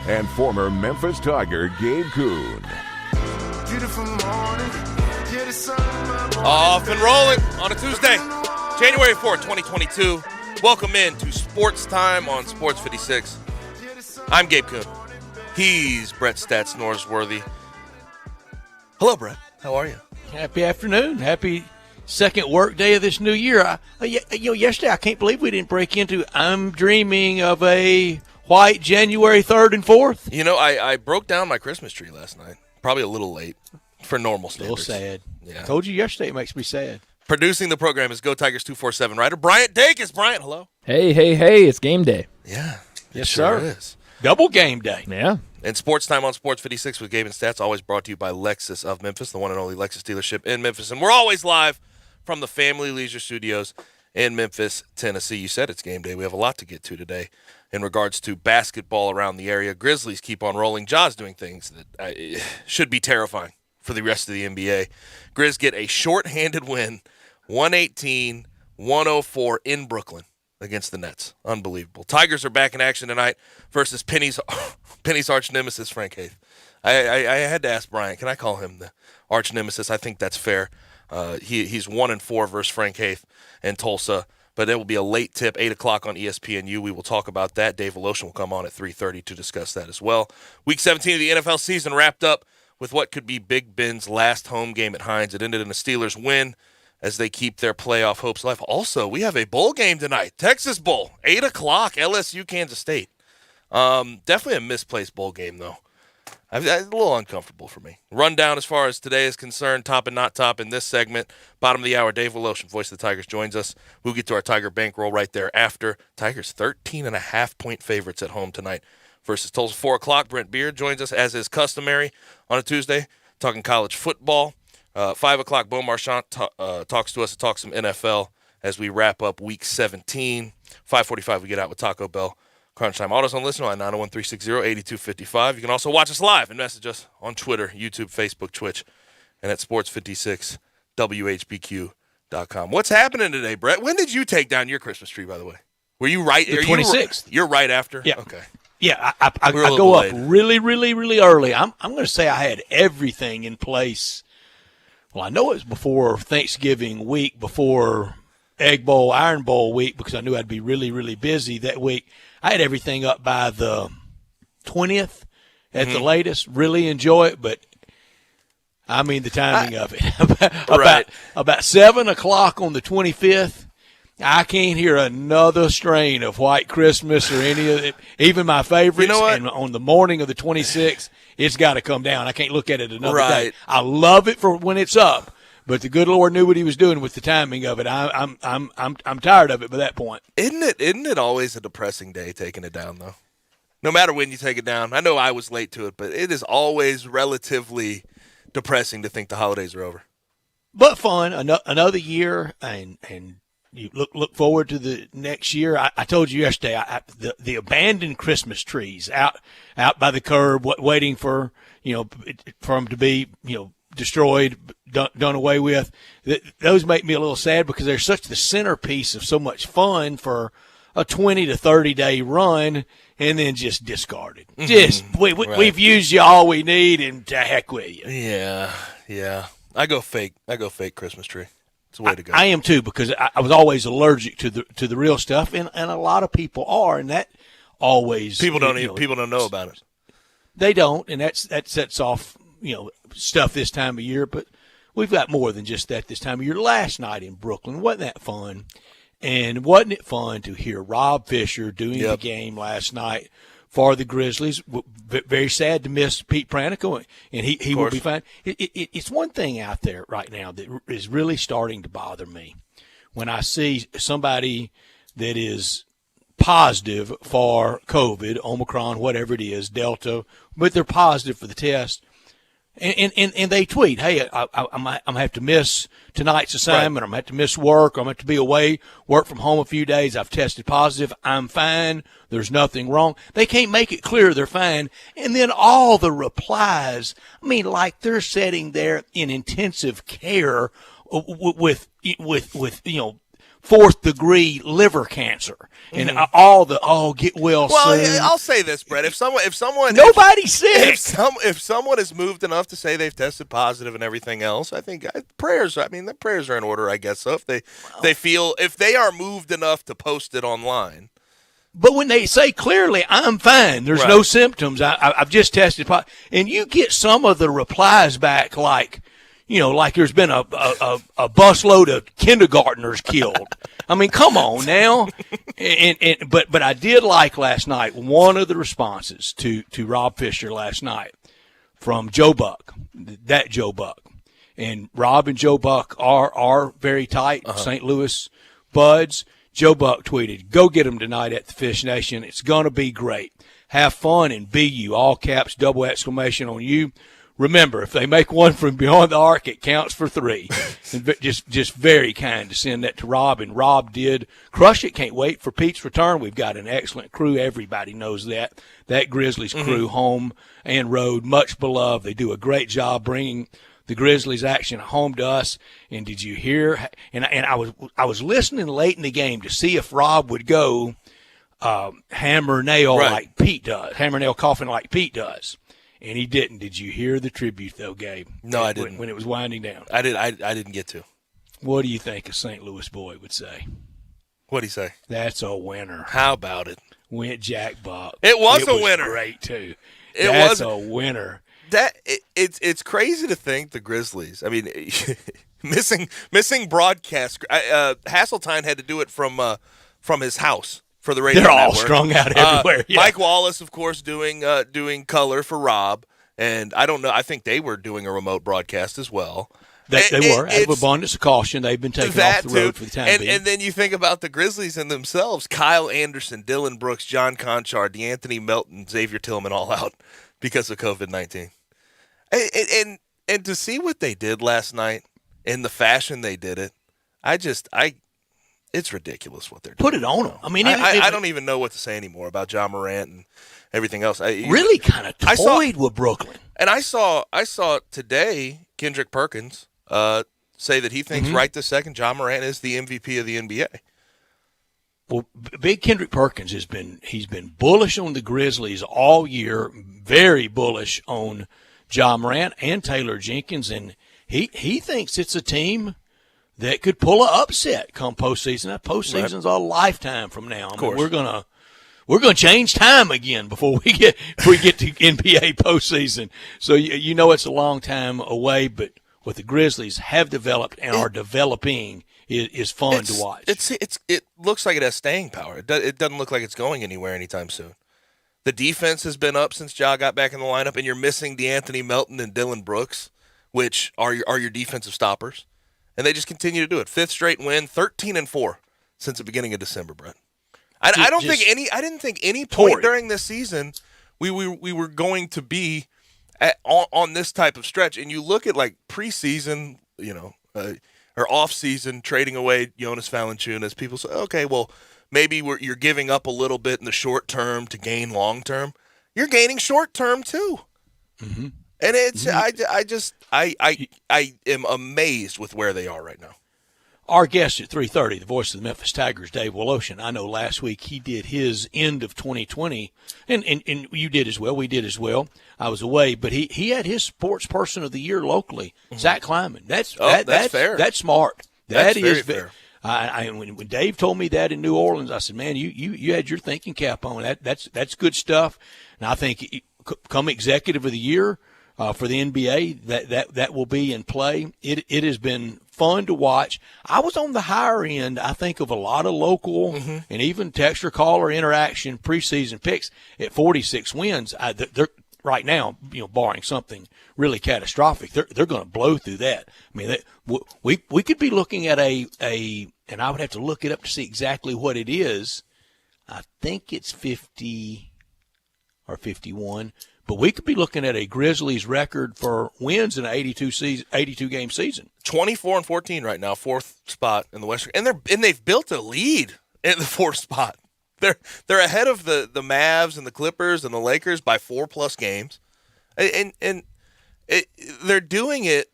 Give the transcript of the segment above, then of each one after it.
and former Memphis Tiger Gabe Kuhn. Off and rolling on a Tuesday, January 4th, 2022. Welcome in to Sports Time on Sports 56. I'm Gabe Kuhn. He's Brett Stats Norsworthy. Hello, Brett. How are you? Happy afternoon. Happy second work day of this new year. Yesterday I can't believe we didn't break into I'm dreaming of a white January 3rd and 4th. You know, I broke down my Christmas tree last night. Probably a little late for normal standards. A little sad. Yeah. I told you yesterday it makes me sad. Producing the program is Go Tigers 247 writer Bryant Dacus. Bryant, hello. Hey, it's game day. Yeah. Yes, sure sir. is. Double game day. Yeah. And Sports Time on Sports 56 with Gabe and Stats, always brought to you by Lexus of Memphis, the one and only Lexus dealership in Memphis. And we're always live from the Family Leisure Studios in Memphis, Tennessee. You said it's game day. We have a lot to get to today in regards to basketball around the area. Grizzlies keep on rolling. Ja's doing things that should be terrifying for the rest of the NBA. Grizz get a shorthanded win, 118-104 in Brooklyn against the Nets. Unbelievable. Tigers are back in action tonight versus Penny's arch nemesis, Frank Haith. I had to ask Brian, can I call him the arch nemesis? I think that's fair. He's 1-4 versus Frank Haith in Tulsa, but it will be a late tip, 8 o'clock on ESPNU. We will talk about that. Dave Voloshin will come on at 3:30 to discuss that as well. Week 17 of the NFL season wrapped up with what could be Big Ben's last home game at Heinz. It ended in a Steelers win as they keep their playoff hopes alive. Also, we have a bowl game tonight, Texas Bowl, 8 o'clock, LSU, Kansas State. Definitely a misplaced bowl game, though. A little uncomfortable for me. Rundown as far as today is concerned, top and not top in this segment. Bottom of the hour, Dave Voloshin, voice of the Tigers, joins us. We'll get to our Tiger bankroll right there after. Tigers 13.5-point favorites at home tonight versus Tulsa. 4 o'clock, Brent Beard joins us, as is customary on a Tuesday, talking college football. 5 o'clock, Beau Marchant talks to us and talks some NFL as we wrap up Week 17. 5:45, we get out with Taco Bell. Crunch Time Autos on Listen line 901-360-8255. You can also watch us live and message us on Twitter, YouTube, Facebook, Twitch, and at sports56whbq.com. What's happening today, Brett? When did you take down your Christmas tree, by the way? Were you right? The 26th. You're right after? Yeah. Okay. Yeah, I go up really, really, really early. I'm going to say I had everything in place. Well, I know it was before Thanksgiving week, before Egg Bowl, Iron Bowl week, because I knew I'd be really, really busy that week. I had everything up by the 20th at the latest. Really enjoy it, but I mean the timing of it. About 7 o'clock on the 25th, I can't hear another strain of White Christmas or any of it, even my favorites. You know what? And on the morning of the 26th, it's got to come down. I can't look at it another day. Right. I love it for when it's up. But the good Lord knew what He was doing with the timing of it. I'm tired of it by that point. Isn't it always a depressing day taking it down, though? No matter when you take it down. I know I was late to it, but it is always relatively depressing to think the holidays are over. But fun, another year, and you look forward to the next year. I told you yesterday, the abandoned Christmas trees out by the curb, waiting for them to be destroyed, done away with. Those make me a little sad because they're such the centerpiece of so much fun for a 20 to 30 day run, and then just discarded. Mm-hmm. We've used you all we need, and to heck with you. Yeah. I go fake Christmas tree. It's the way to go. I am too, because I was always allergic to the real stuff, and a lot of people are, and that always people don't know about it. They don't, and that sets off stuff this time of year. But we've got more than just that this time of year. Last night in Brooklyn, wasn't that fun? And wasn't it fun to hear Rob Fisher doing the game last night for the Grizzlies? Very sad to miss Pete Pranica, and he will be fine. It's one thing out there right now that is really starting to bother me when I see somebody that is positive for COVID, Omicron, whatever it is, Delta, but they're positive for the test. And they tweet, hey, I'm going to have to miss tonight's assignment. I'm going to have to miss work. I'm going to have to be away, work from home a few days. I've tested positive. I'm fine. There's nothing wrong. They can't make it clear they're fine. And then all the replies, I mean, like they're sitting there in intensive care with 4th-degree liver cancer and get well soon. I'll say this, Brett. If someone Nobody's sick. If someone is moved enough to say they've tested positive and everything else, I think prayers. I mean, the prayers are in order, I guess. So if if they are moved enough to post it online. But when they say clearly, I'm fine, there's no symptoms, I've just tested positive, and you get some of the replies back like there's been a busload of kindergartners killed. I mean, come on now. But I did like last night one of the responses to Rob Fisher last night from Joe Buck, that Joe Buck. And Rob and Joe Buck are very tight, St. Louis buds. Joe Buck tweeted, "Go get them tonight at the Fish Nation. It's going to be great. Have fun and be you." All caps, double exclamation on you. Remember, if they make one from beyond the arc, it counts for 3. And just very kind to send that to Rob, and Rob did crush it. Can't wait for Pete's return. We've got an excellent crew. Everybody knows that. That Grizzlies crew, home and road, much beloved. They do a great job bringing the Grizzlies action home to us. And did you hear? And I was listening late in the game to see if Rob would go hammer nail like Pete does, hammer nail coffin like Pete does. And he didn't. Did you hear the tribute, though, Gabe? No, I didn't. When it was winding down. I didn't get to. What do you think a St. Louis boy would say? What'd he say? That's a winner. How about it? Went Jack Buck. It was a winner. Great, too. That's a winner. It's crazy to think the Grizzlies. I mean, missing broadcast. Hasseltine had to do it from his house. For the radio They're all network. Strung out everywhere. Yeah. Mike Wallace, of course, doing color for Rob, and I don't know. I think they were doing a remote broadcast as well. They were. Out of abundance of caution, they've been taken off the road for the time being. And then you think about the Grizzlies and themselves: Kyle Anderson, Dylan Brooks, John Conchar, DeAnthony Melton, Xavier Tillman, all out because of COVID-19. And to see what they did last night in the fashion they did it, it's ridiculous what they're doing. Put it on them. I mean, I don't even know what to say anymore about John Morant and everything else. Really kind of toyed with Brooklyn. And I saw today Kendrick Perkins say that he thinks right this second John Morant is the MVP of the NBA. Well, Big Kendrick Perkins he's been bullish on the Grizzlies all year, very bullish on John Morant and Taylor Jenkins, and he thinks it's a team that could pull an upset come postseason. That postseason's a lifetime from now. I mean, we're gonna change time again before we get to NBA postseason. So it's a long time away, but what the Grizzlies have developed and are developing is fun to watch. It looks like it has staying power. It doesn't look like it's going anywhere anytime soon. The defense has been up since Ja got back in the lineup, and you're missing DeAnthony Melton and Dylan Brooks, which are your defensive stoppers. And they just continue to do it. 5th straight win, 13-4 since the beginning of December, Brett. I didn't think any point during this season we were going to be on this type of stretch. And you look at like preseason, or off season trading away Jonas Valanciunas. People say, okay, well maybe you're giving up a little bit in the short term to gain long term. You're gaining short term too. Mm-hmm. And it's I am amazed with where they are right now. Our guest at 3:30, the voice of the Memphis Tigers, Dave Woloshin. I know last week he did his end of 2020, and you did as well. We did as well. I was away, but he had his sports person of the year locally, Zach Kleiman. That's fair. That's smart. That's very fair. When Dave told me that in New Orleans, I said, man, you had your thinking cap on. That's good stuff. And I think come executive of the year, for the NBA, that will be in play. It has been fun to watch. I was on the higher end, I think, of a lot of local and even texture caller interaction preseason picks at 46 wins. They're right now, barring something really catastrophic, they're going to blow through that. I mean, we could be looking at a and I would have to look it up to see exactly what it is. I think it's 50 or 51. But we could be looking at a Grizzlies record for wins in an 82-game season. 24-14 right now, 4th spot in the Western, and they've built a lead in the 4th spot. They're ahead of the Mavs and the Clippers and the Lakers by 4+ games, and they're doing it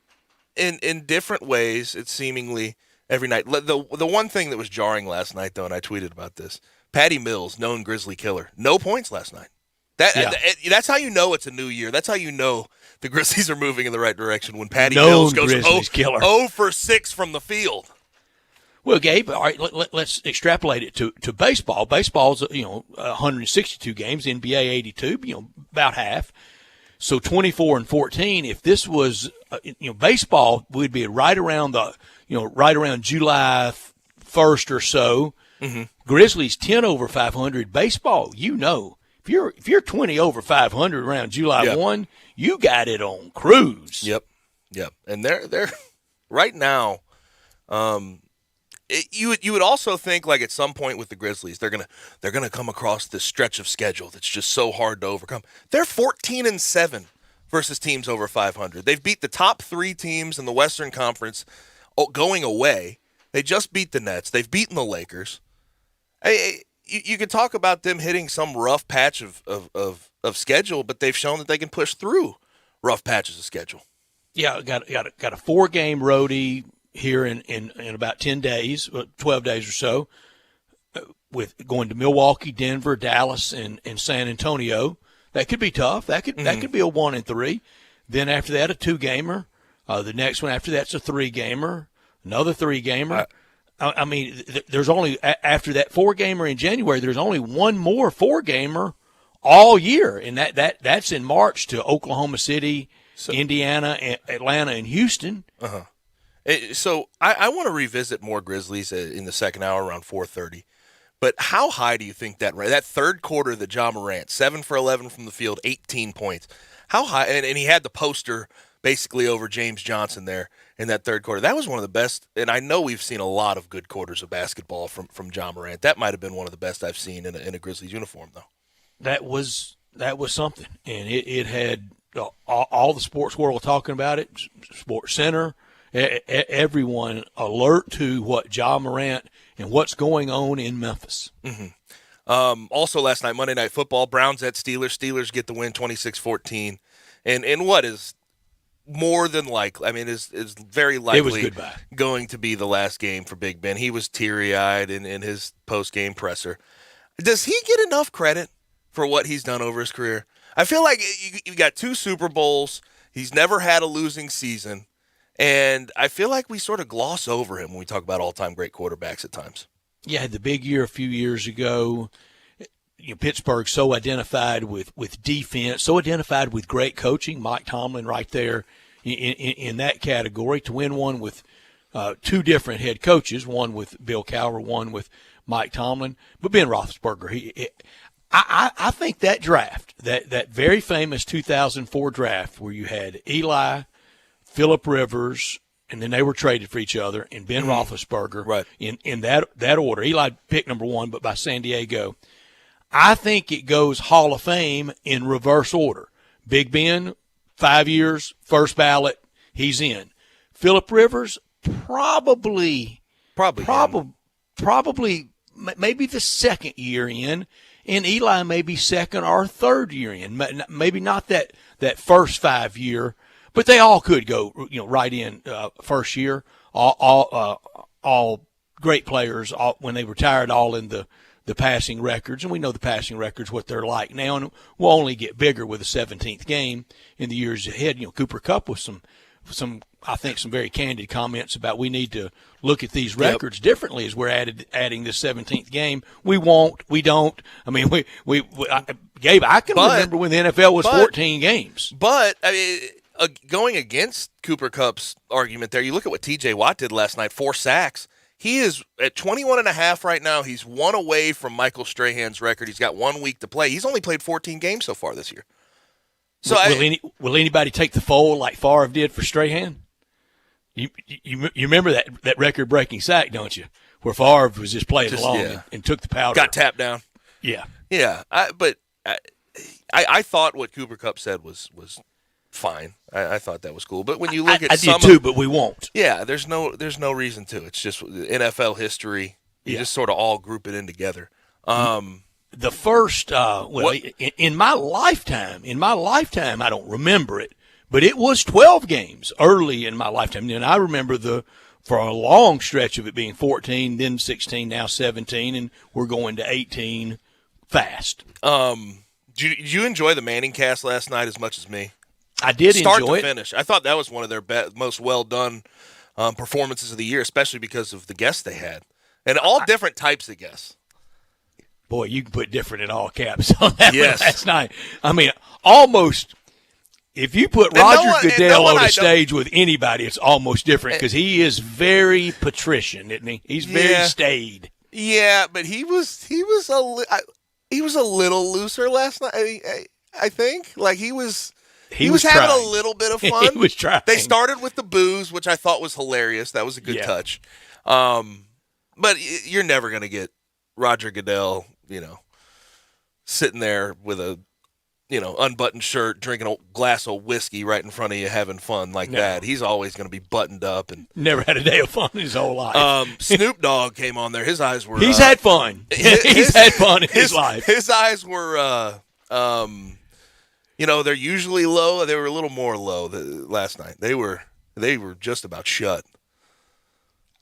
in different ways. It's seemingly every night. The one thing that was jarring last night, though, and I tweeted about this, Patty Mills, known Grizzly killer, no points last night. That's how you know it's a new year. That's how you know the Grizzlies are moving in the right direction when Patty Mills goes 0 for 6 from the field. Well, Gabe, all right, let's extrapolate it to baseball. Baseball's 162 games, NBA 82, about half. So 24 and 14. If this was baseball, would be right around July 1st or so. Mm-hmm. Grizzlies 10 over 500. Baseball, if you're 20 over 500 around July 1, you got it on cruise. Yep. And they're right now. You would also think, like, at some point with the Grizzlies, they're gonna come across this stretch of schedule that's just so hard to overcome. They're 14-7 versus teams over 500. They've beat the top 3 teams in the Western Conference going away. They just beat the Nets. They've beaten the Lakers. You could talk about them hitting some rough patch of schedule, but they've shown that they can push through rough patches of schedule. Yeah, got a 4-game roadie here in about 10 days, 12 days or so, with going to Milwaukee, Denver, Dallas, and San Antonio. That could be tough. That could be a 1-3. Then after that, a 2-gamer. The next one after that's a 3-gamer, another 3-gamer. I mean, there's only after that 4-gamer in January, there's only one more 4-gamer all year, and that's in March to Oklahoma City, Indiana, Atlanta, and Houston. Uh-huh. So I want to revisit more Grizzlies in the second hour around 4:30. But how high do you think that third quarter that Ja Morant, 7 for 11 from the field, 18 points, how high? And he had the poster basically over James Johnson there in that third quarter. That was one of the best, and I know we've seen a lot of good quarters of basketball from Ja Morant. That might have been one of the best I've seen in a Grizzlies uniform, though. That was something, and it had all the sports world talking about it, Sports Center, everyone alert to what Ja Morant and what's going on in Memphis. Mm-hmm. Also last night, Monday Night Football, Browns at Steelers. Steelers get the win 26-14. And what is more than likely, I mean, is very likely going to be the last game for Big Ben. He was teary-eyed in his post-game presser. Does he get enough credit for what he's done over his career? I feel like you got 2 Super Bowls. He's never had a losing season. And I feel like we sort of gloss over him when we talk about all-time great quarterbacks at times. Yeah, had the big year a few years ago. Pittsburgh so identified with defense, so identified with great coaching. Mike Tomlin right there in that category to win one with 2 different head coaches, one with Bill Cowher, one with Mike Tomlin. But Ben Roethlisberger, I think that draft, that very famous 2004 draft where you had Eli, Phillip Rivers, and then they were traded for each other, and Ben Roethlisberger, right, in that order. Eli picked number 1, but by San Diego. I think it goes Hall of Fame in reverse order. Big Ben, 5 years, first ballot, he's in. Phillip Rivers, probably maybe the second year in, and Eli maybe second or third year in. Maybe not that first 5 year. But they all could go, right in first year. All great players, when they retired, all in the passing records, and we know the passing records what they're like now, and we'll only get bigger with the 17th game in the years ahead. Cooper Kupp with some I think some very candid comments about we need to look at these records differently as we're adding this 17th game. We don't. I mean, Gabe, I can remember when the NFL was 14 games. But I mean, going against Cooper Kupp's argument there, you look at what T.J. Watt did last night, 4 sacks. He is at 21.5 right now. He's 1 away from Michael Strahan's record. He's got 1 week to play. He's only played 14 games so far this year. So will anybody take the foal like Favre did for Strahan? You remember that record-breaking sack, don't you? Where Favre was just playing along and took the powder. Got tapped down. Yeah. Yeah. I thought what Cooper Kupp said was fine. I thought that was cool. But when you look at I did too, but we won't. Yeah, there's no reason to. It's just NFL history. You just sort of all group it in together. The first, in my lifetime, I don't remember it, but it was 12 games early in my lifetime. And I remember the for a long stretch of it being 14, then 16, now 17, and we're going to 18 fast. Did you enjoy the Manning cast last night as much as me? I did Start enjoy to finish. I thought that was one of their most well-done performances of the year, especially because of the guests they had. And all different types of guests. Boy, you can put different in all caps on that one Yes. last night. I mean, almost if you put Roger Goodell on the stage with anybody, it's almost different because he is very patrician, isn't he? He's very staid. Yeah, but he was a little looser last night. I think he was having trying. a little bit of fun. He was trying. They started with the booze, which I thought was hilarious. That was a good touch. But you're never going to get Roger Goodell, sitting there with a, unbuttoned shirt, drinking a glass of whiskey right in front of you, having fun like that. He's always going to be buttoned up and never had a day of fun in his whole life. Snoop Dogg came on there. His eyes were. He's had fun. He's had fun in his life. His eyes were. They're usually low. They were a little more low last night. They were just about shut.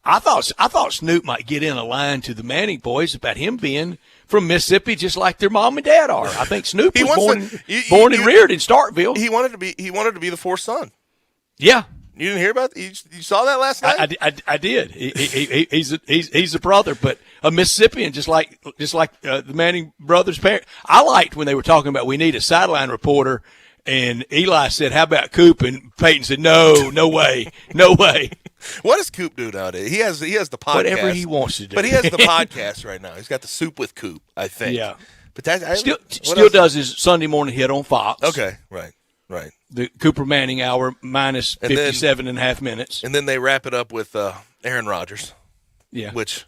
I thought Snoop might get in a line to the Manning boys about him being from Mississippi, just like their mom and dad are. I think Snoop was born and reared in Starkville. He wanted to be the fourth son. Yeah, you didn't hear about that? You saw that last night? I did. He's a brother, but a Mississippian, just like the Manning brothers' parent. I liked when they were talking about we need a sideline reporter. And Eli said, "How about Coop?" And Peyton said, "No way, no way." What does Coop do nowadays? He has the podcast. Whatever he wants to do. But he has the podcast right now. He's got the Soup with Coop, I think. Yeah. But that still does his Sunday morning hit on Fox. Okay, right. The Cooper Manning hour minus 57 and a half minutes. And then they wrap it up with Aaron Rodgers. Yeah. Which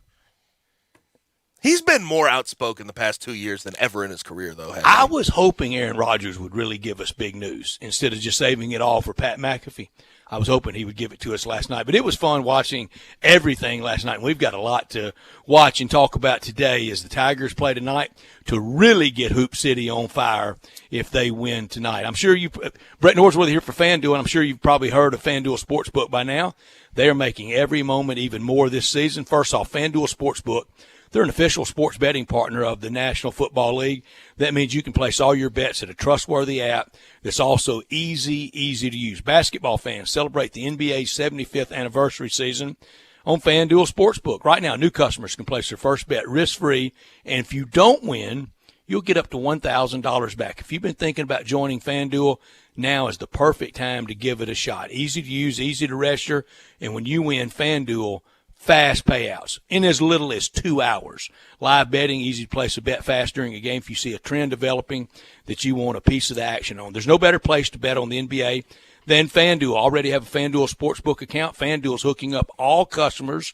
he's been more outspoken the past 2 years than ever in his career, though. I was hoping Aaron Rodgers would really give us big news instead of just saving it all for Pat McAfee. I was hoping he would give it to us last night. But it was fun watching everything last night. And we've got a lot to watch and talk about today as the Tigers play tonight to really get Hoop City on fire if they win tonight. I'm sure Brett Norsworthy here for FanDuel, and I'm sure you've probably heard of FanDuel Sportsbook by now. They are making every moment even more this season. First off, FanDuel Sportsbook. They're an official sports betting partner of the National Football League. That means you can place all your bets at a trustworthy app that's also easy to use. Basketball fans celebrate the NBA's 75th anniversary season on FanDuel Sportsbook. Right now, new customers can place their first bet risk-free, and if you don't win, you'll get up to $1,000 back. If you've been thinking about joining FanDuel, now is the perfect time to give it a shot. Easy to use, easy to register, and when you win, FanDuel fast payouts in as little as 2 hours. Live betting, easy to place a bet fast during a game if you see a trend developing that you want a piece of the action on. There's no better place to bet on the NBA than FanDuel. Already have a FanDuel Sportsbook account. FanDuel's hooking up all customers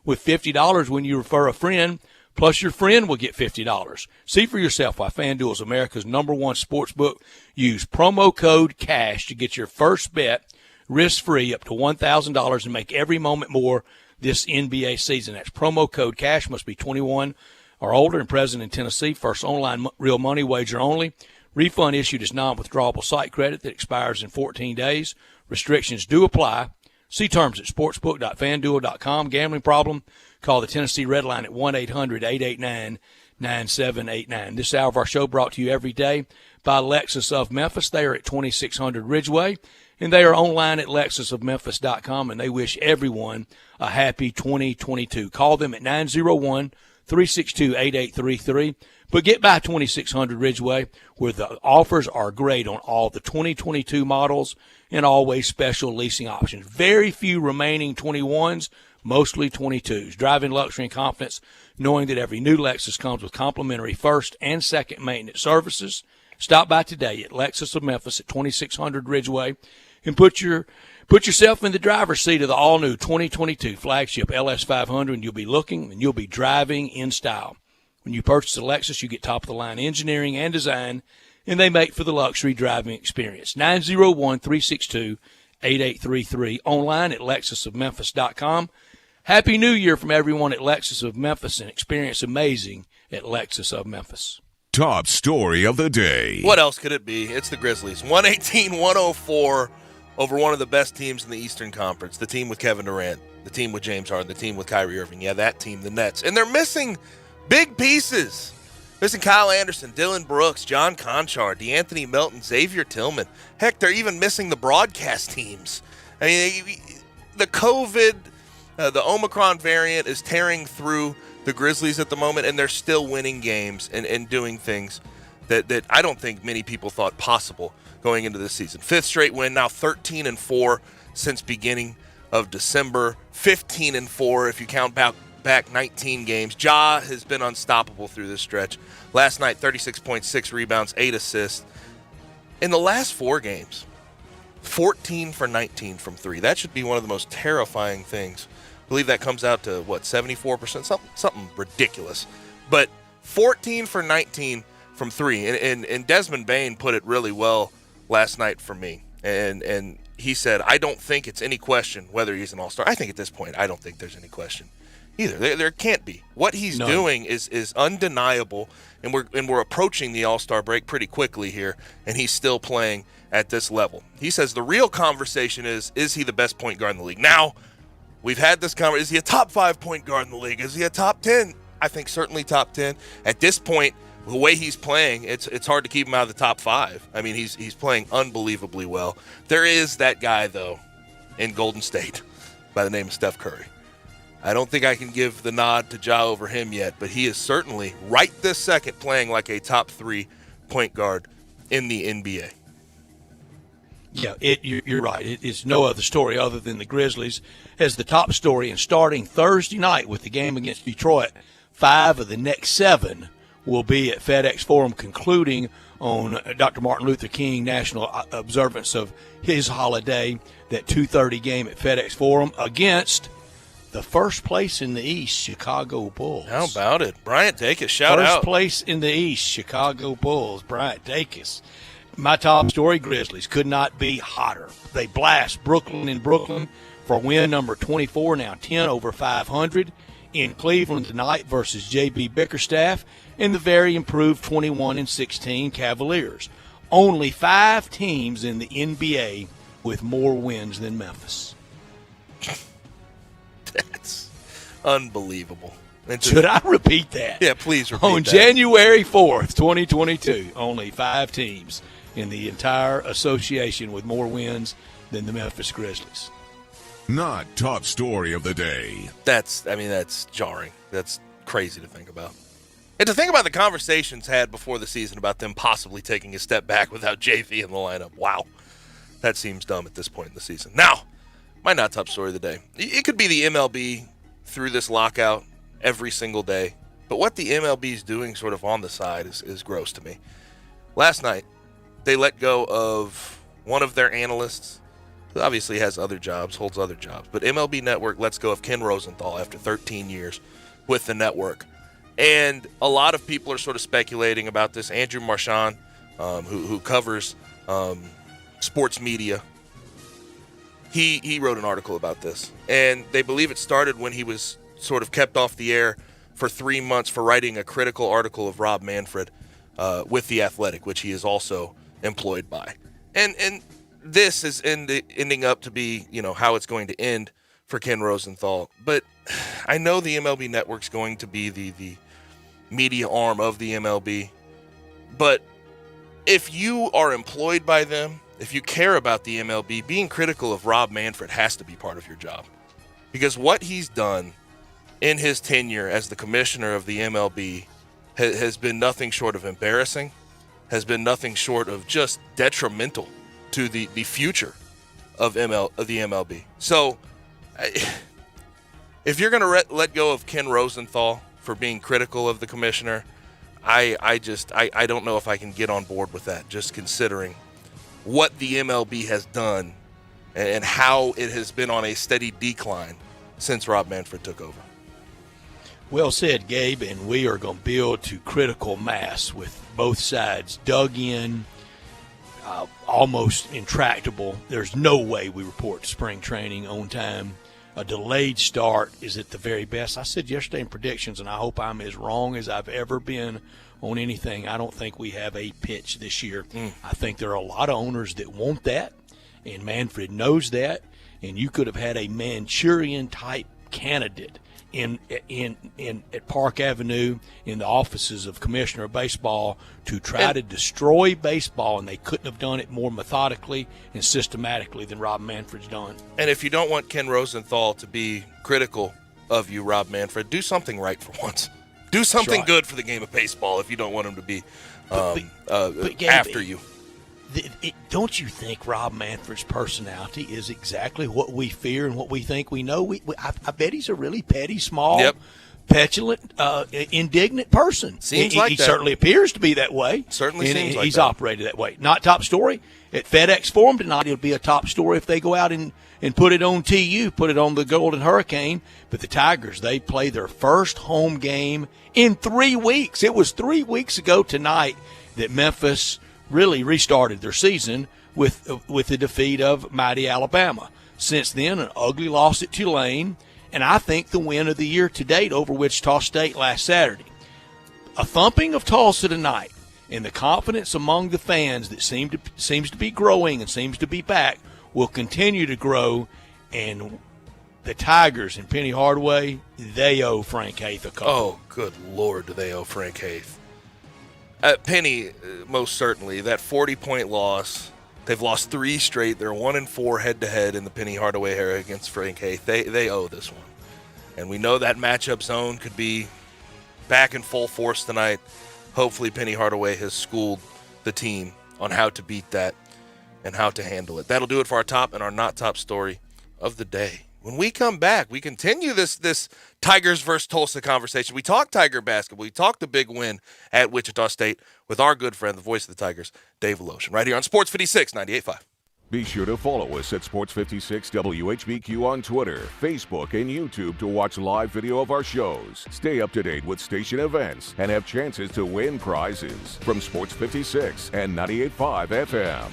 with $50 when you refer a friend, plus your friend will get $50. See for yourself why FanDuel is America's #1 sportsbook. Use promo code CASH to get your first bet risk-free up to $1,000 and make every moment more this NBA season. That's promo code CASH. Must be 21 or older and present in Tennessee. First online real money wager only. Refund issued as non-withdrawable site credit that expires in 14 days. Restrictions do apply. See terms at sportsbook.fanduel.com. Gambling problem? Call the Tennessee Red Line at 1-800-889-9789. This hour of our show brought to you every day by Lexus of Memphis. They are at 2600 Ridgeway, and they are online at lexusofmemphis.com, and they wish everyone a happy 2022. Call them at 901-362-8833. But get by 2600 Ridgeway, where the offers are great on all the 2022 models and always special leasing options. Very few remaining 21s, mostly 22s. Driving luxury and confidence, knowing that every new Lexus comes with complimentary first and second maintenance services. Stop by today at Lexus of Memphis at 2600 Ridgeway and put yourself in the driver's seat of the all-new 2022 flagship LS500, and you'll be looking and you'll be driving in style. When you purchase a Lexus, you get top-of-the-line engineering and design, and they make for the luxury driving experience. 901-362-8833, online at lexusofmemphis.com. Happy New Year from everyone at Lexus of Memphis, and experience amazing at Lexus of Memphis. Top story of the day. What else could it be? It's the Grizzlies. 118-104 over one of the best teams in the Eastern Conference, the team with Kevin Durant, the team with James Harden, the team with Kyrie Irving. Yeah, that team, the Nets. And they're missing big pieces. Missing Kyle Anderson, Dylan Brooks, John Conchar, DeAnthony Melton, Xavier Tillman. Heck, they're even missing the broadcast teams. I mean, the COVID, the Omicron variant is tearing through the Grizzlies at the moment, and they're still winning games and doing things that I don't think many people thought possible going into this season. 5th straight win, now 13-4 since beginning of December. 15-4 if you count back 19 games. Ja has been unstoppable through this stretch. Last night, 36.6 rebounds, 8 assists. In the last 4 games, 14 for 19 from 3. That should be one of the most terrifying things. I believe that comes out to, 74%? Something ridiculous. But 14 for 19 from 3. And Desmond Bane put it really well last night for me. And he said, I don't think it's any question whether he's an all-star. I think at this point, I don't think there's any question either. There can't be. What he's doing is undeniable, and we're approaching the all-star break pretty quickly here, and he's still playing at this level. He says the real conversation is he the best point guard in the league? Now, we've had this conversation. Is he a top 5 point guard in the league? Is he a top 10? I think certainly top 10. At this point, the way he's playing, it's hard to keep him out of the top 5. I mean, he's playing unbelievably well. There is that guy, though, in Golden State by the name of Steph Curry. I don't think I can give the nod to Ja over him yet, but he is certainly right this second playing like a top 3 point guard in the NBA. Yeah, you're right. It's no other story other than the Grizzlies as the top story. And starting Thursday night with the game against Detroit, 5 of the next 7 will be at FedEx Forum, concluding on Dr. Martin Luther King National observance of his holiday, that 2:30 game at FedEx Forum against the first place in the East, Chicago Bulls. How about it? Bryant Dacus, shout out. First place in the East, Chicago Bulls, Bryant Dacus. My top story, Grizzlies could not be hotter. They blast Brooklyn in Brooklyn for win number 24, now 10 over 500 in Cleveland tonight versus J.B. Bickerstaff and the very improved 21-16 Cavaliers. Only 5 teams in the NBA with more wins than Memphis. That's unbelievable. Should I repeat that? Yeah, please repeat On that. January 4th, 2022, only 5 teams in the entire association with more wins than the Memphis Grizzlies. Not top story of the day. That's jarring. That's crazy to think about. And to think about the conversations had before the season about them possibly taking a step back without JV in the lineup. Wow. That seems dumb at this point in the season. Now, my not top story of the day. It could be the MLB through this lockout every single day. But what the MLB is doing sort of on the side is gross to me. Last night, they let go of one of their analysts, who obviously has other jobs, holds other jobs. But MLB Network lets go of Ken Rosenthal after 13 years with the network. And a lot of people are sort of speculating about this. Andrew Marchand, who covers sports media, he wrote an article about this. And they believe it started when he was sort of kept off the air for 3 months for writing a critical article of Rob Manfred with The Athletic, which he is also employed by. And this is ending up to be, how it's going to end for Ken Rosenthal. But I know the MLB Network's going to be the media arm of the MLB. But if you are employed by them, if you care about the MLB, being critical of Rob Manfred has to be part of your job. Because what he's done in his tenure as the commissioner of the MLB has been nothing short of embarrassing, has been nothing short of just detrimental to the future of the MLB. So, if you're going to let go of Ken Rosenthal for being critical of the commissioner, I don't know if I can get on board with that, just considering what the MLB has done and how it has been on a steady decline since Rob Manfred took over. Well said, Gabe, and we are going to build to critical mass with both sides dug in, almost intractable. There's no way we report spring training on time. A delayed start is at the very best. I said yesterday in predictions, and I hope I'm as wrong as I've ever been on anything. I don't think we have a pitch this year. I think there are a lot of owners that want that, and Manfred knows that, and you could have had a Manchurian-type candidate in at Park Avenue in the offices of Commissioner of Baseball to try to destroy baseball, and they couldn't have done it more methodically and systematically than Rob Manfred's done. And if you don't want Ken Rosenthal to be critical of you, Rob Manfred, do something right for once. Do something good for the game of baseball if you don't want him to be Gabe, after you. Don't you think Rob Manfred's personality is exactly what we fear and what we think we know? I bet he's a really petty, small, petulant, indignant person. Seems like he that. certainly appears to be that way. Certainly seems like he's that. operated that way. Not top story. At FedEx Forum tonight, it'll be a top story if they go out and put it on TU, put it on the Golden Hurricane. But the Tigers, they play their first home game in 3 weeks. It was 3 weeks ago tonight that Memphis really restarted their season with the defeat of mighty Alabama. Since then, an ugly loss at Tulane, and I think the win of the year to date over Wichita State last Saturday. A thumping of Tulsa tonight, and the confidence among the fans that seems to be growing and seems to be back will continue to grow, and the Tigers and Penny Hardaway, they owe Frank Haith a couple. Oh, good Lord, do they owe Frank Haith. Penny, most certainly, that 40-point loss, they've lost 3 straight. They're 1-4 head-to-head in the Penny Hardaway era against Frank Haith. They owe this one. And we know that matchup zone could be back in full force tonight. Hopefully Penny Hardaway has schooled the team on how to beat that and how to handle it. That'll do it for our top and our not top story of the day. When we come back, we continue this Tigers versus Tulsa conversation. We talk Tiger basketball. We talk the big win at Wichita State with our good friend, the voice of the Tigers, Dave Voloshin, right here on Sports 56 98.5. Be sure to follow us at Sports 56 WHBQ on Twitter, Facebook, and YouTube to watch live video of our shows. Stay up to date with station events and have chances to win prizes from Sports 56 and 98.5 FM.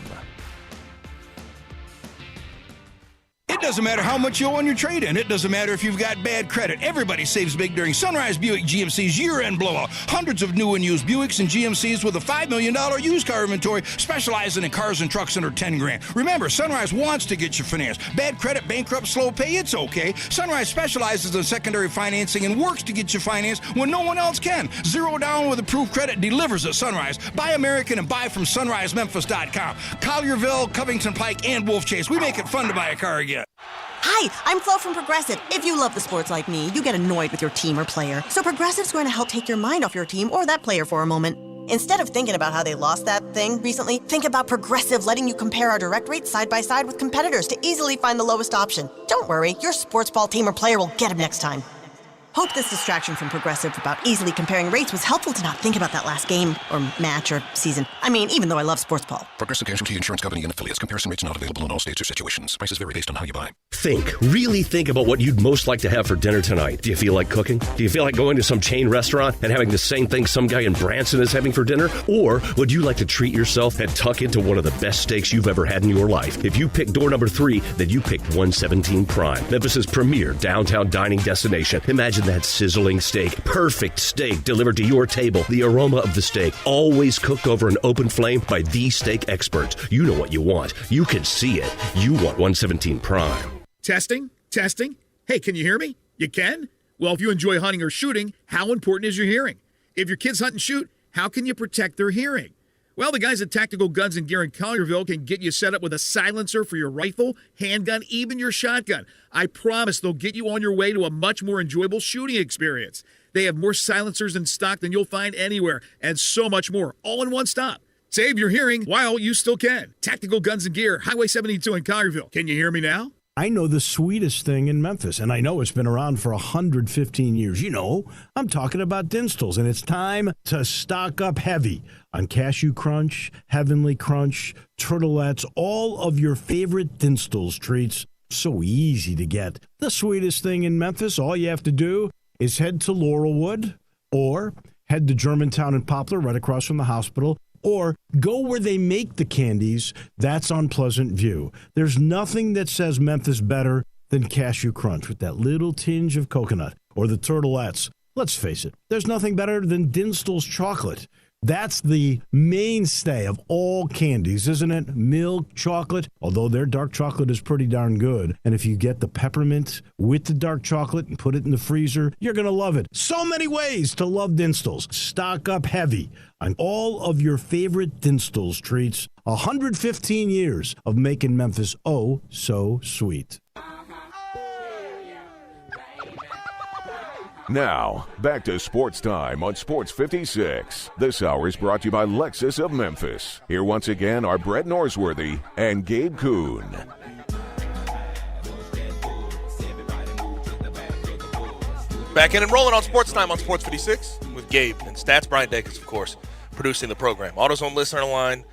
It doesn't matter how much you owe on your trade-in. It doesn't matter if you've got bad credit. Everybody saves big during Sunrise Buick GMC's year-end blowout. Hundreds of new and used Buicks and GMCs with a $5 million used car inventory, specializing in cars and trucks under $10,000. Remember, Sunrise wants to get you financed. Bad credit, bankrupt, slow pay, it's okay. Sunrise specializes in secondary financing and works to get you financed when no one else can. Zero down with approved credit delivers at Sunrise. Buy American and buy from sunrisememphis.com. Collierville, Covington Pike, and Wolf Chase. We make it fun to buy a car again. Hi, I'm Flo from Progressive. If you love the sports like me, you get annoyed with your team or player. So Progressive's going to help take your mind off your team or that player for a moment. Instead of thinking about how they lost that thing recently, think about Progressive letting you compare our direct rates side by side with competitors to easily find the lowest option. Don't worry, your sports ball team or player will get them next time. Hope this distraction from Progressive about easily comparing rates was helpful to not think about that last game or match or season. I mean, even though I love sports ball. Progressive Casualty Insurance Company and affiliates. Comparison rates not available in all states or situations. Prices vary based on how you buy. Really think about what you'd most like to have for dinner tonight. Do you feel like cooking? Do you feel like going to some chain restaurant and having the same thing some guy in Branson is having for dinner? Or would you like to treat yourself and tuck into one of the best steaks you've ever had in your life? If you picked door number 3, then you picked 117 Prime, Memphis's premier downtown dining destination. Imagine that sizzling steak, perfect steak delivered to your table. The aroma of the steak, always cooked over an open flame by the steak experts. You know what you want. You can see it. You want 117 Prime. Testing? Hey, can you hear me? You can? Well, if you enjoy hunting or shooting, how important is your hearing? If your kids hunt and shoot, how can you protect their hearing? Well, the guys at Tactical Guns and Gear in Collierville can get you set up with a silencer for your rifle, handgun, even your shotgun. I promise they'll get you on your way to a much more enjoyable shooting experience. They have more silencers in stock than you'll find anywhere, and so much more, all in one stop. Save your hearing while you still can. Tactical Guns and Gear, Highway 72 in Collierville. Can you hear me now? I know the sweetest thing in Memphis, and I know it's been around for 115 years. You know, I'm talking about Dinstall's, and it's time to stock up heavy on Cashew Crunch, Heavenly Crunch, Turtlettes, all of your favorite Dinstall's treats. So easy to get. The sweetest thing in Memphis, all you have to do is head to Laurelwood or head to Germantown and Poplar right across from the hospital, or go where they make the candies. That's on Pleasant View. There's nothing that says Memphis better than Cashew Crunch with that little tinge of coconut, or the Turtlettes. Let's face it, there's nothing better than Dinstall's chocolate. That's the mainstay of all candies, isn't it? Milk, chocolate, although their dark chocolate is pretty darn good. And if you get the peppermint with the dark chocolate and put it in the freezer, you're going to love it. So many ways to love Dinstall's. Stock up heavy on all of your favorite Dinstall's treats. 115 years of making Memphis oh so sweet. Now, back to Sports Time on Sports 56. This hour is brought to you by Lexus of Memphis. Here once again are Brett Norsworthy and Gabe Kuhn. Back in and rolling on Sports Time on Sports 56 with Gabe and Stats. Brian Dacus, of course, producing the program. AutoZone listener line,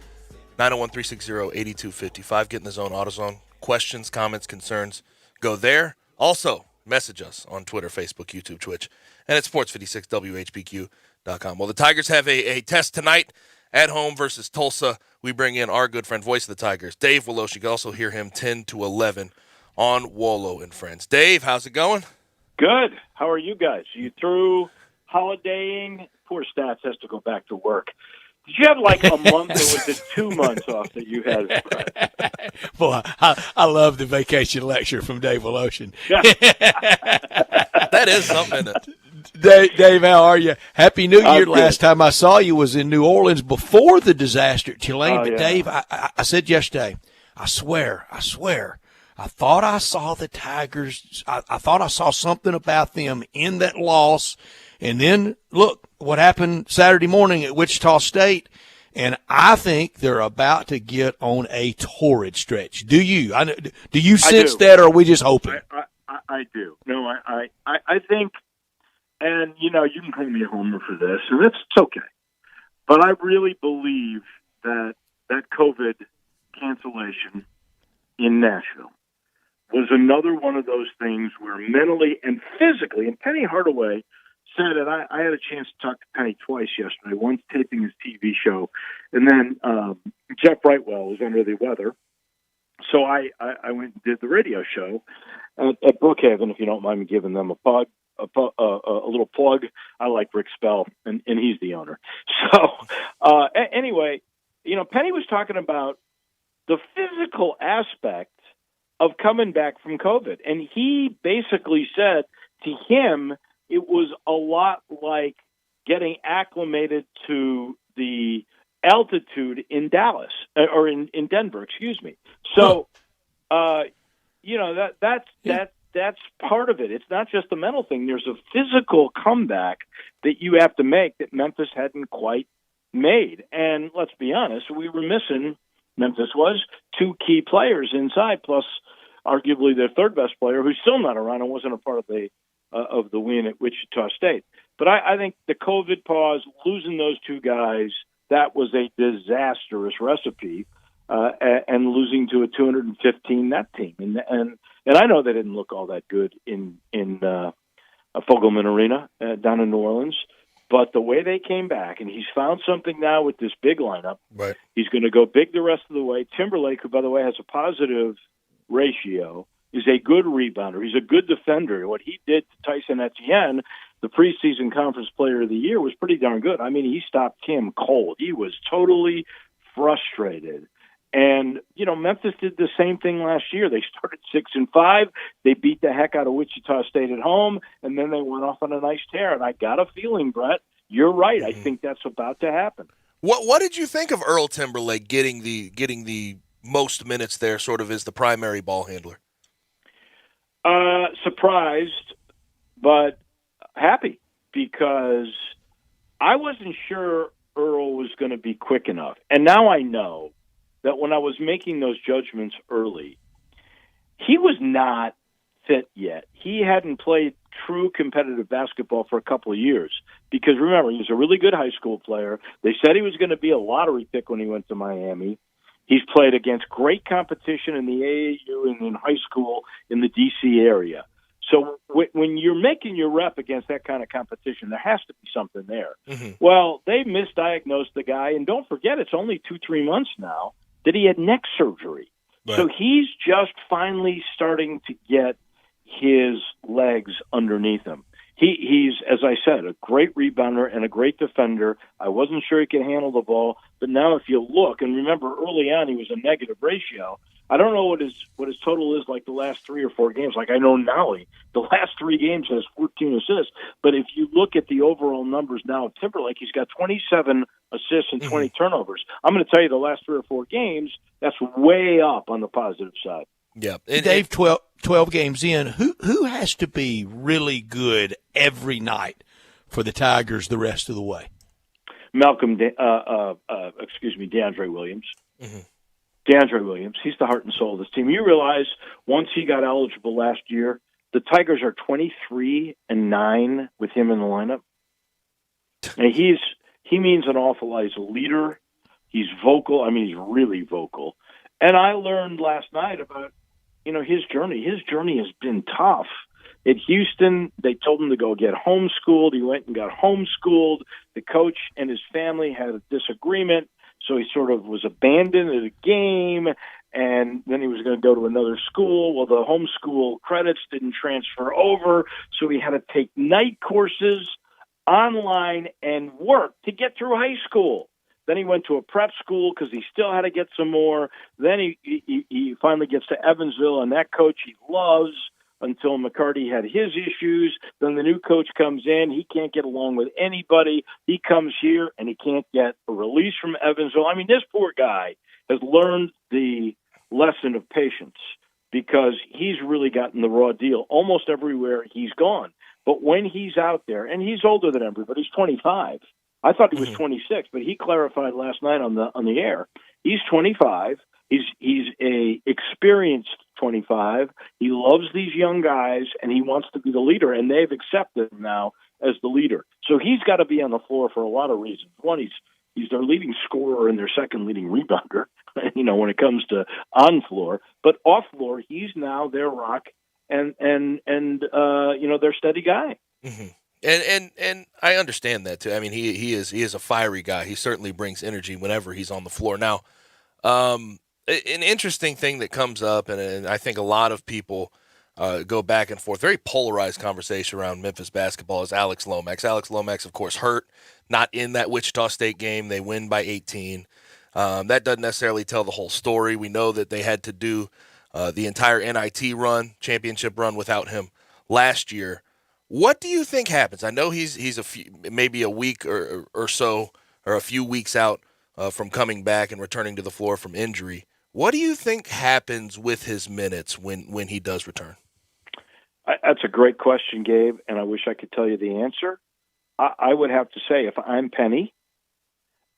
901-360-8255. Get in the zone, AutoZone. Questions, comments, concerns, go there. Also, message us on Twitter, Facebook, YouTube, Twitch, and at sports56whbq.com. Well, the Tigers have a test tonight at home versus Tulsa. We bring in our good friend, voice of the Tigers, Dave Wolosh. You can also hear him 10 to 11 on Wolo and Friends. Dave, how's it going? Good. How are you guys? You through holidaying? Poor Stats has to go back to work. Did you have like a month or was it 2 months off that you had? Boy, I love the vacation lecture from Dave Wolosh. That is something. Dave, how are you? Happy New Year. Last time I saw you was in New Orleans before the disaster at Tulane. But, yeah. Dave, I said yesterday, I swear, I thought I saw the Tigers. I thought I saw something about them in that loss. And then, look, what happened Saturday morning at Wichita State. And I think they're about to get on a torrid stretch. Do you? Do you sense that, or are we just hoping? I do. No, I think, and, you know, you can call me a homer for this, and it's okay. But I really believe that COVID cancellation in Nashville was another one of those things where mentally and physically, and Penny Hardaway said it. I had a chance to talk to Penny twice yesterday, once taping his TV show, and then Jeff Brightwell was under the weather. So I went and did the radio show at Brookhaven, if you don't mind me giving them a little plug. I like Rick Spell, and he's the owner. So anyway, you know, Penny was talking about the physical aspect of coming back from COVID, and he basically said to him, it was a lot like getting acclimated to the altitude in Dallas or in Denver, excuse me. So, you know, that's part of it. It's not just a mental thing. There's a physical comeback that you have to make that Memphis hadn't quite made. And let's be honest, we were missing, Memphis was, two key players inside, plus arguably their third best player, who's still not around and wasn't a part of the win at Wichita State. But I think the COVID pause, losing those two guys, that was a disastrous recipe, and losing to a 215 net team. And I know they didn't look all that good in Fogelman Arena down in New Orleans, but the way they came back, and he's found something now with this big lineup. Right. He's going to go big the rest of the way. Timberlake, who, by the way, has a positive ratio, is a good rebounder. He's a good defender. What he did to Tyson Etienne, the preseason conference player of the year, was pretty darn good. I mean, he stopped Kim cold. He was totally frustrated. And, you know, Memphis did the same thing last year. They started 6-5. They beat the heck out of Wichita State at home, and then they went off on a nice tear. And I got a feeling, Brett, you're right. I think that's about to happen. What did you think of Earl Timberlake getting the most minutes there, sort of as the primary ball handler? Surprised, but happy, because I wasn't sure Earl was going to be quick enough. And now I know that when I was making those judgments early, he was not fit yet. He hadn't played true competitive basketball for a couple of years, because remember, he was a really good high school player. They said he was going to be a lottery pick when he went to Miami. He's played against great competition in the AAU and in high school in the D.C. area. So when you're making your rep against that kind of competition, there has to be something there. Mm-hmm. Well, they misdiagnosed the guy, and don't forget, it's only 2-3 months now that he had neck surgery. Right. So he's just finally starting to get his legs underneath him. he's, as I said, a great rebounder and a great defender. I wasn't sure he could handle the ball, but now if you look, and remember early on he was a negative ratio. I don't know what his total is like the last 3 or 4 games. Like I know Nolly, the last 3 games has 14 assists. But if you look at the overall numbers now of Timberlake, he's got 27 assists and 20 turnovers. I'm going to tell you the last 3 or 4 games, that's way up on the positive side. Yeah. Dave, 12 games in, who has to be really good every night for the Tigers the rest of the way? DeAndre Williams. Mm-hmm. DeAndre Williams, he's the heart and soul of this team. You realize once he got eligible last year, the Tigers are 23-9 with him in the lineup. And he means an awful lot. He's a leader. He's vocal. I mean, he's really vocal. And I learned last night about, his journey. His journey has been tough. At Houston, they told him to go get homeschooled. He went and got homeschooled. The coach and his family had a disagreement. So he sort of was abandoned at a game, and then he was going to go to another school. Well, the homeschool credits didn't transfer over, so he had to take night courses online and work to get through high school. Then he went to a prep school because he still had to get some more. Then he finally gets to Evansville, and that coach he loves until McCarty had his issues. Then the new coach comes in. He can't get along with anybody. He comes here, and he can't get a release from Evansville. I mean, this poor guy has learned the lesson of patience because he's really gotten the raw deal almost everywhere he's gone. But when he's out there, and he's older than everybody, he's 25. I thought he was 26, but he clarified last night on the air. He's 25. He's a experienced 25. He loves these young guys, and he wants to be the leader, and they've accepted him now as the leader. So he's got to be on the floor for a lot of reasons. One, he's their leading scorer and their second leading rebounder, when it comes to on floor. But off floor, he's now their rock and their steady guy. Mm-hmm. And I understand that too. I mean, he is a fiery guy. He certainly brings energy whenever he's on the floor. Now, an interesting thing that comes up, and I think a lot of people go back and forth, very polarized conversation around Memphis basketball, is Alex Lomax. Alex Lomax, of course, hurt, not in that Wichita State game. They win by 18. That doesn't necessarily tell the whole story. We know that they had to do the entire NIT run, championship run, without him last year. What do you think happens? I know he's maybe a week or so, or a few weeks out from coming back and returning to the floor from injury. What do you think happens with his minutes when he does return? That's a great question, Gabe, and I wish I could tell you the answer. I would have to say, if I'm Penny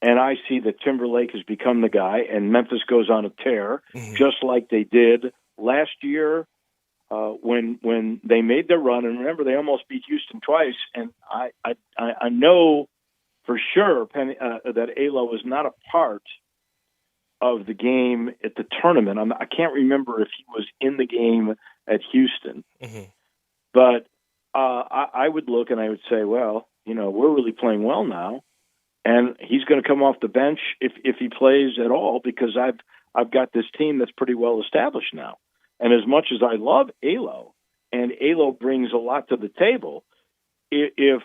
and I see that Timberlake has become the guy and Memphis goes on a tear, just like they did last year, when they made their run, and remember they almost beat Houston twice, and I know for sure that Alo was not a part of the game at the tournament. I can't remember if he was in the game at Houston, but I would look and I would say, well, we're really playing well now, and he's going to come off the bench if he plays at all because I've got this team that's pretty well established now. And as much as I love Alo, and Alo brings a lot to the table, if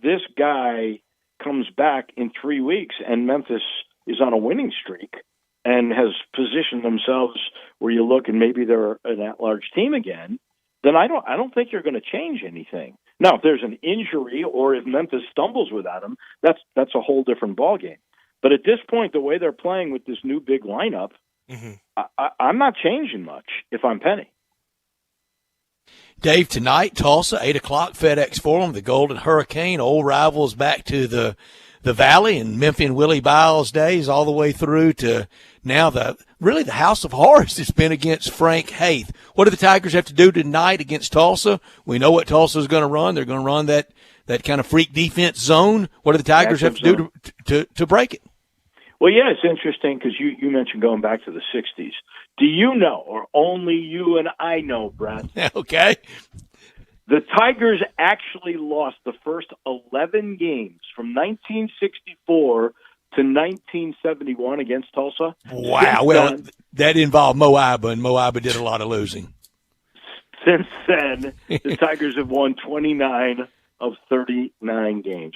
this guy comes back in 3 weeks and Memphis is on a winning streak and has positioned themselves where you look and maybe they're an at-large team again, then I don't think you're going to change anything. Now, if there's an injury or if Memphis stumbles without him, that's a whole different ballgame. But at this point, the way they're playing with this new big lineup, I'm not changing much if I'm Penny. Dave, tonight, Tulsa, 8 o'clock, FedEx Forum, the Golden Hurricane, old rivals back to the Valley and Memphis and Willie Biles days all the way through to now the House of Horrors has been against Frank Haith. What do the Tigers have to do tonight against Tulsa? We know what Tulsa is going to run. They're going to run that kind of freak defense zone. What do the Tigers have to do to break it? Well, yeah, it's interesting because you mentioned going back to the 60s. Do you know, or only you and I know, Brett? Okay. The Tigers actually lost the first 11 games from 1964 to 1971 against Tulsa. Wow. Well, that involved Moaba, and Moaba did a lot of losing. Since then, the Tigers have won 29 of 39 games.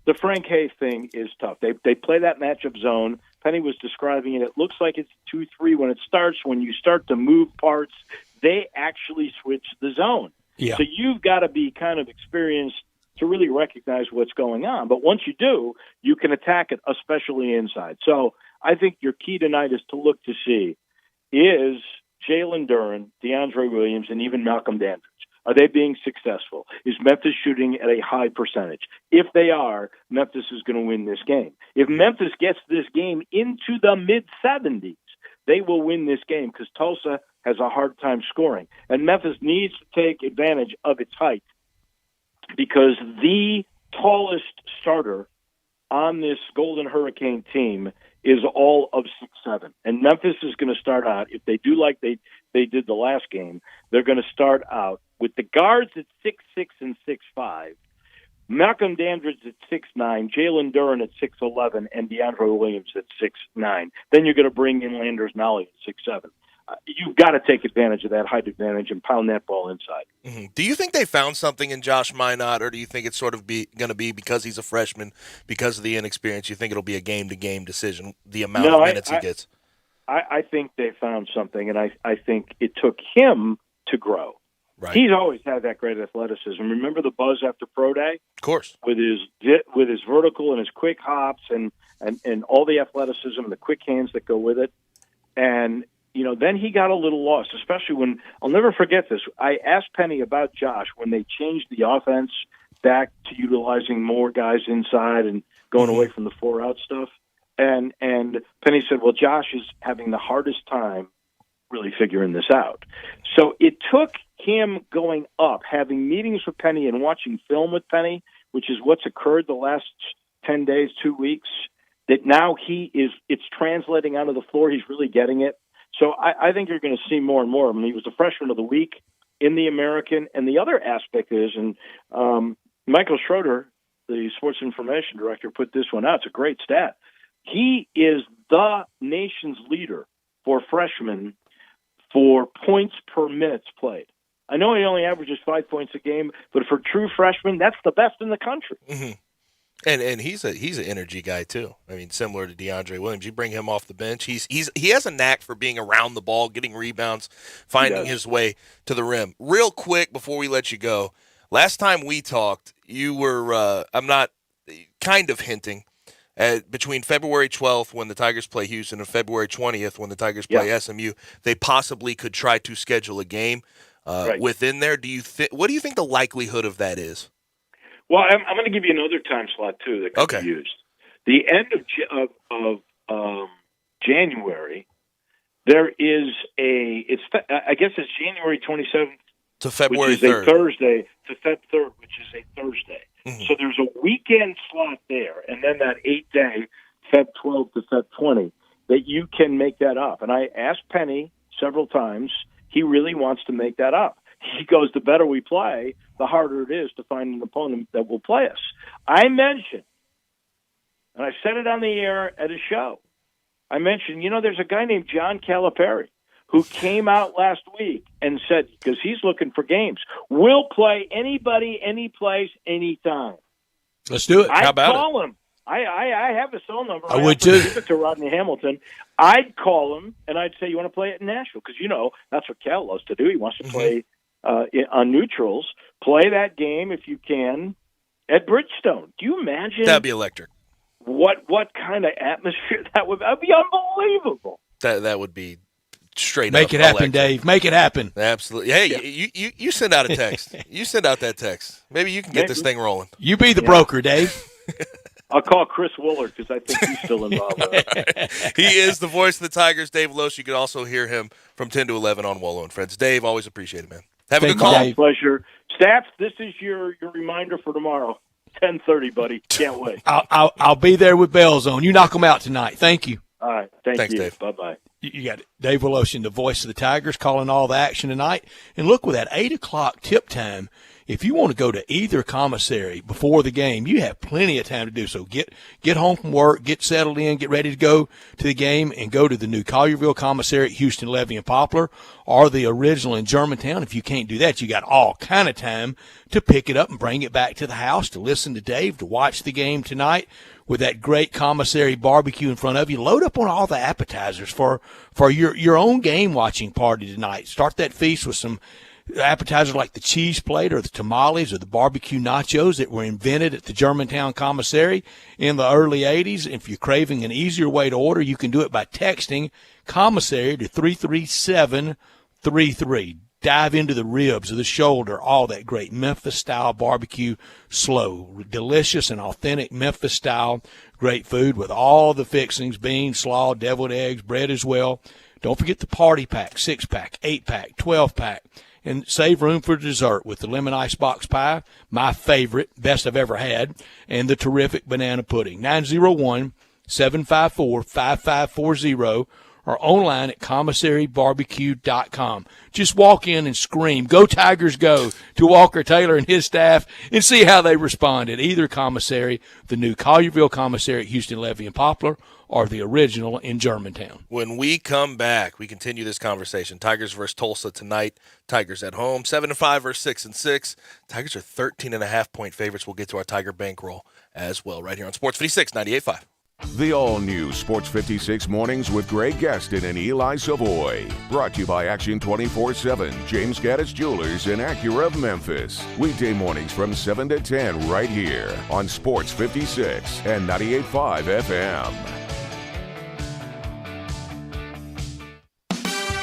The Frank Hayes thing is tough. They play that matchup zone. Penny was describing it. It looks like it's 2-3 when it starts. When you start to move parts, they actually switch the zone. Yeah. So you've got to be kind of experienced to really recognize what's going on. But once you do, you can attack it, especially inside. So I think your key tonight is to look to see, is Jalen Duren, DeAndre Williams, and even Malcolm Dandridge, are they being successful? Is Memphis shooting at a high percentage? If they are, Memphis is going to win this game. If Memphis gets this game into the mid-70s, they will win this game because Tulsa has a hard time scoring. And Memphis needs to take advantage of its height because the tallest starter on this Golden Hurricane team is all of 6'7". And Memphis is going to start out, if they do like they did the last game, they're going to start out with the guards at 6'6" and 6'5", Malcolm Dandridge at 6'9", Jalen Duren at 6'11", and DeAndre Williams at 6'9". Then you're going to bring in Landers Nolly at 6'7". You've got to take advantage of that height advantage and pound that ball inside. Mm-hmm. Do you think they found something in Josh Minot, or do you think it's sort of going to be because he's a freshman, because of the inexperience, you think it'll be a game-to-game decision, the amount of minutes he gets? I think they found something, and I think it took him to grow. Right. He's always had that great athleticism. Remember the buzz after Pro Day? Of course. With his vertical and his quick hops and all the athleticism and the quick hands that go with it. And then he got a little lost, especially when, I'll never forget this, I asked Penny about Josh when they changed the offense back to utilizing more guys inside and going away from the 4-out stuff. And Penny said, well, Josh is having the hardest time really figuring this out. So it took him going up, having meetings with Penny and watching film with Penny, which is what's occurred the last 10 days, 2 weeks, that now it's translating onto the floor. He's really getting it. So I think you're going to see more and more. I mean, he was the freshman of the week in the American. And the other aspect is, and Michael Schroeder, the sports information director, put this one out. It's a great stat. He is the nation's leader for freshmen for points per minutes played. I know he only averages 5 points a game, but for true freshmen, that's the best in the country. Mm-hmm. And he's an energy guy too. I mean, similar to DeAndre Williams, you bring him off the bench. He has a knack for being around the ball, getting rebounds, finding his way to the rim. Real quick before we let you go, last time we talked, you were I'm not kind of hinting at between February 12th when the Tigers play Houston and February 20th when the Tigers play SMU, they possibly could try to schedule a game within there. What do you think the likelihood of that is? Well, I'm going to give you another time slot, too, that could be used. The end of January, there is I guess it's January 27th to February 3rd. Which is a Thursday, to Feb 3rd, which is a Thursday. Mm-hmm. So there's a weekend slot there, and then that 8-day, Feb 12 to Feb 20, that you can make that up. And I asked Penny several times. He really wants to make that up. He goes, the better we play, the harder it is to find an opponent that will play us. I mentioned, and I said it on the air at a show, I mentioned, there's a guy named John Calipari who came out last week and said, because he's looking for games, we'll play anybody, any place, anytime. Let's do it. I'd How about call him. I have his phone number. I would too. Give it to Rodney Hamilton. I'd call him, and I'd say, you want to play it in Nashville? Because, that's what Cal loves to do. He wants to play on neutrals. Play that game, if you can, at Bridgestone. Do you imagine? That'd be electric. What kind of atmosphere that would be? That'd be unbelievable. That would be straight Make up it happen, electric. Dave. Make it happen. Absolutely. Hey, you send out a text. You send out that text. Maybe you can get this thing rolling. You be the broker, Dave. I'll call Chris Willard because I think he's still involved with it. He is the voice of the Tigers, Dave Loesch. You can also hear him from 10 to 11 on Wallow and Friends. Dave, always appreciate it, man. Have a good call. My pleasure. Staff, this is your reminder for tomorrow. 10:30, buddy. Can't wait. I'll be there with bells on. You knock them out tonight. Thank you. All right. Thanks, you. Dave. Bye-bye. You got it. Dave Woloshin, the voice of the Tigers, calling all the action tonight. And look, with that 8 o'clock tip time, if you want to go to either commissary before the game, you have plenty of time to do so. Get home from work, get settled in, get ready to go to the game, and go to the new Collierville commissary at Houston, Levy, and Poplar, or the original in Germantown. If you can't do that, you got all kind of time to pick it up and bring it back to the house to listen to Dave, to watch the game tonight with that great commissary barbecue in front of you. Load up on all the appetizers for your own game watching party tonight. Start that feast with some appetizers like the cheese plate or the tamales or the barbecue nachos that were invented at the Germantown commissary in the early 80s. If you're craving an easier way to order, you can do it by texting commissary to 33733. Dive into the ribs or the shoulder, all that great Memphis-style barbecue, slow, delicious and authentic Memphis-style great food with all the fixings, beans, slaw, deviled eggs, bread as well. Don't forget the party pack, 6-pack, 8-pack, 12-pack, and save room for dessert with the lemon icebox pie, my favorite, best I've ever had, and the terrific banana pudding. 901-754-5540. or online at commissarybarbecue.com. Just walk in and scream, "Go Tigers, go," to Walker Taylor and his staff and see how they respond at either commissary, the new Collierville commissary at Houston, Levy, and Poplar, or the original in Germantown. When we come back, we continue this conversation. Tigers versus Tulsa tonight. Tigers at home, 7-5 versus 6-6. Tigers are 13.5-point favorites. We'll get to our Tiger bankroll as well right here on Sports 56 98.5. The all-new Sports 56 Mornings with Greg Gaston and Eli Savoy. Brought to you by Action 24/7, James Gaddis Jewelers, and Acura of Memphis. Weekday mornings from 7 to 10 right here on Sports 56 and 98.5 FM.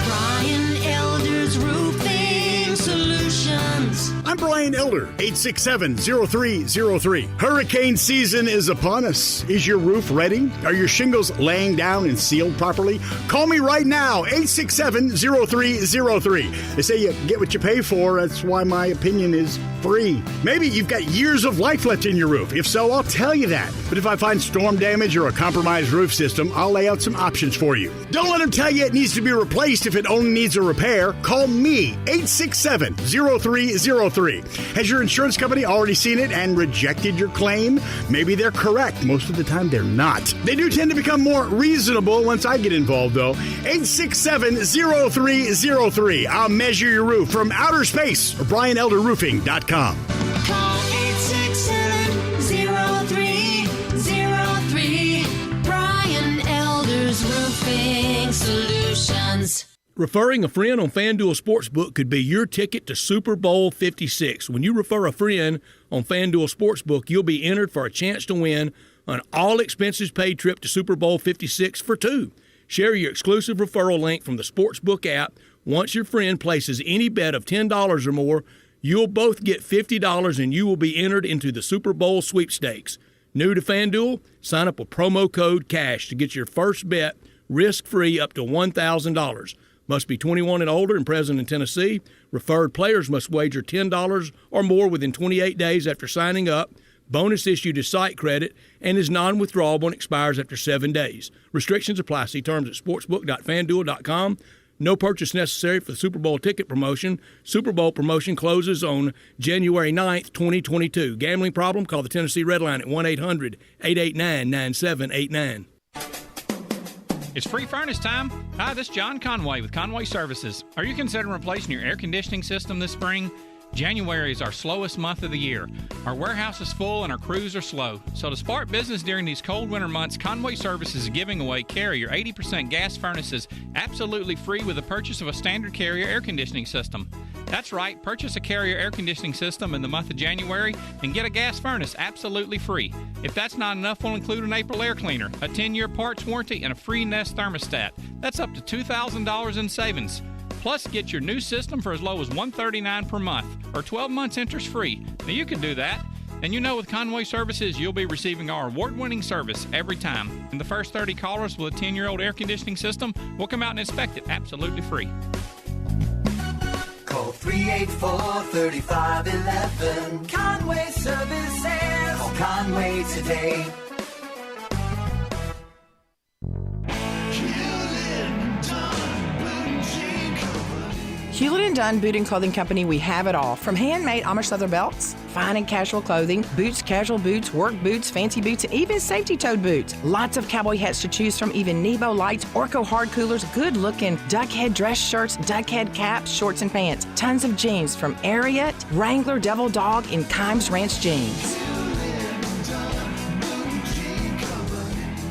Brian Elder's Roofing Solutions. I'm Brian Elder, 867-0303. Hurricane season is upon us. Is your roof ready? Are your shingles laying down and sealed properly? Call me right now, 867-0303. They say you get what you pay for. That's why my opinion is free. Maybe you've got years of life left in your roof. If so, I'll tell you that. But if I find storm damage or a compromised roof system, I'll lay out some options for you. Don't let them tell you it needs to be replaced if it only needs a repair. Call me, 867-0303. Has your insurance company already seen it and rejected your claim? Maybe they're correct. Most of the time, they're not. They do tend to become more reasonable once I get involved, though. 867-0303. I'll measure your roof from outer space or BrianElderRoofing.com. Call 867-0303. Brian Elder's Roofing Solutions. Referring a friend on FanDuel Sportsbook could be your ticket to Super Bowl 56. When you refer a friend on FanDuel Sportsbook, you'll be entered for a chance to win an all-expenses-paid trip to Super Bowl 56 for two. Share your exclusive referral link from the Sportsbook app. Once your friend places any bet of $10 or more, you'll both get $50 and you will be entered into the Super Bowl sweepstakes. New to FanDuel? Sign up with promo code CASH to get your first bet risk-free up to $1,000. Must be 21 and older and present in Tennessee. Referred players must wager $10 or more within 28 days after signing up. Bonus issued is site credit and is non-withdrawable and expires after 7 days. Restrictions apply. See terms at sportsbook.fanduel.com. No purchase necessary for the Super Bowl ticket promotion. Super Bowl promotion closes on January 9th, 2022. Gambling problem? Call the Tennessee Red Line at 1-800-889-9789. It's free furnace time. Hi, this is John Conway with Conway Services. Are you considering replacing your air conditioning system this spring? January is our slowest month of the year. Our warehouse is full and our crews are slow. So to spark business during these cold winter months, Conway Services is giving away Carrier 80% gas furnaces absolutely free with the purchase of a standard Carrier air conditioning system. That's right, purchase a Carrier air conditioning system in the month of January and get a gas furnace absolutely free. If that's not enough, we'll include an April air cleaner, a 10-year parts warranty, and a free Nest thermostat. That's up to $2,000 in savings. Plus, get your new system for as low as $139 per month or 12 months interest free. Now, you can do that. And you know with Conway Services, you'll be receiving our award-winning service every time. And the first 30 callers with a 10-year-old air conditioning system will come out and inspect it absolutely free. Call 384-3511. Conway Services. Call Conway today. Hewlett & Dunn Boot and Clothing Company, we have it all. From handmade Amish leather belts, fine and casual clothing, boots, casual boots, work boots, fancy boots, and even safety-toed boots. Lots of cowboy hats to choose from, even Nebo lights, Orco hard coolers, good-looking duck head dress shirts, duck head caps, shorts, and pants. Tons of jeans from Ariat, Wrangler, Devil Dog, and Kimes Ranch jeans.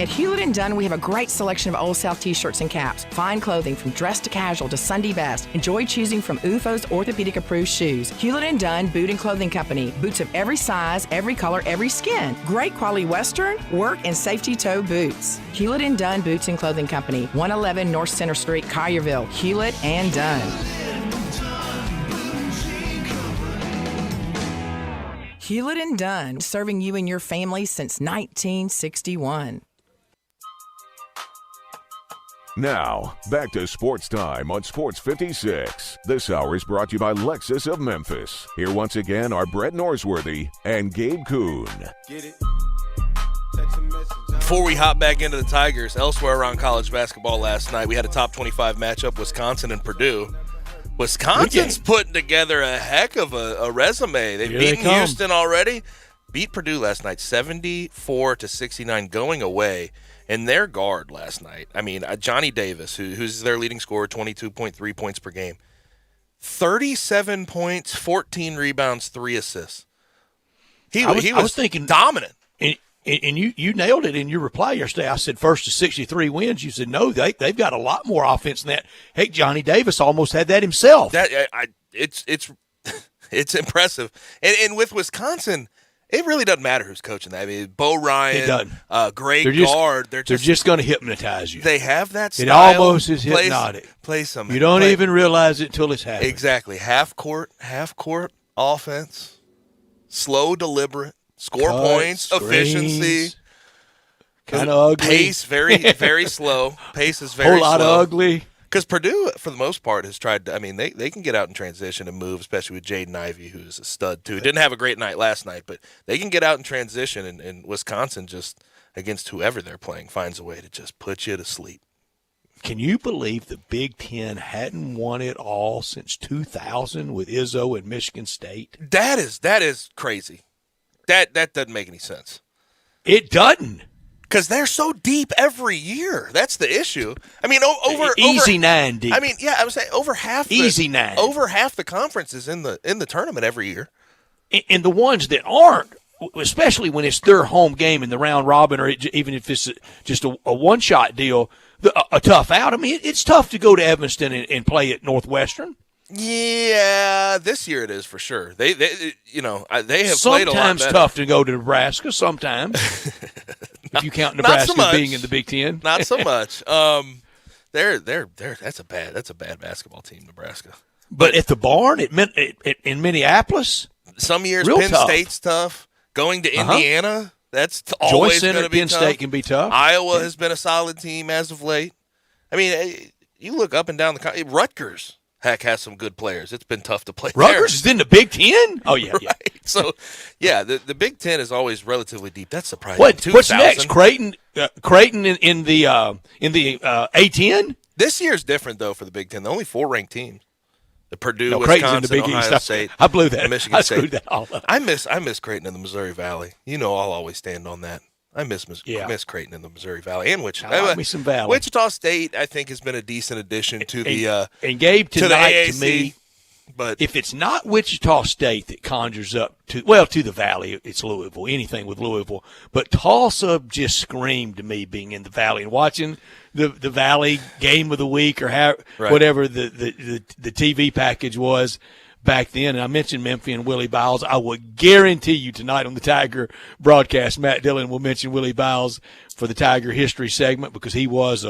At Hewlett & Dunn, we have a great selection of Old South t-shirts and caps, fine clothing from dress to casual to Sunday best. Enjoy choosing from UFO's orthopedic approved shoes. Hewlett & Dunn Boot and Clothing Company. Boots of every size, every color, every skin. Great quality Western, work, and safety toe boots. Hewlett & Dunn Boots and Clothing Company. 111 North Center Street, Collierville. Hewlett & Dunn. Hewlett & Dunn, serving you and your family since 1961. Now, back to Sports Time on Sports 56. This hour is brought to you by Lexus of Memphis. Here once again are Brett Norsworthy and Gabe Kuhn. Get it? Before we hop back into the Tigers, elsewhere around college basketball last night, we had a top 25 matchup, Wisconsin and Purdue. Wisconsin's putting together a heck of a resume. They've beaten Houston already. Beat Purdue last night, 74-69, going away. And their guard last night, I mean, Johnny Davis, who's their leading scorer, 22.3 points per game. 37 points, 14 rebounds, 3 assists. He was thinking dominant. And you nailed it in your reply yesterday. I said first to 63 wins. You said no, they've got a lot more offense than that. Heck, Johnny Davis almost had that himself. It's impressive. And with Wisconsin, it really doesn't matter who's coaching that. I mean, Bo Ryan, great guard. They're just going to hypnotize you. They have that style. It almost is hypnotic. Play some. You don't even realize it until it's happening. Exactly. Half court offense, slow, deliberate, score points, efficiency. Kind of ugly. Pace, very, very slow. Pace is very slow. Whole lot ugly. Because Purdue, for the most part, has tried to – I mean, they can get out in transition and move, especially with Jaden Ivey, who's a stud, too. Didn't have a great night last night, but they can get out in transition, and Wisconsin just, against whoever they're playing, finds a way to just put you to sleep. Can you believe the Big Ten hadn't won it all since 2000 with Izzo and Michigan State? That is crazy. That doesn't make any sense. It doesn't. Because they're so deep every year. That's the issue. I mean, over 9 deep. I mean, yeah, I would say over half. Easy 9. Over half the conference is in the tournament every year. And the ones that aren't, especially when it's their home game in the round robin, or even if it's just a one-shot deal, a tough out. I mean, it's tough to go to Evanston and play at Northwestern. Yeah, this year it is for sure. They have sometimes played a lot better. Sometimes tough to go to Nebraska. Sometimes, if you count Nebraska as being in the Big Ten, not so much. They're that's a bad basketball team, Nebraska. But at the barn, in Minneapolis, some years Penn State's tough. Going to Indiana, that's always going to be Penn tough. State can be tough. Iowa has been a solid team as of late. I mean, you look up and down the Rutgers. Heck, has some good players. It's been tough to play. Rutgers is in the Big Ten? Oh, yeah. Right. Yeah. So, yeah, the Big Ten is always relatively deep. That's surprising. What's next? Creighton in the A10? This year's different, though, for the Big Ten. The only 4 ranked teams. The Purdue, Wisconsin, in the Big Ohio State. I blew that. Michigan State. Screwed that all up. I miss Creighton in the Missouri Valley. You know I'll always stand on that. I miss Creighton in the Missouri Valley and Wichita. I like me some Valley. Wichita State, I think, has been a decent addition to the and Gabe tonight to to me. But if it's not Wichita State that conjures up to the Valley, it's Louisville. Anything with Louisville, but Tulsa just screamed to me being in the Valley and watching the Valley game of the week or whatever the TV package was back then. And I mentioned Memphis and Willie Biles. I will guarantee you tonight on the Tiger broadcast, Matt Dillon will mention Willie Biles for the Tiger history segment because he was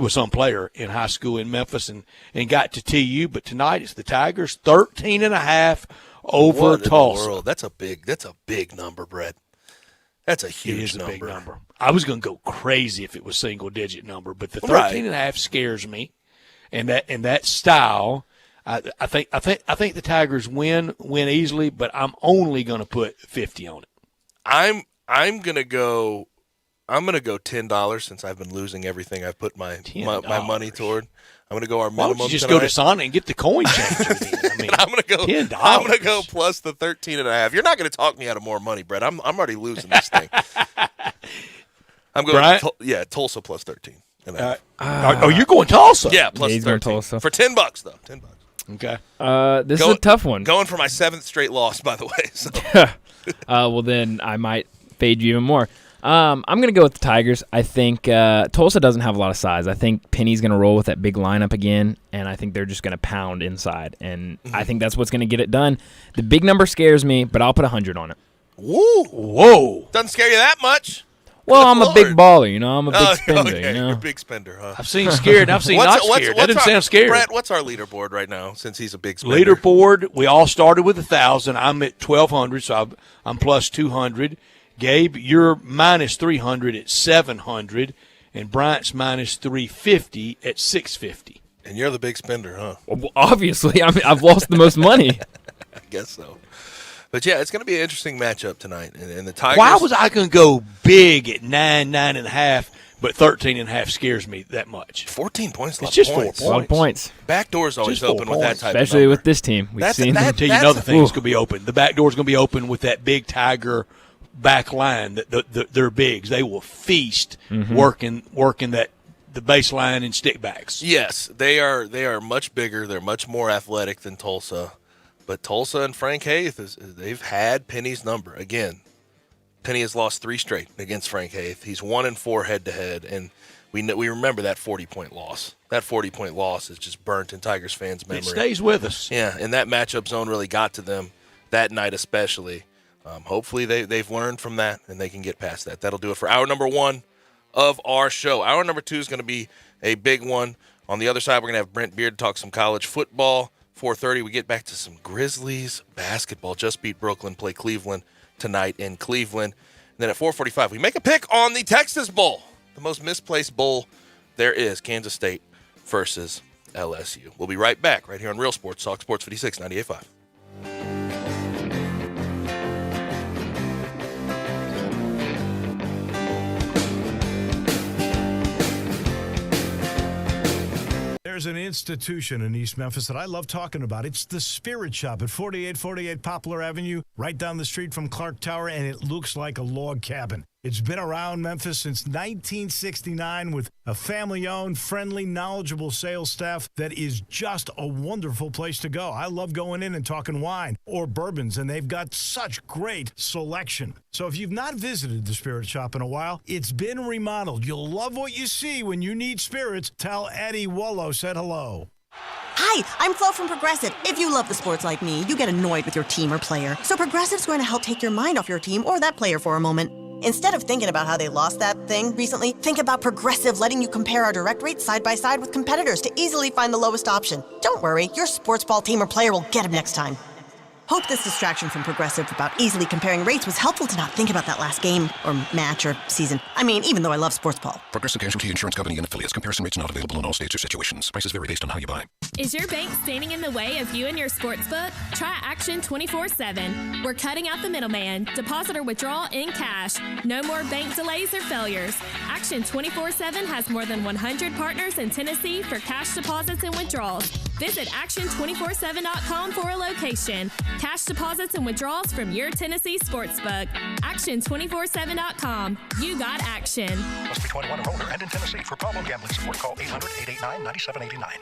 some player in high school in Memphis and got to TU. But tonight it's the Tigers 13.5 over Tulsa. That's a big number, Brett. That's a huge number. Big number. I was going to go crazy if it was single digit number, but the 13.5 scares me, and that style. I think the Tigers win easily, but I'm only going to put 50 on it. I'm going to go $10 since I've been losing everything I've put my money toward. I'm going to go our Why minimum don't you just tonight. go to Sonic and get the coin changer? I mean, I'm going to go. $10. I'm going to go plus the 13.5. You're not going to talk me out of more money, Brett. I'm already losing this thing. I'm going. Tulsa plus 13. You're going Tulsa? Yeah, plus he's 13 going Tulsa for $10 though. $10. Okay. This is a tough one. Going for my 7th straight loss, by the way. So. Well, then I might fade you even more. I'm going to go with the Tigers. I think Tulsa doesn't have a lot of size. I think Penny's going to roll with that big lineup again, and I think they're just going to pound inside. And I think that's what's going to get it done. The big number scares me, but I'll put 100 on it. Whoa. Doesn't scare you that much? Well, I'm a big baller, you know. I'm a big spender, okay. you know. You're a big spender, huh? I've seen scared, and I've seen not scared. That doesn't sound scary. Brett, what's our leaderboard right now since he's a big spender? Leaderboard, we all started with 1,000. I'm at 1,200, so I'm plus 200. Gabe, you're minus 300 at 700, and Bryant's minus 350 at 650. And you're the big spender, huh? Well, obviously, I've lost the most money. I guess so. But, yeah, it's going to be an interesting matchup tonight. And the Tigers. Why was I going to go big at 9.5, but 13.5 scares me that much? 14 points. It's just 4 points. points. 1 point. Back door's always Just 4 open with that points. type Especially of number. with this team. We've seen I'll tell you another thing that's going to be open. The back door's going to be open with that big Tiger back line. They're bigs. They will feast working the baseline and stickbacks. Yes, they are much bigger. They're much more athletic than Tulsa. But Tulsa and Frank Haith, they've had Penny's number. Again, Penny has lost 3 straight against Frank Haith. He's 1-4 head-to-head, and we remember that 40-point loss. That 40-point loss is just burnt in Tigers fans' memory. It stays with us. Yeah, and that matchup zone really got to them that night especially. Hopefully they've learned from that, and they can get past that. That'll do it for hour number 1 of our show. Hour number 2 is going to be a big one. On the other side, we're going to have Brent Beard talk some college football. 4:30, we get back to some Grizzlies basketball. Just beat Brooklyn, play Cleveland tonight in Cleveland. And then at 4:45, we make a pick on the Texas Bowl, the most misplaced bowl there is, Kansas State versus LSU. We'll be right back right here on Real Sports Talk, Sports 56, 98.5. There's an institution in East Memphis that I love talking about. It's the Spirit Shop at 4848 Poplar Avenue, right down the street from Clark Tower, and it looks like a log cabin. It's been around Memphis since 1969 with a family-owned, friendly, knowledgeable sales staff that is just a wonderful place to go. I love going in and talking wine or bourbons, and they've got such great selection. So if you've not visited the Spirit Shop in a while, it's been remodeled. You'll love what you see when you need spirits. Tell Eddie Wollo said hello. Hi, I'm Flo from Progressive. If you love the sports like me, you get annoyed with your team or player. So Progressive's going to help take your mind off your team or that player for a moment. Instead of thinking about how they lost that thing recently, think about Progressive letting you compare our direct rates side by side with competitors to easily find the lowest option. Don't worry, your sports ball team or player will get him next time. Hope this distraction from Progressive about easily comparing rates was helpful to not think about that last game or match or season. I mean, even though I love sports ball. Progressive Casualty Insurance Company and affiliates. Comparison rates not available in all states or situations. Prices vary based on how you buy. Is your bank standing in the way of you and your sports book? Try Action 24/7. We're cutting out the middleman. Deposit or withdrawal in cash. No more bank delays or failures. Action 24/7 has more than 100 partners in Tennessee for cash deposits and withdrawals. Visit action247.com for a location. Cash deposits and withdrawals from your Tennessee sportsbook. Action247.com. You got action. Must be 21 or older and in Tennessee. For problem gambling support, call 800-889-9789.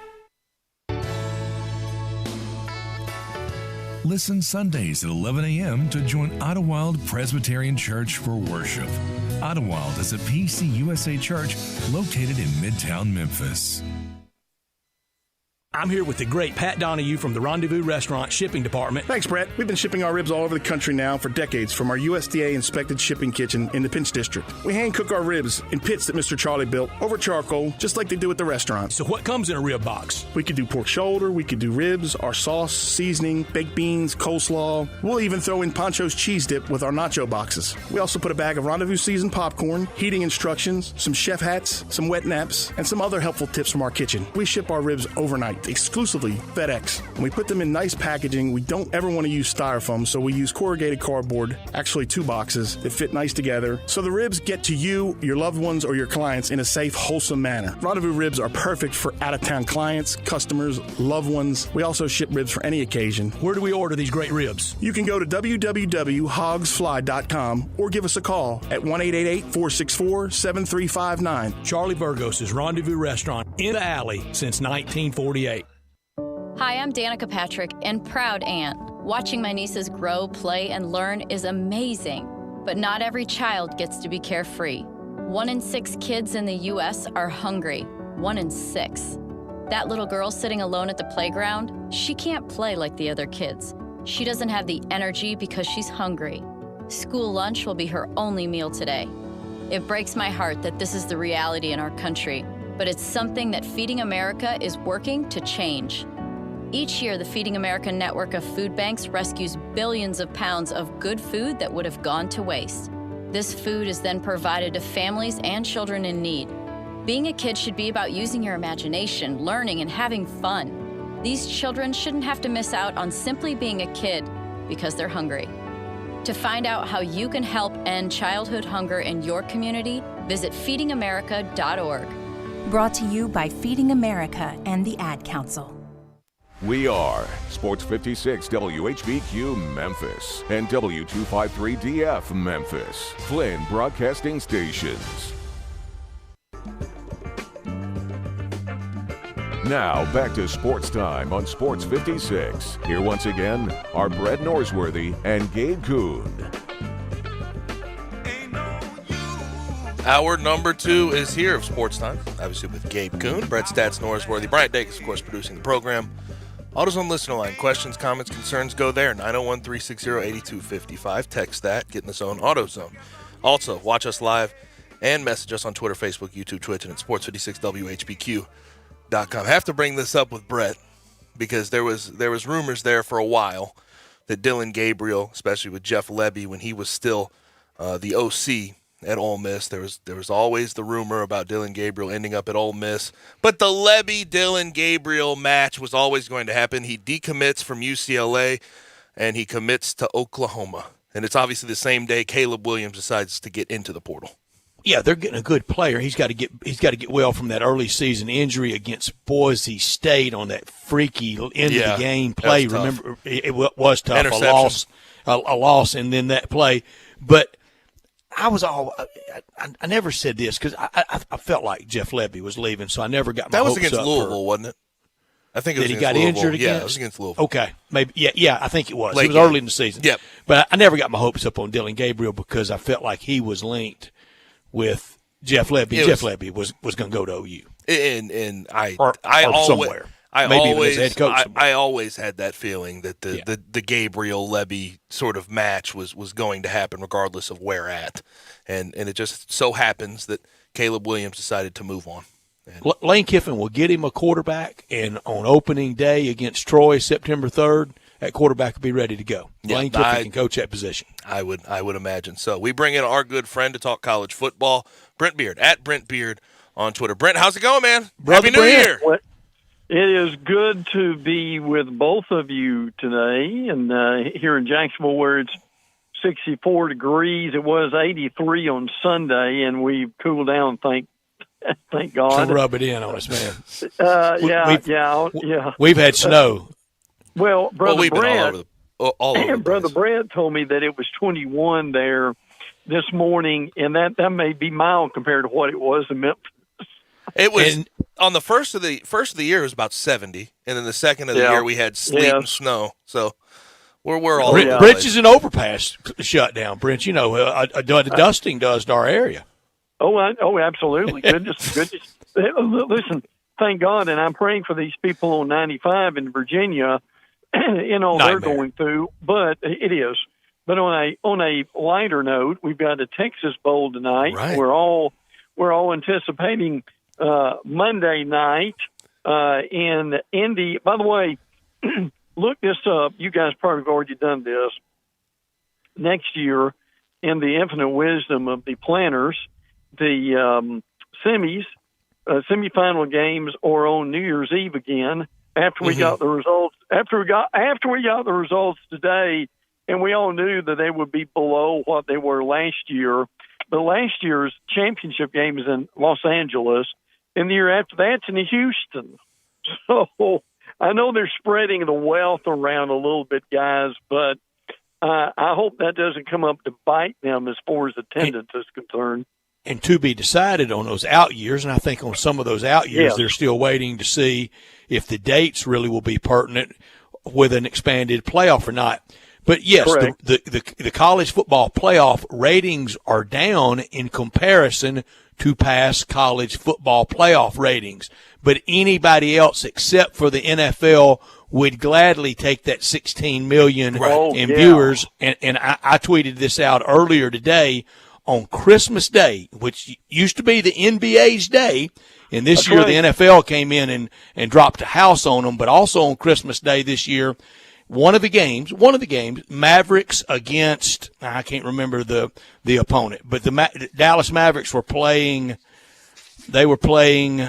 Listen Sundays at 11 a.m. to join Idlewild Presbyterian Church for worship. Idlewild is a PCUSA church located in Midtown Memphis. I'm here with the great Pat Donahue from the Rendezvous Restaurant Shipping Department. Thanks, Brett. We've been shipping our ribs all over the country now for decades from our USDA-inspected shipping kitchen in the Pinch District. We hand-cook our ribs in pits that Mr. Charlie built over charcoal, just like they do at the restaurant. So what comes in a rib box? We could do pork shoulder, we could do ribs, our sauce, seasoning, baked beans, coleslaw. We'll even throw in Pancho's cheese dip with our nacho boxes. We also put a bag of Rendezvous seasoned popcorn, heating instructions, some chef hats, some wet naps, and some other helpful tips from our kitchen. We ship our ribs overnight. exclusively FedEx. When we put them in nice packaging, we don't ever want to use styrofoam, so we use corrugated cardboard, actually 2 boxes that fit nice together, so the ribs get to you, your loved ones, or your clients in a safe, wholesome manner. Rendezvous ribs are perfect for out-of-town clients, customers, loved ones. We also ship ribs for any occasion. Where do we order these great ribs? You can go to www.hogsfly.com or give us a call at 1-888-464-7359. Charlie Burgos' Rendezvous Restaurant in the alley since 1948. Hi, I'm Danica Patrick and proud aunt. Watching my nieces grow, play, and learn is amazing. But not every child gets to be carefree. 1 in 6 kids in the U.S. are hungry. 1 in 6. That little girl sitting alone at the playground, she can't play like the other kids. She doesn't have the energy because she's hungry. School lunch will be her only meal today. It breaks my heart that this is the reality in our country, but it's something that Feeding America is working to change. Each year, the Feeding America network of food banks rescues billions of pounds of good food that would have gone to waste. This food is then provided to families and children in need. Being a kid should be about using your imagination, learning, and having fun. These children shouldn't have to miss out on simply being a kid because they're hungry. To find out how you can help end childhood hunger in your community, visit feedingamerica.org. Brought to you by Feeding America and the Ad Council. We are Sports 56 WHBQ Memphis and W253DF Memphis, Flynn Broadcasting Stations. Now, back to Sports Time on Sports 56. Here once again are Brett Norsworthy and Gabe Kuhn. Hour number 2 is here of Sports Time, obviously with Gabe Kuhn, Brett Stats Norsworthy, Bryant Dacus, of course, producing the program. AutoZone listener line. Questions, comments, concerns, go there. 901-360-8255. Text that. Get in the zone. AutoZone. Also, watch us live and message us on Twitter, Facebook, YouTube, Twitch, and at Sports56WHBQ.com. I have to bring this up with Brett because there was rumors there for a while that Dylan Gabriel, especially with Jeff Lebby when he was still the OC at Ole Miss, there was always the rumor about Dylan Gabriel ending up at Ole Miss. But the Lebby-Dylan Gabriel match was always going to happen. He decommits from UCLA and he commits to Oklahoma. And it's obviously the same day Caleb Williams decides to get into the portal. Yeah, they're getting a good player. He's got to get well from that early season injury against Boise State on that freaky end of the game play. Remember, it was tough. A loss, and then that play. But I never said this because I felt like Jeff Lebby was leaving, so I never got my hopes up. That was against Louisville, wasn't it? I think it was against Louisville. Did he got injured against? Yeah, it was against Louisville. Okay, maybe. Yeah, I think it was. Late It was game. early in the season. Yep. But I never got my hopes up on Dylan Gabriel because I felt like he was linked with Jeff Lebby. Jeff Lebby was going to go to OU. And I always had that feeling that the Gabriel Lebby sort of match was going to happen regardless of where at. And it just so happens that Caleb Williams decided to move on. Lane Kiffin will get him a quarterback, and on opening day against Troy, September 3rd, that quarterback will be ready to go. Yeah, Lane Kiffin can coach that position. I would imagine so. We bring in our good friend to talk college football, Brent Beard, at Brent Beard on Twitter. Brent, how's it going, man? Brother Happy New Year. It is good to be with both of you today, and here in Jacksonville where it's 64 degrees. It was 83 on Sunday, and we've cooled down, thank God. To rub it in on us, man. We've had snow. Well, Brother Brent, all over Brother Brent told me that it was 21 there this morning, and that may be mild compared to what it was in Memphis. It was on the first of the year. It was about 70, and then the second of the year we had sleet and snow. So we're all Bridge is an overpass shut down. Brent, you know, a dusting does to our area. Oh, absolutely. Goodness. Listen, thank God, and I'm praying for these people on 95 in Virginia. They're going through, but it is. But on a lighter note, we've got a Texas Bowl tonight. Right. We're all anticipating Monday night in Indy. By the way, look this up. You guys probably have already done this. Next year, in the infinite wisdom of the planners, the semis semifinal games or on New Year's Eve again after we got the results. After we got the results today, and we all knew that they would be below what they were last year. But last year's championship game is in Los Angeles, and the year after that's in Houston. So I know they're spreading the wealth around a little bit, guys, but I hope that doesn't come up to bite them as far as attendance is concerned. And to be decided on those out years, and I think on some of those out years, they're still waiting to see if the dates really will be pertinent with an expanded playoff or not. But yes, the college football playoff ratings are down in comparison to past college football playoff ratings. But anybody else except for the NFL would gladly take that 16 million in viewers. And I tweeted this out earlier today. On Christmas Day, which used to be the NBA's day, and this year the NFL came in and dropped a house on them, but also on Christmas Day this year, one of the games, Mavericks against, I can't remember the opponent, but the Dallas Mavericks were playing the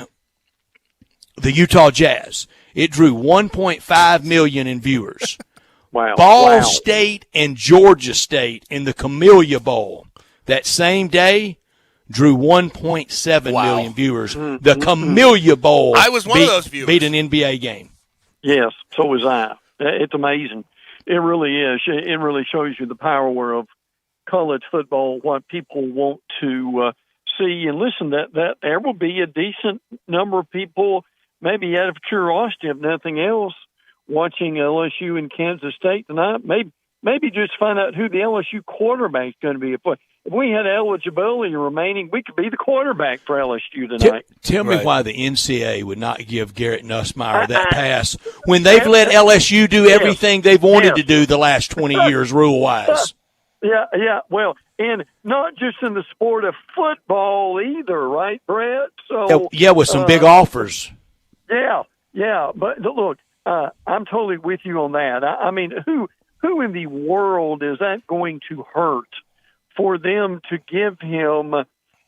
Utah Jazz. It drew 1.5 million in viewers. Wow. Ball State and Georgia State in the Camellia Bowl that same day drew 1.7 million viewers. The Camellia Bowl I was one of those viewers. Beat an NBA game. Yes, so was I. It's amazing. It really is. It really shows you the power of college football, what people want to see. And listen, that there will be a decent number of people, maybe out of curiosity, if nothing else, watching LSU and Kansas State tonight. Maybe just find out who the LSU quarterback is going to be. If we had eligibility remaining, we could be the quarterback for LSU tonight. Tell me why the NCAA would not give Garrett Nussmeier that pass when they've let LSU do everything they've wanted to do the last 20 years rule-wise. Yeah. Well, and not just in the sport of football either, right, Brett? So with some big offers. Yeah. But look, I'm totally with you on that. I mean, who in the world is that going to hurt for them to give him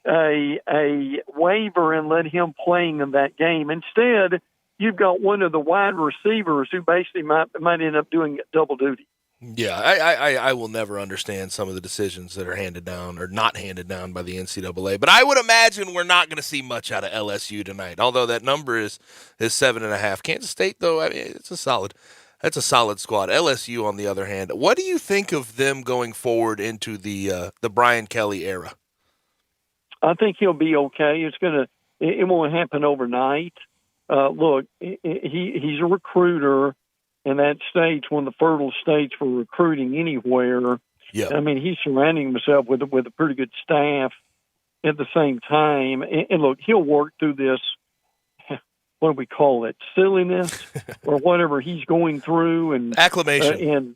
a waiver and let him playing in that game? Instead, you've got one of the wide receivers who basically might end up doing double duty. Yeah, I will never understand some of the decisions that are handed down or not handed down by the NCAA. But I would imagine we're not going to see much out of LSU tonight, although that number is 7.5. Kansas State, though, I mean, that's a solid squad. LSU, on the other hand, what do you think of them going forward into the Brian Kelly era? I think he'll be okay. It won't happen overnight. Look, he's a recruiter, and that state's one of the fertile states for recruiting anywhere. Yeah. I mean, he's surrounding himself with a pretty good staff at the same time. And look, he'll work through this. What do we call it? Silliness or whatever he's going through, and acclimation.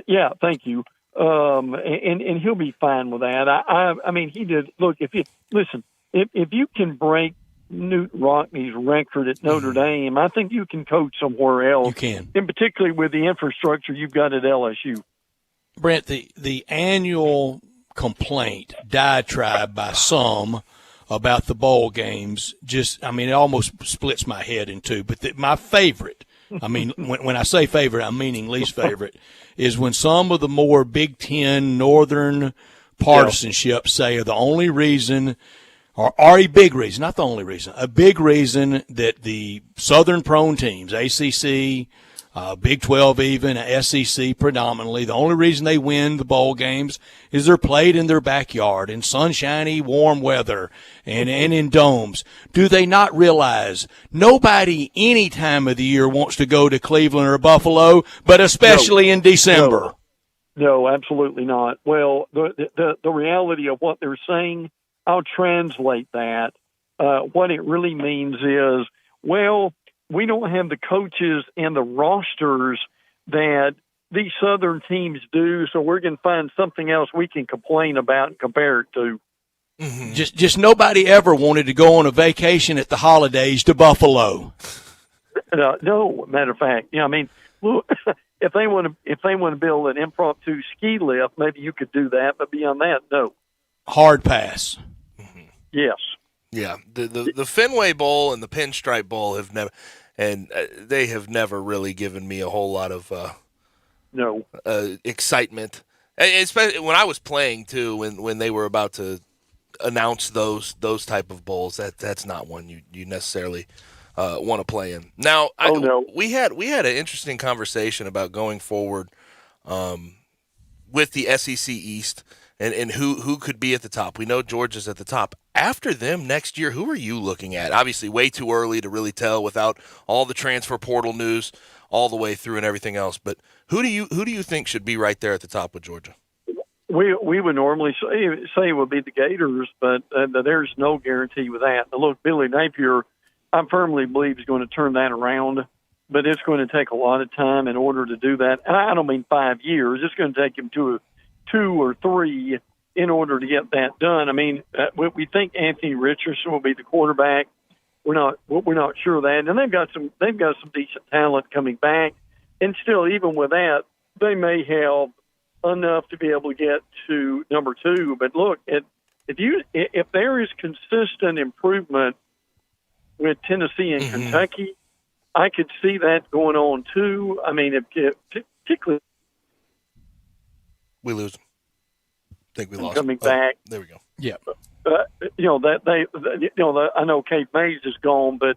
Yeah, thank you. And he'll be fine with that. I mean, he did. Look, if you can break Newt Rockney's record at Notre Dame, I think you can coach somewhere else. You can, and particularly with the infrastructure you've got at LSU. Brent, the annual complaint, diatribe by some about the bowl games, it almost splits my head in two. But my favorite, when I say favorite, I'm meaning least favorite, is when some of the more Big Ten Northern partisanships say the only reason, or a big reason, not the only reason, a big reason that the Southern prone teams, ACC, Big 12 even, SEC predominantly, the only reason they win the bowl games is they're played in their backyard in sunshiny, warm weather and in domes. Do they not realize nobody any time of the year wants to go to Cleveland or Buffalo, but especially in December? No, absolutely not. Well, the reality of what they're saying, I'll translate that. What it really means is, we don't have the coaches and the rosters that these Southern teams do, so we're going to find something else we can complain about and compare it to. Mm-hmm. Just nobody ever wanted to go on a vacation at the holidays to Buffalo. No, matter of fact, look, if they want to build an impromptu ski lift, maybe you could do that, but beyond that, no. Hard pass. Yes. Yeah, the Fenway Bowl and the Pinstripe Bowl have never, and they have never really given me a whole lot of excitement. Especially when I was playing too, when they were about to announce those type of bowls, that's not one you necessarily want to play in. Now, we had an interesting conversation about going forward with the SEC East and who could be at the top. We know Georgia's at the top. After them next year, who are you looking at? Obviously, way too early to really tell without all the transfer portal news all the way through and everything else. But who do you think should be right there at the top with Georgia? We would normally say it would be the Gators, but there's no guarantee with that. Now, look, Billy Napier, I firmly believe is going to turn that around, but it's going to take a lot of time in order to do that. And I don't mean 5 years. It's going to take him 2 or 3 in order to get that done. I mean, we think Anthony Richardson will be the quarterback. We're not sure of that, and they've got some decent talent coming back. And still, even with that, they may have enough to be able to get to number 2. But look, if there is consistent improvement with Tennessee and Kentucky, I could see that going on too. I mean, particularly we lose them. I think we lost coming back. There we go. Yeah. I know Kate Mays is gone, but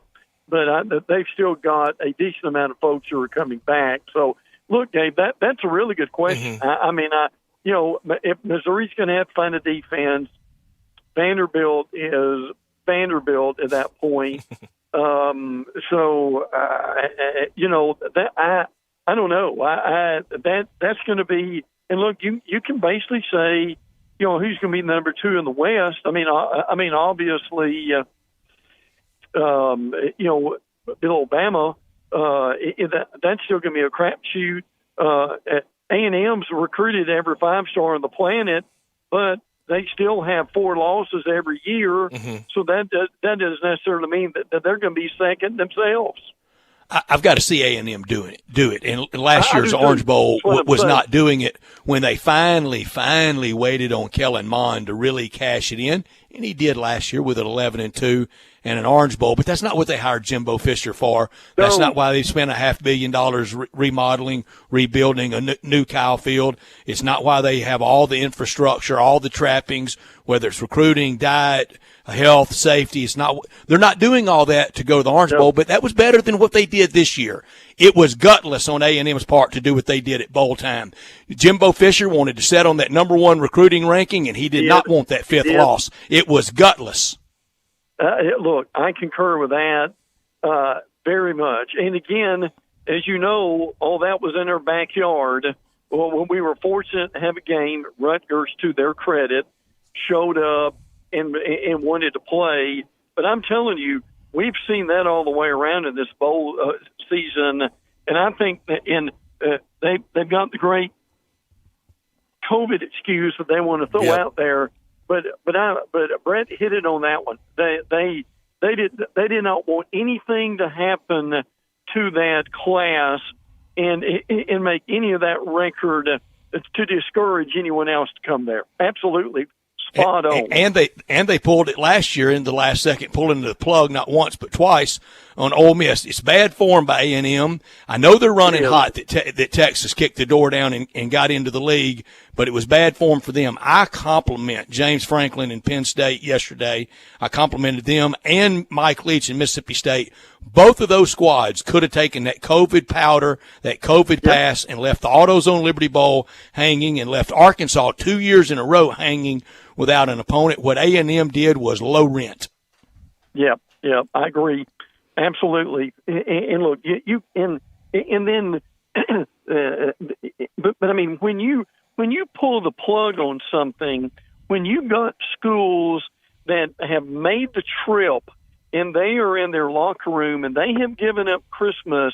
they've still got a decent amount of folks who are coming back. So, look, Gabe, that's a really good question. I mean, if Missouri's going to have to find a defense, Vanderbilt is Vanderbilt at that point. I don't know. That's going to be. And look, you can basically say, who's going to be number 2 in the West. I mean, obviously, Alabama. That's still going to be a crapshoot. A&M's recruited every 5-star on the planet, but they still have 4 losses every year. So that doesn't necessarily mean that they're going to be second themselves. I've got to see A&M do it. And last year's Orange Bowl was not doing it when they finally waited on Kellen Mond to really cash it in. And he did last year with an 11-2 and an Orange Bowl. But that's not what they hired Jimbo Fisher for. That's not why they spent $500 million remodeling, rebuilding a new Kyle Field. It's not why they have all the infrastructure, all the trappings, whether it's recruiting, diet, health, safety. They're not doing all that to go to the Orange Bowl, but that was better than what they did this year. It was gutless on A&M's part to do what they did at bowl time. Jimbo Fisher wanted to set on that number 1 recruiting ranking, and he did not want that 5th loss. It was gutless. Look, I concur with that very much. And again, as you know, all that was in our backyard. Well, when we were fortunate to have a game, Rutgers, to their credit, showed up and wanted to play. But I'm telling you, we've seen that all the way around in this bowl season, and I think that they've got the great COVID excuse that they want to throw out there. But Brett hit it on that one. They did not want anything to happen to that class and make any of that record to discourage anyone else to come there. Absolutely. Spot on. And they pulled it last year in the last second, pulling the plug not once but twice on Ole Miss. It's bad form by A&M. I know they're running hot that Texas kicked the door down and got into the league, but it was bad form for them. I compliment James Franklin and Penn State yesterday. I complimented them and Mike Leach in Mississippi State. Both of those squads could have taken that COVID powder, that COVID pass, and left the AutoZone Liberty Bowl hanging and left Arkansas 2 years in a row hanging without an opponent. What A&M did was low rent. Yeah, I agree. Absolutely. And look, but I mean, when you pull the plug on something, when you got schools that have made the trip and they are in their locker room and they have given up Christmas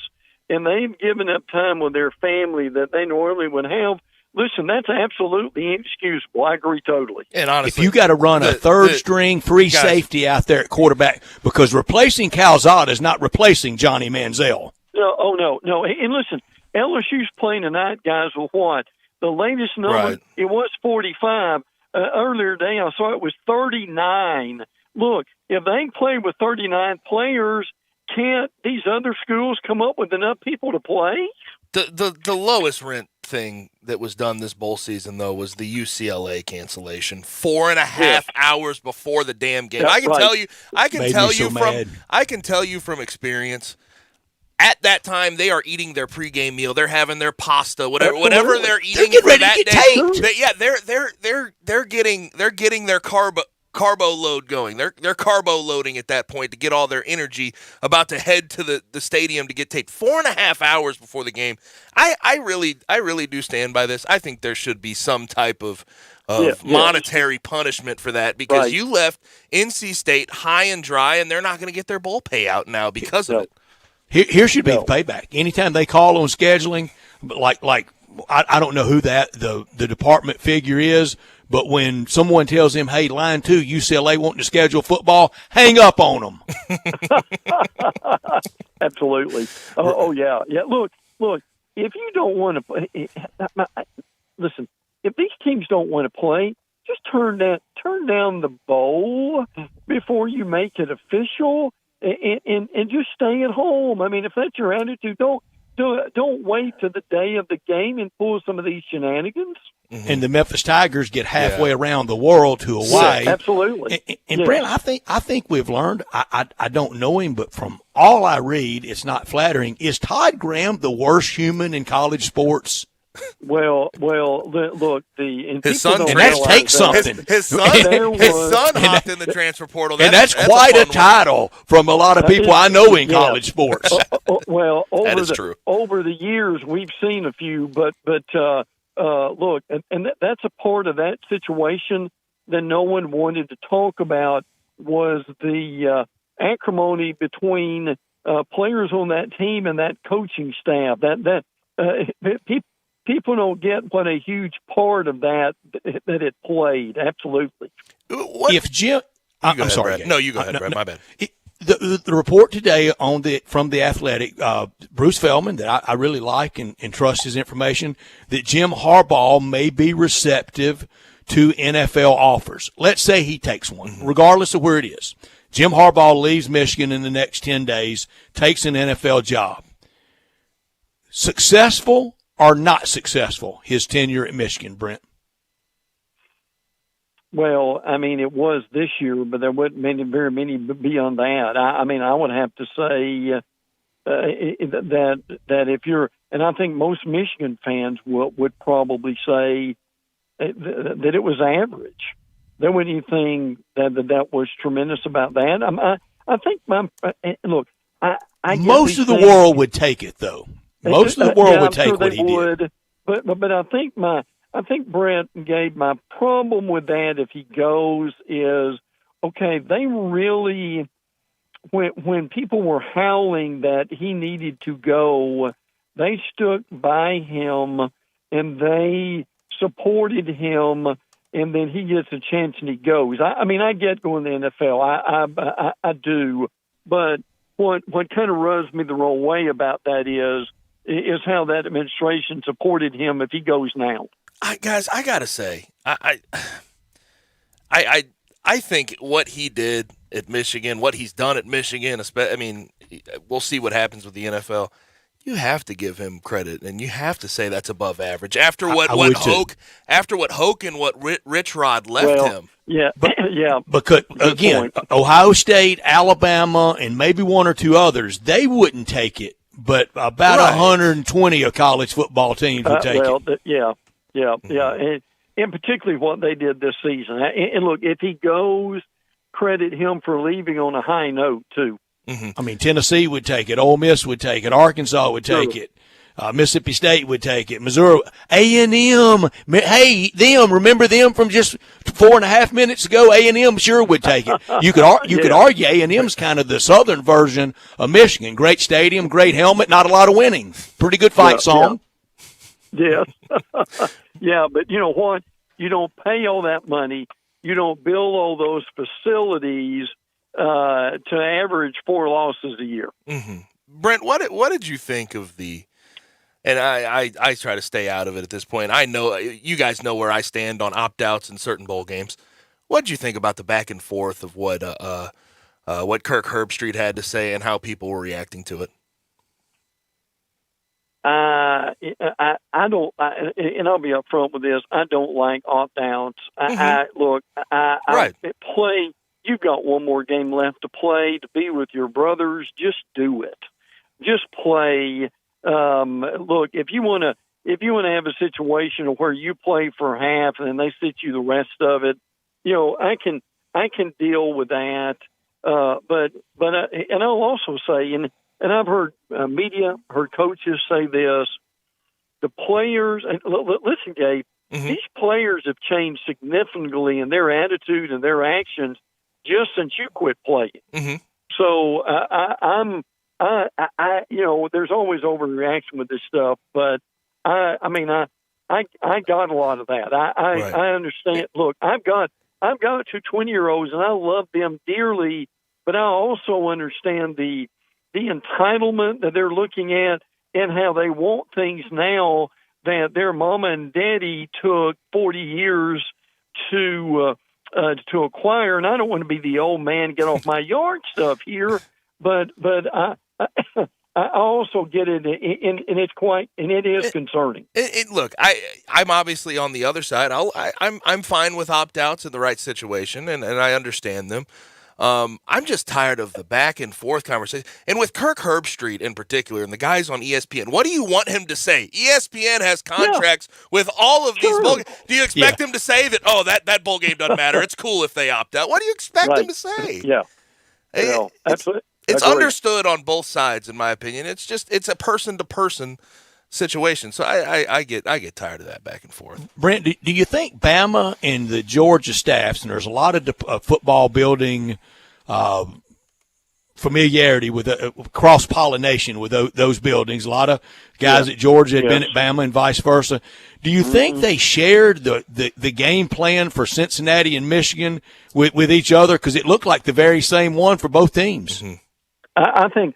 and they've given up time with their family that they normally would have, listen, that's absolutely inexcusable. I agree totally. And honestly, if you got to run a third-string free safety out there at quarterback, because replacing Calzada is not replacing Johnny Manziel. No. And listen, LSU's playing tonight, guys, with what? The latest number, it was 45. Earlier today, I saw it was 39. look, if they play with 39 players, can't these other schools come up with enough people to play? The lowest rent thing that was done this bowl season, though, was the UCLA cancellation 4.5 hours before the damn game. That's I can right. tell you, Mad. I can tell you from experience. At that time, they are eating their pregame meal. They're having their pasta, whatever they're eating getting for ready that to get day. They're getting their carbo load going. They're carbo loading at that point to get all their energy about to head to the stadium to get taped 4.5 hours before the game. I really do stand by this. I think there should be some type of monetary punishment for that, because you left NC State high and dry, and they're not going to get their bowl payout now because of it. Here should be payback. Anytime they call on scheduling, like I don't know who the department figure is, but when someone tells them, hey, line 2, UCLA wanting to schedule football, hang up on them. Absolutely. Oh yeah. Look. If you don't want to play, listen. If these teams don't want to play, just turn down the bowl before you make it official, and just stay at home. I mean, if that's your attitude, don't wait to the day of the game and pull some of these shenanigans. And the Memphis Tigers get halfway around the world to Hawaii. Absolutely. And Brent, I think we've learned. I don't know him, but from all I read, it's not flattering. Is Todd Graham the worst human in college sports? Well, look, his son takes something. His son hopped in the transfer portal, and that's quite a title from a lot of people I know in college sports. Well, that is true. Over the years, we've seen a few, but look, and that's a part of that situation that no one wanted to talk about was the acrimony between players on that team and that coaching staff. People don't get what a huge part of that it played. Absolutely. If Jim, I'm sorry. Brad. No, you go ahead, Brad. My bad. The report today from the Athletic, Bruce Feldman, that I really like and trust his information, that Jim Harbaugh may be receptive to NFL offers. Let's say he takes one, regardless of where it is. Jim Harbaugh leaves Michigan in the next 10 days, takes an NFL job. Successful or not successful, his tenure at Michigan, Brent? Well, I mean, it was this year, but there wasn't very many beyond that. I mean, I would have to say that if you're, and I think most Michigan fans would probably say that it was average. There wasn't anything that was tremendous about that. I think look, I most of the world would take it, though. Most of the world would take what he did. But I think Brent gave my problem with that if he goes is, okay, they really, when people were howling that he needed to go, they stuck by him and they supported him, and then he gets a chance and he goes. I mean, I get going to the NFL. I do. But what kind of rubs me the wrong way about that is how that administration supported him if he goes now. Guys, I gotta say, I think what he did at Michigan, what he's done at Michigan, I mean, we'll see what happens with the NFL. You have to give him credit, and you have to say that's above average. After what Hoke and what Rich Rod left him. Yeah, yeah. Because again, Ohio State, Alabama, and maybe one or two others, they wouldn't take it. But about 120 of college football teams would take it. Yeah, and particularly what they did this season. And look, if he goes, credit him for leaving on a high note, too. Mm-hmm. I mean, Tennessee would take it. Ole Miss would take it. Arkansas would take it. Mississippi State would take it. Missouri, A&M. Hey, remember them from just 4.5 minutes ago? A&M sure would take it. You could argue A&M's kind of the southern version of Michigan. Great stadium, great helmet, not a lot of winning. Pretty good fight song. Yeah. Yeah, but you know what? You don't pay all that money. You don't build all those facilities to average 4 losses a year. Mm-hmm. Brent, what did you think of the? And I try to stay out of it at this point. I know you guys know where I stand on opt-outs in certain bowl games. what did you think about the back and forth of what Kirk Herbstreit had to say and how people were reacting to it? I don't, and I'll be upfront with this. I don't like opt-outs. Right. Play. You've got one more game left to play, to be with your brothers. Just do it. Just play. Look, if you want to have a situation where you play for half and then they sit you the rest of it, I can deal with that. But and I'll also say, and I've heard heard coaches say this: the players. And listen, Gabe, these players have changed significantly in their attitude and their actions just since you quit playing. So there's always overreaction with this stuff, but I got a lot of that. I understand. Look, I've got 2 20-year-olds, and I love them dearly, but I also understand the entitlement that they're looking at and how they want things now that their mama and daddy took 40 years to acquire. And I don't want to be the old man, get off my yard stuff here, but I also get it, and it is concerning. Look, I'm obviously on the other side. I'm fine with opt-outs in the right situation, and I understand them. I'm just tired of the back and forth conversation. And with Kirk Herbstreit in particular and the guys on ESPN, what do you want him to say? ESPN has contracts with all of these bowl games. Do you expect him to say that, that bowl game doesn't matter? It's cool if they opt out. What do you expect him to say? Yeah. It's understood on both sides, in my opinion. It's a person-to-person situation. So I get tired of that back and forth. Brent, do you think Bama and the Georgia staffs, and there's a lot of football building familiarity with cross-pollination with those buildings, a lot of guys at Georgia had been at Bama and vice versa. Do you think they shared the game plan for Cincinnati and Michigan with each other? Because it looked like the very same one for both teams. I think.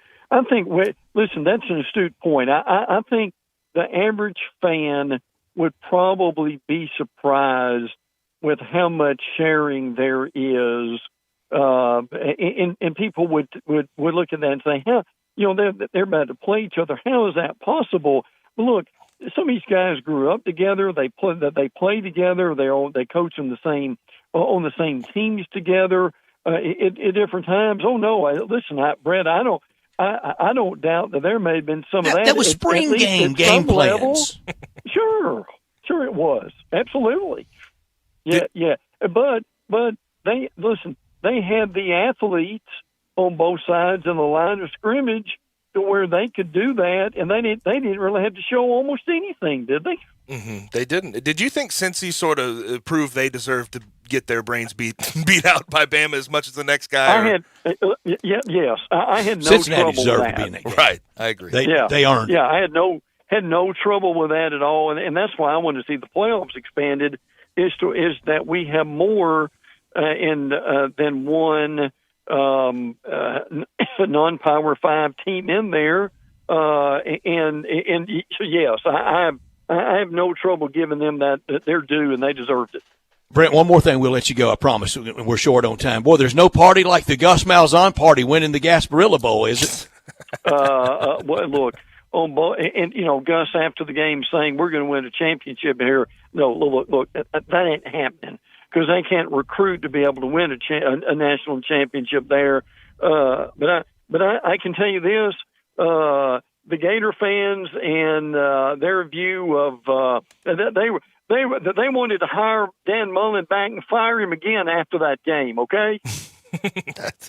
Listen, that's an astute point. I think the average fan would probably be surprised with how much sharing there is, and people would look at that and say, they're about to play each other. How is that possible? Well, look, some of these guys grew up together. They play together. They coach on the same teams together at different times. Oh no, Brett, I don't doubt that there may have been some of that. That was spring game plans. Sure it was. Absolutely. Yeah. But they had the athletes on both sides of the line of scrimmage to where they could do that, and they didn't really have to show almost anything, did they? They didn't. Did you think Cincy sort of proved they deserved to get their brains beat out by Bama as much as the next guy? Yes. I had no Cincinnati trouble deserved with that. to be in that game. Right, I agree. They earned it. Yeah, I had no trouble with that at all, and that's why I wanted to see the playoffs expanded. Is that we have more than one non-Power 5 team in there, and yes, I have no trouble giving them that they're due, and they deserved it. Brent, one more thing, we'll let you go. I promise. We're short on time. Boy, there's no party like the Gus Malzahn party winning the Gasparilla Bowl, is it? Well, look, and Gus after the game saying we're going to win a championship here. No, look, that ain't happening because they can't recruit to be able to win a national championship there. But I can tell you this: the Gator fans and their view of they wanted to hire Dan Mullen back and fire him again after that game. Okay.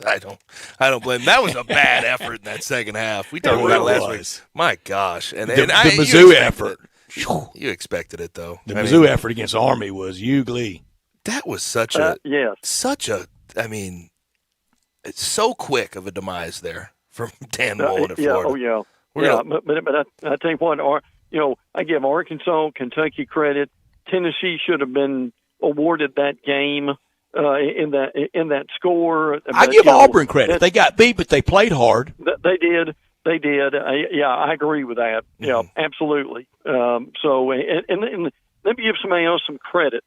I don't blame him. That was a bad effort in that second half. We talked about it last week. My gosh. And the Mizzou effort. You expected it, though. The Mizzou effort against Army was ugly. That was such a, it's so quick of a demise there from Dan Mullen at Florida. But I tell you what, I give Arkansas, Kentucky credit. Tennessee should have been awarded that game. In that score, I give Auburn credit. They got beat, but they played hard. They did. I agree with that. Mm-hmm. Yeah, absolutely. So, and let me give somebody else some credit.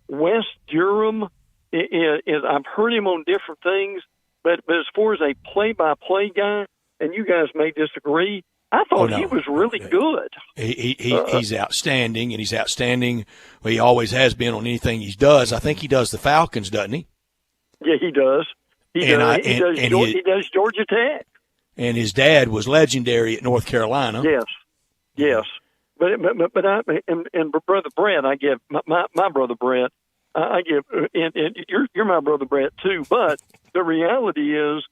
West Durham is I've heard him on different things, but as far as a play-by-play guy, and you guys may disagree, I thought he was really good. He's outstanding, and he's outstanding. Well, he always has been on anything he does. I think he does the Falcons, doesn't he? Yeah, he does. He does Georgia Tech. And his dad was legendary at North Carolina. Yes. But Brother Brett, I give my brother Brett. I give, and you're my brother Brett too. But the reality is,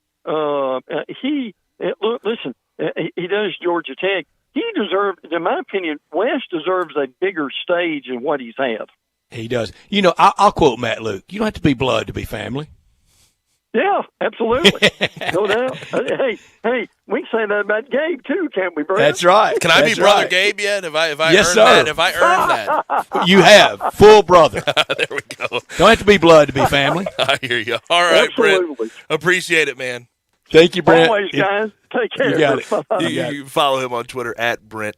listen. He does Georgia Tech. He deserves, in my opinion, West deserves a bigger stage than what he's had. He does. You know, I'll quote Matt Luke. You don't have to be blood to be family. Yeah, absolutely. No doubt. Hey, we can say that about Gabe too, can't we, Brad? That's right. Can I be Brother Gabe yet? Have I yes, earned sir. that? Have I earned that? You have. Full brother. There we go. Don't have to be blood to be family. I hear you. All right, absolutely. Brent. Appreciate it, man. Thank you, Brent. Always, guys. Take care. You got it. You follow him on Twitter at Brent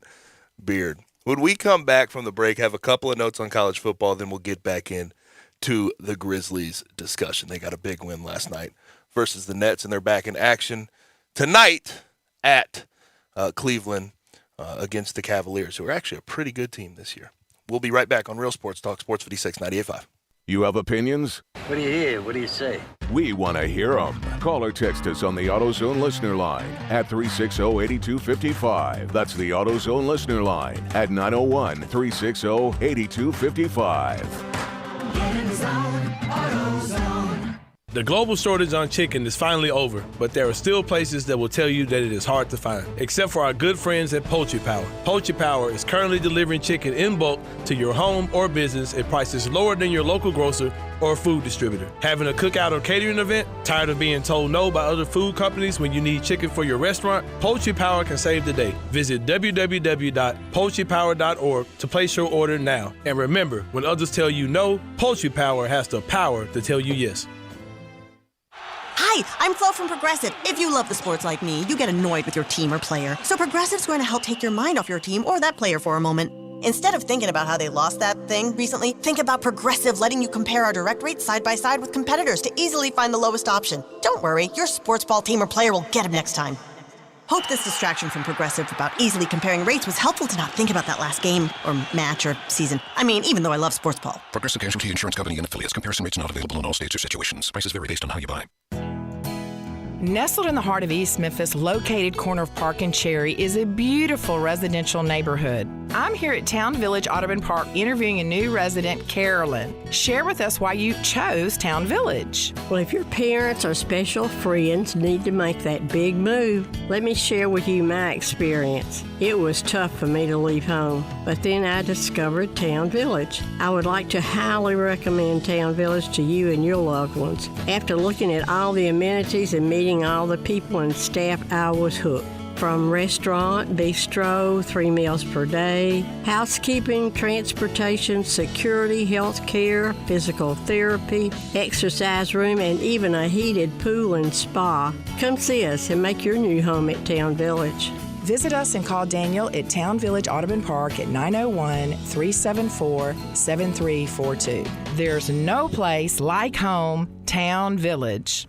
Beard. When we come back from the break, have a couple of notes on college football, then we'll get back in to the Grizzlies discussion. They got a big win last night versus the Nets, and they're back in action tonight at Cleveland against the Cavaliers, who are actually a pretty good team this year. We'll be right back on Real Sports Talk, Sports 56 98.5. You have opinions? What do you hear? What do you say? We want to hear them. Call or text us on the AutoZone listener line at 360-8255. That's the AutoZone listener line at 901-360-8255. Get in the zone, AutoZone. The global shortage on chicken is finally over, but there are still places that will tell you that it is hard to find, except for our good friends at Poultry Power. Poultry Power is currently delivering chicken in bulk to your home or business at prices lower than your local grocer or food distributor. Having a cookout or catering event? Tired of being told no by other food companies when you need chicken for your restaurant? Poultry Power can save the day. Visit www.poultrypower.org to place your order now. And remember, when others tell you no, Poultry Power has the power to tell you yes. Hi, I'm Flo from Progressive. If you love the sports like me, you get annoyed with your team or player. So Progressive's going to help take your mind off your team or that player for a moment. Instead of thinking about how they lost that thing recently, think about Progressive letting you compare our direct rates side by side with competitors to easily find the lowest option. Don't worry, your sports ball team or player will get him next time. Hope this distraction from Progressive about easily comparing rates was helpful to not think about that last game or match or season. I mean, even though I love sports ball. Progressive Casualty Insurance Company and affiliates. Comparison rates not available in all states or situations. Prices vary based on how you buy. Nestled in the heart of East Memphis, located corner of Park and Cherry, is a beautiful residential neighborhood. I'm here at Town Village Audubon Park interviewing a new resident, Carolyn. Share with us why you chose Town Village. Well, if your parents or special friends need to make that big move, let me share with you my experience. It was tough for me to leave home, but then I discovered Town Village. I would like to highly recommend Town Village to you and your loved ones. After looking at all the amenities and meeting all the people and staff, I was hooked. From restaurant, bistro, 3 meals per day, housekeeping, transportation, security, health care, physical therapy, exercise room, and even a heated pool and spa. Come see us and make your new home at Town Village. Visit us and call Daniel at Town Village Audubon Park at 901-374-7342. There's no place like home, Town Village.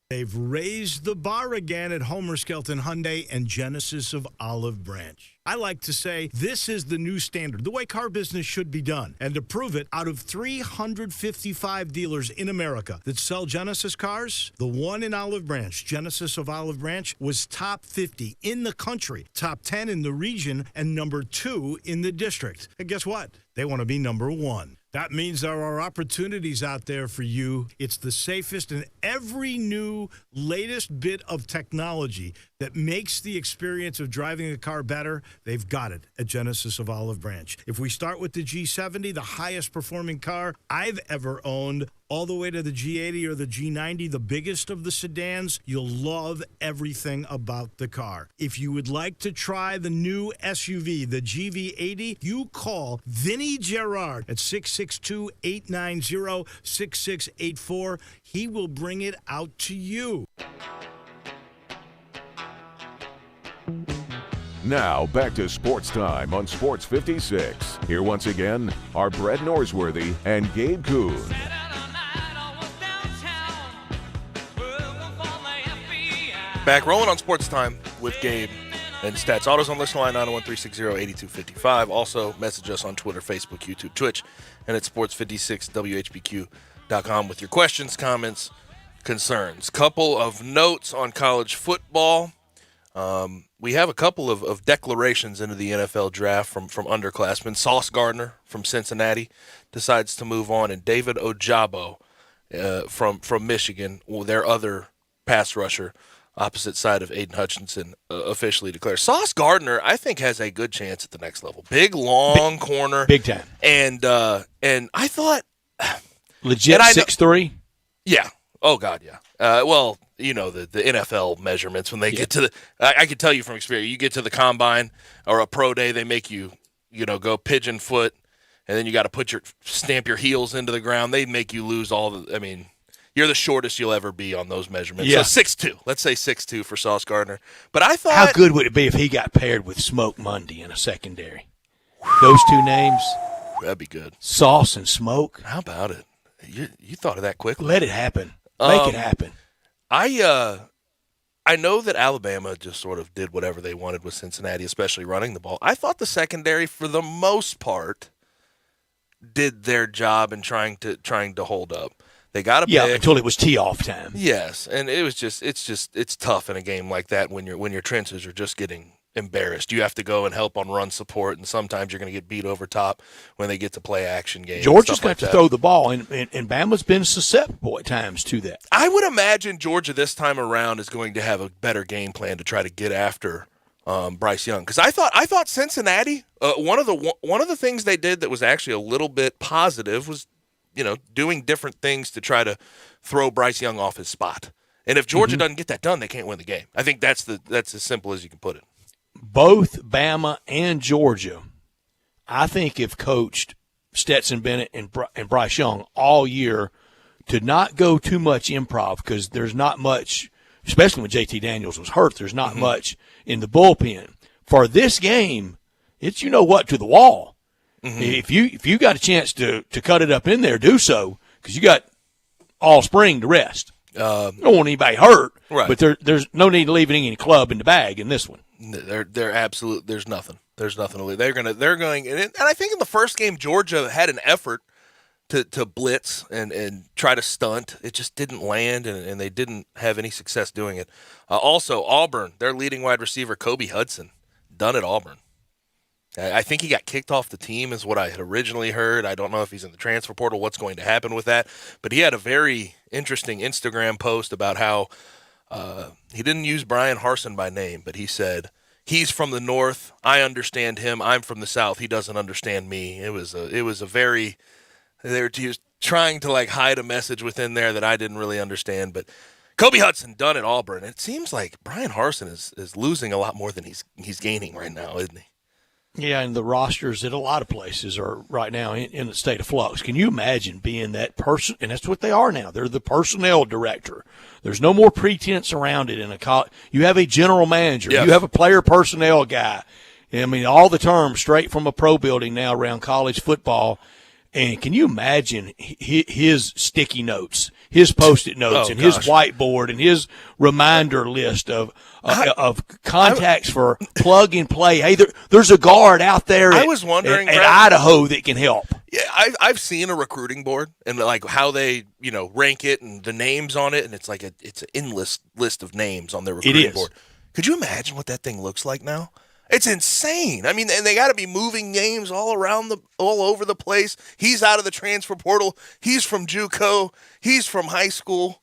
They've raised the bar again at Homer Skelton Hyundai and Genesis of Olive Branch. I like to say this is the new standard, the way car business should be done. And to prove it, out of 355 dealers in America that sell Genesis cars, the one in Olive Branch, Genesis of Olive Branch, was top 50 in the country, top 10 in the region, and number 2 in the district. And guess what? They want to be number 1. That means there are opportunities out there for you. It's the safest, and every new, latest bit of technology that makes the experience of driving a car better, they've got it at Genesis of Olive Branch. If we start with the G70, the highest performing car I've ever owned, all the way to the G80 or the G90, the biggest of the sedans, you'll love everything about the car. If you would like to try the new SUV, the GV80, you call Vinny Gerard at 662-890-6684. He will bring it out to you. Now, back to Sports Time on Sports 56. Here once again are Brett Norsworthy and Gabe Kuhn. Back rolling on Sports Time with Gabe and Stats Autos on listen line 901-360-8255. Also, message us on Twitter, Facebook, YouTube, Twitch, and at sports56whbq.com with your questions, comments, concerns. Couple of notes on college football. We have a couple of declarations into the NFL draft from underclassmen. Sauce Gardner from Cincinnati decides to move on, and David Ojabo from Michigan, their other pass rusher, opposite side of Aiden Hutchinson, officially declares. Sauce Gardner, I think, has a good chance at the next level. Big, long corner. Big time. And I thought... Legit 6'3"? Yeah. Oh, God, yeah. Well, you know, the NFL measurements, when they get to the... I can tell you from experience, you get to the combine or a pro day, they make you, go pigeon foot, and then you got to stamp your heels into the ground. They make you lose all the... I mean... You're the shortest you'll ever be on those measurements. Yeah. So 6'2". Let's say 6'2" for Sauce Gardner. But I thought... How good would it be if he got paired with Smoke Monday in a secondary? Those two names. That'd be good. Sauce and Smoke. How about it? You thought of that quickly. Let it happen. Make it happen. I know that Alabama just sort of did whatever they wanted with Cincinnati, especially running the ball. I thought the secondary, for the most part, did their job in trying to hold up. They got a pick. Until it was tee-off time. Yes, and it was it's tough in a game like that when your trenches are just getting embarrassed. You have to go and help on run support, and sometimes you're going to get beat over top when they get to play action games. Georgia's got to throw the ball, and Bama's been susceptible at times to that. I would imagine Georgia this time around is going to have a better game plan to try to get after Bryce Young, because I thought Cincinnati, one of the things they did that was actually a little bit positive was, doing different things to try to throw Bryce Young off his spot. And if Georgia doesn't get that done, they can't win the game. I think that's as simple as you can put it. Both Bama and Georgia, I think, have coached Stetson Bennett and Bryce Young all year to not go too much improv, because there's not much, especially when JT Daniels was hurt, there's not much in the bullpen. For this game, it's to the wall. If you got a chance to cut it up in there, do so, because you got all spring to rest. You don't want anybody hurt, right? But there's no need to leave any club in the bag in this one. They're absolute. There's nothing to leave. They're going, and I think in the first game Georgia had an effort to blitz and try to stunt. It just didn't land, and they didn't have any success doing it. Also, Auburn, their leading wide receiver Kobe Hudson, done at Auburn. I think he got kicked off the team is what I had originally heard. I don't know if he's in the transfer portal, what's going to happen with that. But he had a very interesting Instagram post about how he didn't use Brian Harsin by name, but he said, he's from the North. I understand him. I'm from the South. He doesn't understand me. It was a very – he was trying to hide a message within there that I didn't really understand. But Kobe Hudson done at Auburn. It seems like Brian Harsin is losing a lot more than he's gaining right now, isn't he? Yeah, and the rosters at a lot of places are right now in a state of flux. Can you imagine being that person? And that's what they are now. They're the personnel director. There's no more pretense around it in a college. You have a general manager. Yes. You have a player personnel guy. I mean, all the terms straight from a pro building now around college football. And can you imagine his sticky notes, his Post-it notes, and his whiteboard, and his reminder list of contacts for plug and play? Hey, there's a guard out there at Idaho that can help. Yeah, I've seen a recruiting board and how they rank it and the names on it, and it's it's an endless list of names on their recruiting board. Could you imagine what that thing looks like now? It's insane. I mean, and they got to be moving names all over the place. He's out of the transfer portal. He's from JUCO. He's from high school.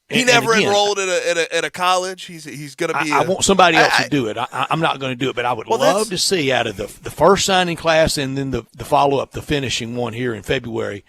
He never enrolled at a college. He's going to be. I want somebody else to do it. I'm not going to do it, but I would love to see out of the first signing class and then the follow up, the finishing one here in February.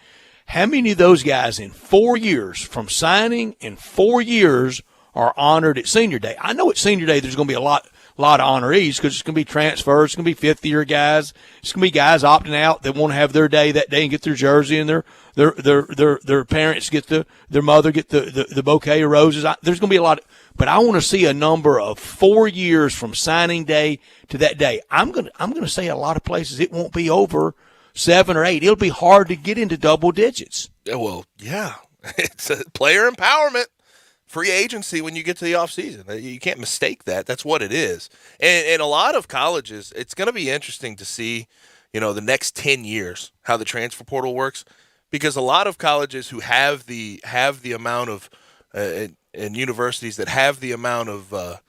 How many of those guys in 4 years from signing in 4 years are honored at senior day? I know at senior day there's going to be a lot of honorees because it's going to be transfers. It's going to be fifth-year guys. It's going to be guys opting out that want to have their day that day and get their jersey, and their parents get their mother get the bouquet of roses. There's going to be a lot. but I want to see a number of 4 years from signing day to that day. I'm gonna say a lot of places it won't be over 7 or 8. It'll be hard to get into double digits. Well, yeah, it's a player empowerment. Free agency when you get to the offseason. You can't mistake that. That's what it is. And a lot of colleges, it's going to be interesting to see, the next 10 years how the transfer portal works, because a lot of colleges who have the amount of and universities that have the amount of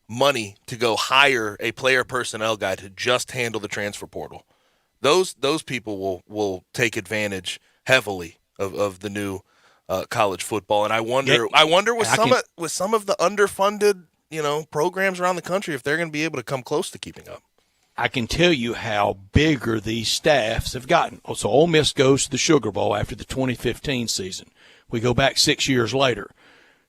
money to go hire a player personnel guy to just handle the transfer portal, those people will take advantage heavily of the new college football. And I wonder with some of the underfunded, programs around the country, if they're going to be able to come close to keeping up. I can tell you how bigger these staffs have gotten. So Ole Miss goes to the Sugar Bowl after the 2015 season. We go back 6 years later.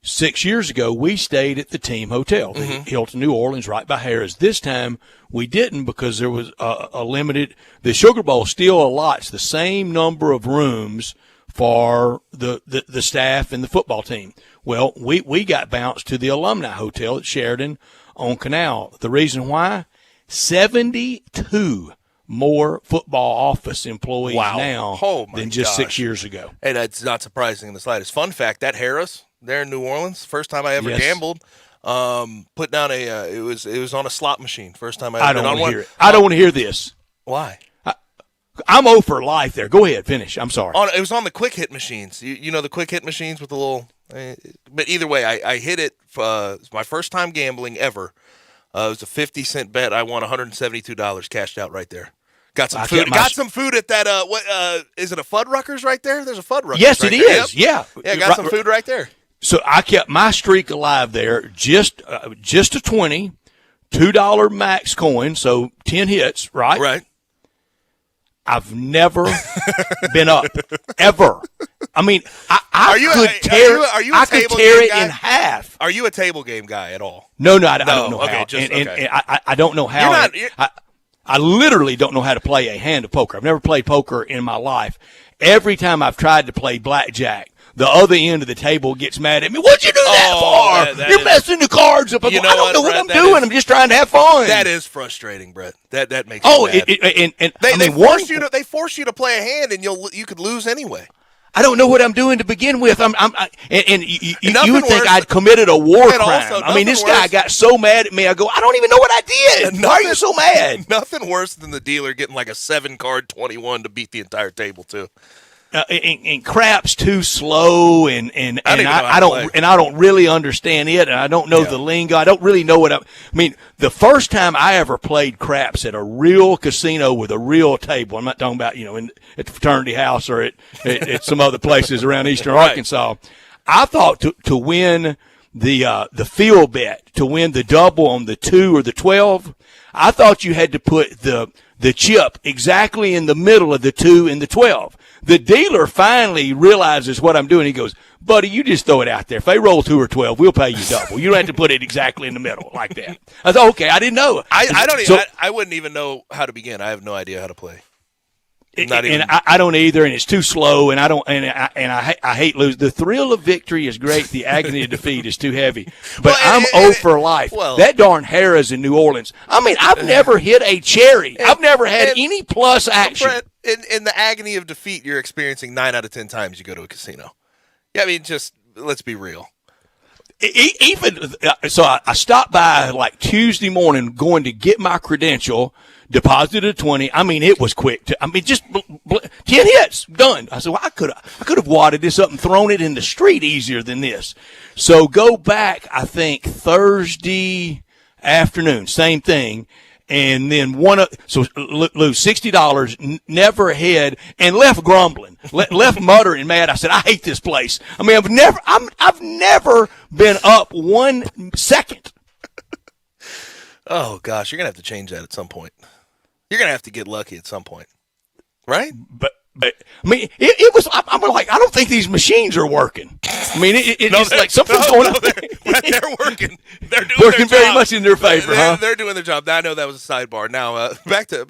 6 years ago, we stayed at the team hotel, the Hilton New Orleans, right by Harrah's. This time, we didn't because there was a limited – the Sugar Bowl still allots the same number of rooms for the staff and the football team. Well, we got bounced to the Alumni Hotel at Sheridan on Canal. The reason why? 72 more football office employees now than just 6 years ago. And that's not surprising in the slightest. Fun fact, that Harrah's there in New Orleans, first time I ever gambled, put down it was on a slot machine. First time I ever don't want to hear it. I don't want to hear this. Why? I'm 0 for life there. Go ahead, finish. I'm sorry. It was on the quick hit machines. You know the quick hit machines with the little but either way, I hit it. It was my first time gambling ever. It was a 50-cent bet. I won $172 cashed out right there. Got some food. Got some food at that. Is it a Fuddruckers right there? There's a Fuddruckers. Yes, right it there. is. Yep. Yeah. Got some food right there. So I kept my streak alive there. Just a 20, $2 max coin. So 10 hits. Right. Right. I've never been up ever. I mean, I could tear it in half. Are you a table game guy at all? No, I don't know how. And I don't know how. I literally don't know how to play a hand of poker. I've never played poker in my life. Every time I've tried to play blackjack, the other end of the table gets mad at me. What'd you do that for? You're messing the cards up. I don't know what I'm doing. I'm just trying to have fun. That is frustrating, Brett. That makes me mad. They force you to play a hand, and you could lose anyway. I don't know what I'm doing to begin with. You would think I'd committed a war crime. This guy got so mad at me. I go, I don't even know what I did. Why are you so mad? Nothing worse than the dealer getting like a 7-card 21 to beat the entire table too. And crap's too slow, and I don't really understand it, and I don't know the lingo. I don't really know what I mean. The first time I ever played craps at a real casino with a real table, I'm not talking about at the fraternity house or at some other places around Eastern Arkansas. I thought to win the field bet, to win the double on the 2 or the 12, I thought you had to put the chip exactly in the middle of the 2 and the 12. The dealer finally realizes what I'm doing. He goes, buddy, you just throw it out there. If they roll 2 or 12, we'll pay you double. You don't have to put it exactly in the middle like that. I thought, okay, I didn't know. I wouldn't even know how to begin. I have no idea how to play. I don't either, and it's too slow, and I hate losing. The thrill of victory is great. The agony of defeat is too heavy. But I'm 0 for life. That darn Harrah's in New Orleans. I've never hit a cherry. I've never had any plus action. Brett, in the agony of defeat you're experiencing 9 out of 10 times you go to a casino. Yeah, just let's be real. So I stopped by like Tuesday morning going to get my credential, deposited a 20. It was quick. Just 10 hits, done. I said, well, I could have wadded this up and thrown it in the street easier than this. So go back, I think, Thursday afternoon, same thing. And then lose $60, never ahead, and left grumbling, left muttering mad. I said, I hate this place. I've never been up 1 second. Oh gosh, you're gonna have to change that at some point. You're gonna have to get lucky at some point, right? But it was. I'm like, I don't think these machines are working. It's like something's going on. They're working. They're doing working their very job. Much in their favor. They're doing their job. I know that was a sidebar. Now back to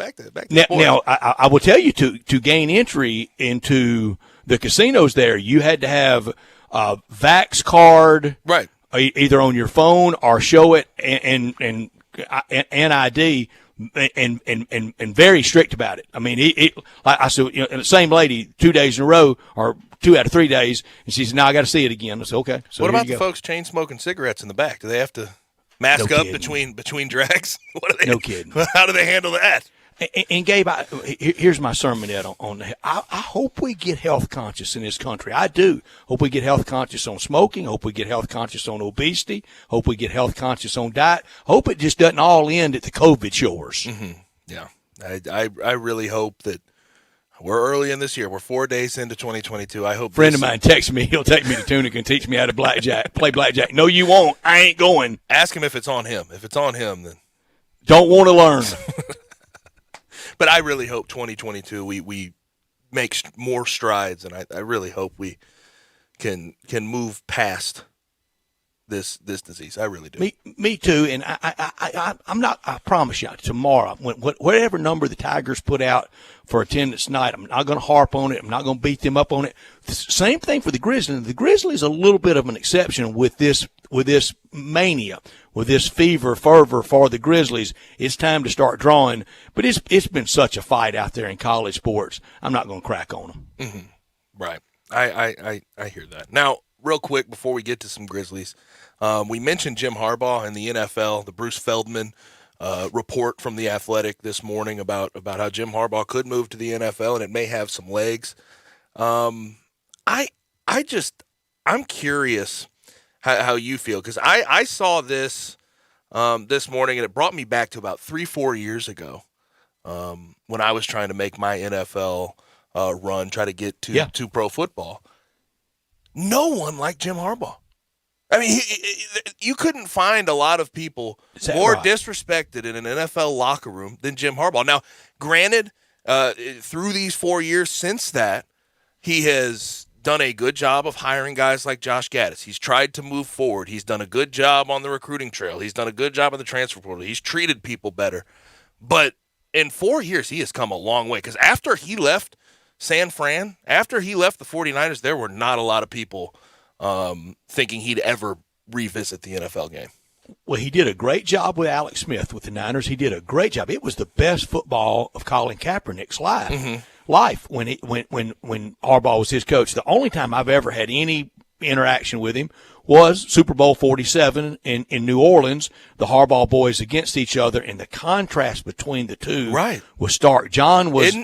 now. I will tell you to gain entry into the casinos there, you had to have a Vax card, right? either on your phone or show it and NID and very strict about it. I mean, like I said, the same lady 2 days in a row or 2 out of 3 days, and she said, "No, I got to see it again." I said, "Okay." So what about the folks chain smoking cigarettes in the back? Do they have to mask up between drags? What are they? No kidding. How do they handle that? And Gabe, here's my sermon on that. I hope we get health conscious in this country. I do. Hope we get health conscious on smoking. Hope we get health conscious on obesity. Hope we get health conscious on diet. Hope it just doesn't all end at the COVID shores. Mm-hmm. Yeah, I really hope that we're early in this year. We're 4 days into 2022. I hope. Friend of mine texts me. He'll take me to Tunica and teach me how to play blackjack. No, you won't. I ain't going. Ask him if it's on him. If it's on him, then don't want to learn. But I really hope 2022 we make more strides, and I really hope we can move past this disease. I really do. Me too. And I'm not. I promise you, tomorrow, whatever number the Tigers put out for attendance tonight, I'm not going to harp on it. I'm not going to beat them up on it. Same thing for the Grizzlies. The Grizzlies a little bit of an exception with this mania, with this fervor for the Grizzlies. It's time to start drawing. But it's been such a fight out there in college sports. I'm not going to crack on them. Mm-hmm. Right. I hear that. Now, real quick before we get to some Grizzlies, we mentioned Jim Harbaugh and the NFL, the Bruce Feldman report from The Athletic this morning about how Jim Harbaugh could move to the NFL and it may have some legs. I'm curious how you feel, because I saw this this morning and it brought me back to about 3-4 years ago when I was trying to make my NFL run, try to get to pro football. No one liked Jim Harbaugh. I mean, you couldn't find a lot of people more disrespected in an NFL locker room than Jim Harbaugh. Now, granted, through these 4 years since that, he has done a good job of hiring guys like Josh Gaddis. He's tried to move forward. He's done a good job on the recruiting trail. He's done a good job on the transfer portal. He's treated people better. But in 4 years, he has come a long way. Because after he left San Fran, after he left the 49ers, there were not a lot of people thinking he'd ever revisit the NFL game. Well, he did a great job with Alex Smith with the Niners. He did a great job. It was the best football of Colin Kaepernick's life when Harbaugh was his coach. The only time I've ever had any interaction with him was Super Bowl 47 in New Orleans, the Harbaugh boys against each other, and the contrast between the two was stark. John was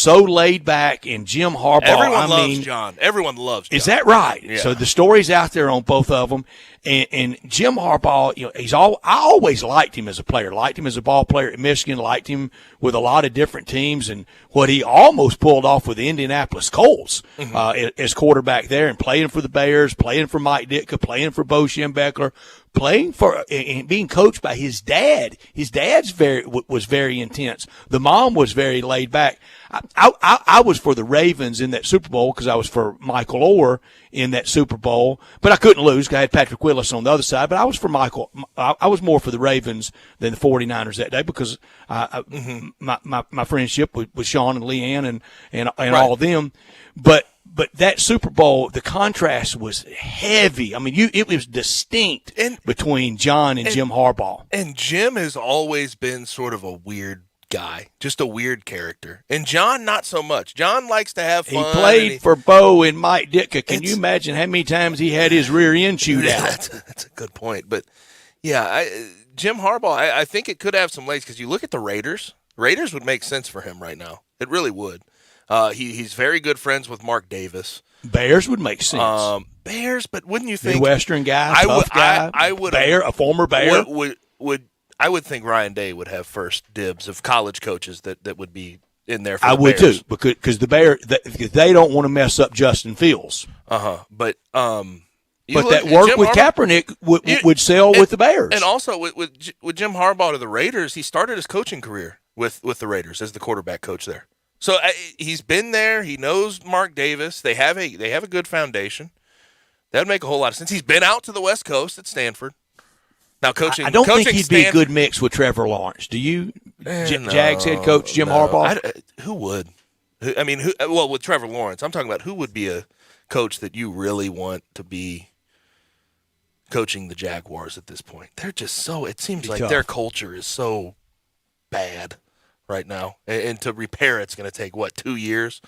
so laid back, and Jim Harbaugh, Everyone loves John. Everyone loves John. Is that right? Yeah. So the story's out there on both of them. And Jim Harbaugh, I always liked him as a player, liked him as a ball player at Michigan, liked him with a lot of different teams, and what he almost pulled off with the Indianapolis Colts as quarterback there, and playing for the Bears, playing for Mike Ditka, playing for Bo Schembechler, playing for and being coached by his dad. His dad's was very intense. The mom was very laid back. I was for the Ravens in that Super Bowl because I was for Michael Orr in that Super Bowl, but I couldn't lose because I had Patrick Willis on the other side. But I was for Michael. I was more for the Ravens than the 49ers that day because my friendship with Sean and Leanne and all of them. But that Super Bowl, the contrast was heavy. I mean, it was distinct between John and Jim Harbaugh. And Jim has always been sort of a weird guy, just a weird character. And John, not so much. John likes to have fun. He played for Bo and Mike Ditka. Can you imagine how many times he had his rear end chewed out? That's a good point. But, yeah, Jim Harbaugh, I think it could have some legs because you look at the Raiders. Raiders would make sense for him right now. It really would. He's very good friends with Mark Davis. Bears would make sense. Bears, but wouldn't you think Midwestern guy, tough guy, a former Bear? I would think Ryan Day would have first dibs of college coaches that would be in there for the Bears. Too, because the Bears they don't want to mess up Justin Fields. But that work with Kaepernick would sell with the Bears. And also with Jim Harbaugh to the Raiders, he started his coaching career with the Raiders as the quarterback coach there. So he's been there. He knows Mark Davis. They have a good foundation. That would make a whole lot of sense. He's been out to the West Coast at Stanford. Now coaching. I don't think he'd Stanford, be a good mix with Trevor Lawrence. Do you? Jags head coach Jim Harbaugh. Who would? I mean, well, with Trevor Lawrence, I'm talking about who would be a coach that you really want to be coaching the Jaguars at this point. They're just so, it seems like tough. their culture is so bad right now. And to repair it's going to take, 2 years?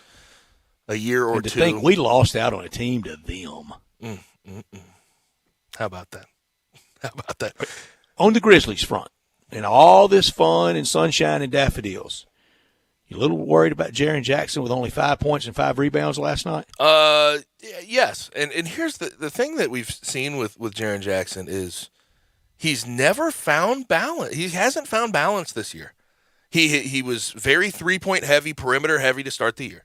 A year or and to two. think we lost out on a team to them. How about that? How about that? On the Grizzlies front, and all this fun and sunshine and daffodils, you a little worried about Jaren Jackson with only 5 points and 5 rebounds last night? Yes. And here's the thing that we've seen with Jaren Jackson is he's never found balance. He hasn't found balance this year. He was very 3-point heavy, perimeter heavy to start the year.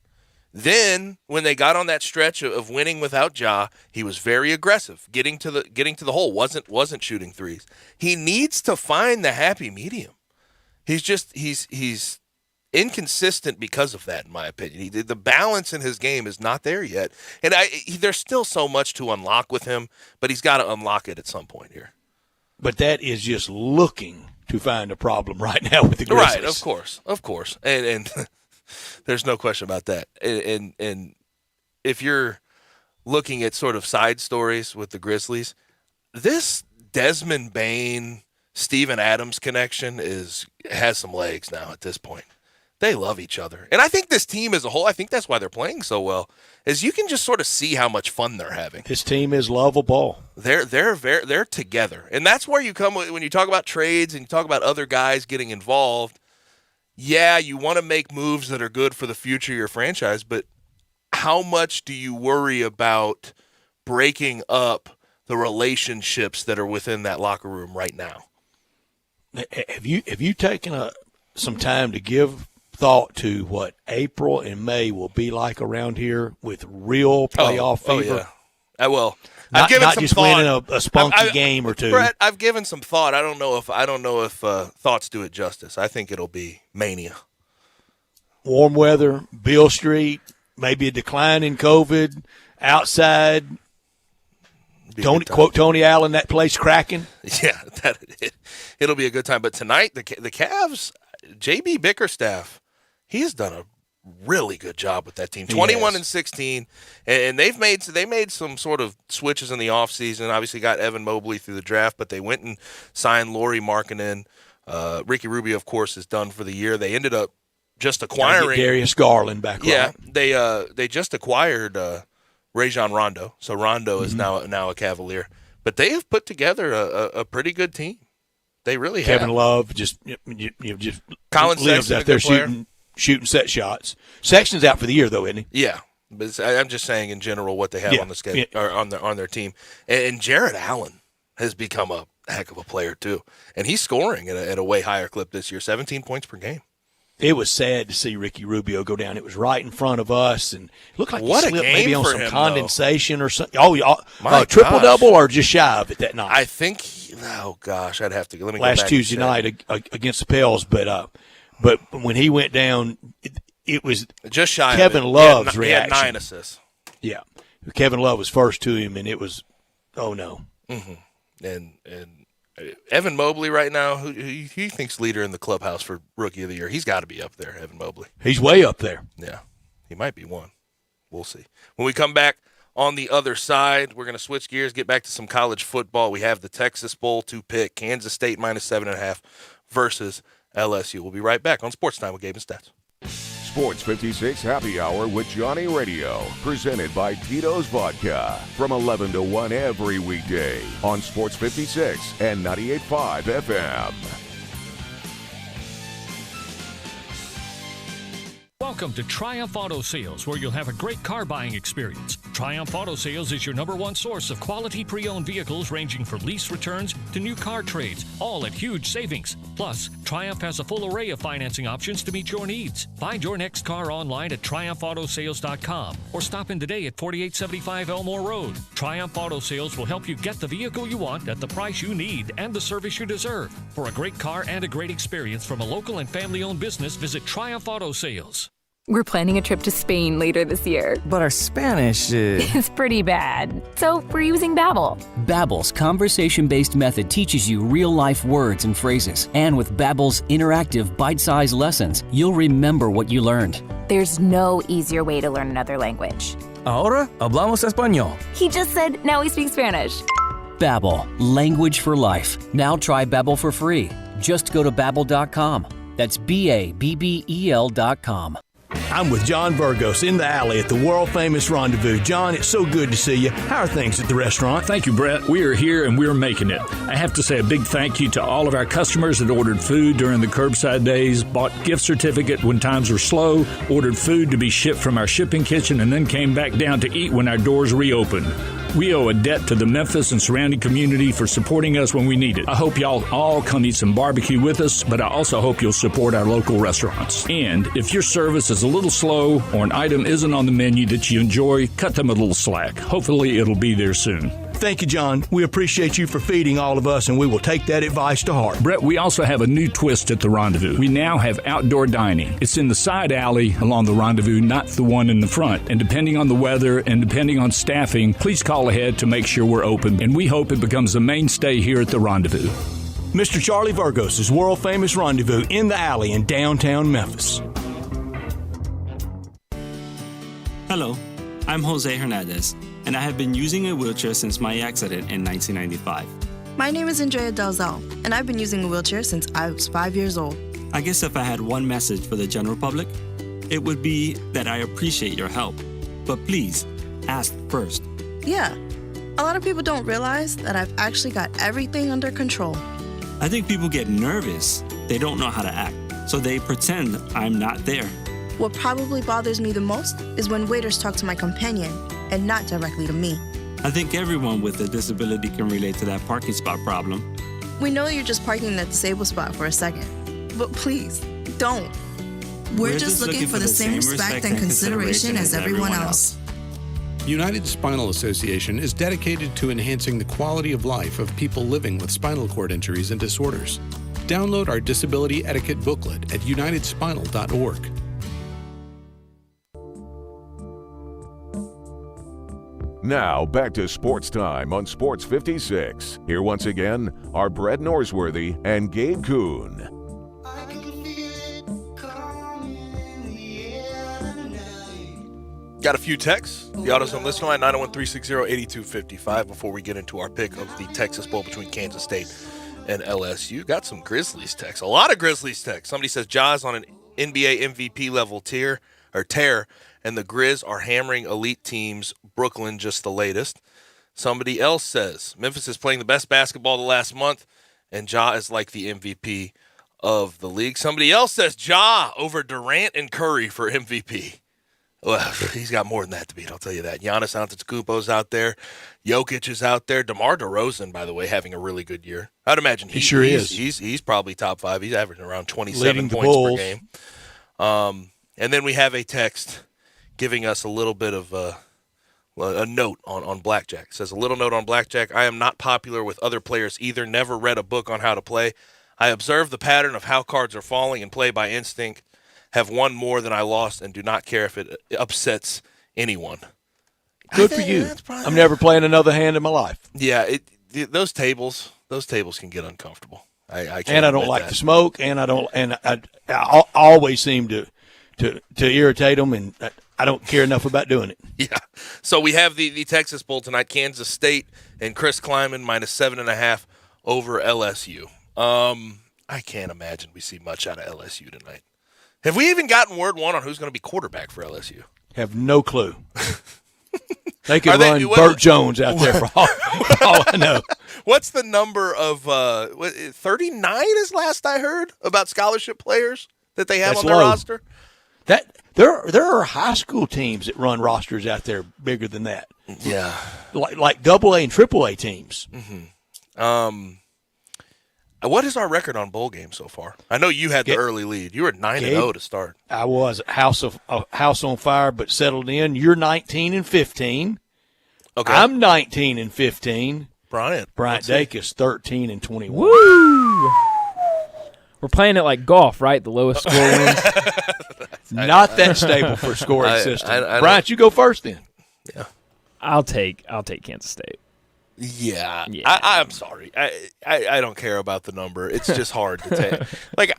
Then, when they got on that stretch of winning without Ja, he was very aggressive, getting to the hole, wasn't shooting threes. He needs to find the happy medium. He's inconsistent because of that, in my opinion. The balance in his game is not there yet, and there's still so much to unlock with him, but he's got to unlock it at some point here. But that is just looking to find a problem right now with the Grizzlies. Right, of course, and there's no question about that. And if you're looking at sort of side stories with the Grizzlies, this Desmond Bane, Steven Adams connection has some legs now at this point. They love each other. And I think this team as a whole, I think that's why they're playing so well, is you can just sort of see how much fun they're having. This team is lovable. They're together. And that's where you come when you talk about trades and you talk about other guys getting involved. Yeah, you want to make moves that are good for the future of your franchise, but how much do you worry about breaking up the relationships that are within that locker room right now? Have you taken some time to give thought to what April and May will be like around here with real playoff fever? Oh, yeah. I will. Not, I've given not some just thought. winning a spunky game or two. Brett, I've given some thought. I don't know if thoughts do it justice. I think it'll be mania. Warm weather, Beale Street, maybe a decline in COVID, outside. Tony Allen, that place cracking. Yeah, it'll be a good time. But tonight, the Cavs, JB Bickerstaff, he's done a really good job with that team. 21-16, and they made some sort of switches in the offseason. Obviously got Evan Mobley through the draft, but they went and signed Lauri Markkanen. Ricky Rubio, of course, is done for the year. They ended up just acquiring Darius Garland back. Yeah, right. They just acquired Rajon Rondo, so Rondo is now a Cavalier. But they have put together a pretty good team. They really have. Kevin Love just Colin lives Sexton, out there shooting set shots. Sexton's out for the year, though, isn't he? Yeah, but I'm just saying in general what they have on the schedule or on their team. And Jared Allen has become a heck of a player too, and he's scoring at a way higher clip this year, 17 points per game. It was sad to see Ricky Rubio go down. It was right in front of us, and it looked like What he a slipped game maybe on for some him, condensation or something. Oh, My triple-double or just shy of it that night? I think I'd have to let me go last back Tuesday and check. night against the Pels, but when he went down, it was just shy Kevin of it. Love's he had reaction. 9 assists. Yeah, Kevin Love was first to him, and it was, oh no. Mm-hmm. And Evan Mobley right now, who he thinks leader in the clubhouse for Rookie of the Year. He's got to be up there, Evan Mobley. He's way up there. Yeah, he might be one. We'll see. When we come back on the other side, we're going to switch gears, get back to some college football. We have the Texas Bowl to pick, Kansas State -7.5 versus LSU. We'll be right back on Sports Time with Gabe and Stats. Sports 56 Happy Hour with Johnny Radio, presented by Tito's Vodka, from 11 to 1 every weekday on Sports 56 and 98.5 FM. Welcome to Triumph Auto Sales, where you'll have a great car buying experience. Triumph Auto Sales is your #1 source of quality pre-owned vehicles ranging from lease returns to new car trades, all at huge savings. Plus, Triumph has a full array of financing options to meet your needs. Find your next car online at triumphautosales.com or stop in today at 4875 Elmore Road. Triumph Auto Sales will help you get the vehicle you want at the price you need and the service you deserve. For a great car and a great experience from a local and family-owned business, visit Triumph Auto Sales. We're planning a trip to Spain later this year. But our Spanish is pretty bad. So we're using Babbel. Babbel's conversation-based method teaches you real-life words and phrases. And with Babbel's interactive, bite-sized lessons, you'll remember what you learned. There's no easier way to learn another language. Ahora hablamos español. He just said, now we speak Spanish. Babbel, language for life. Now try Babbel for free. Just go to Babbel.com. That's BABBEL.com. I'm with John Burgos in the alley at the world-famous Rendezvous. John, it's so good to see you. How are things at the restaurant? Thank you, Brett. We are here and we're making it. I have to say a big thank you to all of our customers that ordered food during the curbside days, bought gift certificate when times were slow, ordered food to be shipped from our shipping kitchen, and then came back down to eat when our doors reopened. We owe a debt to the Memphis and surrounding community for supporting us when we need it. I hope y'all all come eat some barbecue with us, but I also hope you'll support our local restaurants. And if your service is a little slow or an item isn't on the menu that you enjoy, cut them a little slack. Hopefully it'll be there soon. Thank you, John. We appreciate you for feeding all of us, and we will take that advice to heart. Brett, we also have a new twist at the Rendezvous. We now have outdoor dining. It's in the side alley along the Rendezvous, not the one in the front. And depending on the weather and depending on staffing, please call ahead to make sure we're open. And we hope it becomes a mainstay here at the Rendezvous. Mr. Charlie Burgos' world-famous Rendezvous in the alley in downtown Memphis. Hello, I'm Jose Hernandez, and I have been using a wheelchair since my accident in 1995. My name is Andrea Dalzell, and I've been using a wheelchair since I was 5 years old. I guess if I had one message for the general public, it would be that I appreciate your help. But please, ask first. Yeah, a lot of people don't realize that I've actually got everything under control. I think people get nervous. They don't know how to act, so they pretend I'm not there. What probably bothers me the most is when waiters talk to my companion and not directly to me. I think everyone with a disability can relate to that parking spot problem. We know you're just parking in that disabled spot for a second, but please, don't. We're just looking for the same respect and consideration as everyone else. United Spinal Association is dedicated to enhancing the quality of life of people living with spinal cord injuries and disorders. Download our disability etiquette booklet at unitedspinal.org. Now, back to Sports Time on Sports 56. Here once again are Brett Norsworthy and Gabe Kuhn. Got a few texts. The AutoZone listener line, 901-360-8255. Before we get into our pick of the Texas Bowl between Kansas State and LSU. Got some Grizzlies texts. A lot of Grizzlies texts. Somebody says, Ja's on an NBA MVP level tear, and the Grizz are hammering elite teams. Brooklyn just the latest. Somebody else says, Memphis is playing the best basketball the last month, and Ja is like the MVP of the league. Somebody else says, Ja over Durant and Curry for MVP. Well, he's got more than that to beat, I'll tell you that. Giannis Antetokounmpo's out there. Jokic is out there. DeMar DeRozan, by the way, having a really good year. I'd imagine he sure is. He's probably top 5. He's averaging around 27 points per game. And then we have a text giving us a little bit of a note on blackjack. It says, a little note on blackjack. I am not popular with other players either. Never read a book on how to play. I observe the pattern of how cards are falling and play by instinct. Have won more than I lost and do not care if it upsets anyone. Good for you. I'm never playing another hand in my life. Yeah, those tables can get uncomfortable. I don't like to smoke, and I always seem to irritate them, and I don't care enough about doing it. Yeah. So we have the Texas Bowl tonight, Kansas State and Chris Kleiman -7.5 over LSU. I can't imagine we see much out of LSU tonight. Have we even gotten word one on who's going to be quarterback for LSU? Have no clue. They could run Burt Jones out there for all I know. What's the number of 39 is last I heard about scholarship players that they have on their roster? There are high school teams that run rosters out there bigger than that. Yeah. Like AA and AAA teams. Mm-hmm. What is our record on bowl games so far? I know you had the early lead. You were 9-0 to start. I was house on fire, but settled in. You're 19-15. Okay. I'm 19-15. Bryant Dacus 13-21. Woo! We're playing it like golf, right? The lowest score wins. Not that stable for a scoring system. Bryant, you go first then. Yeah. I'll take Kansas State. Yeah. I'm sorry. I don't care about the number. It's just hard to take. Like,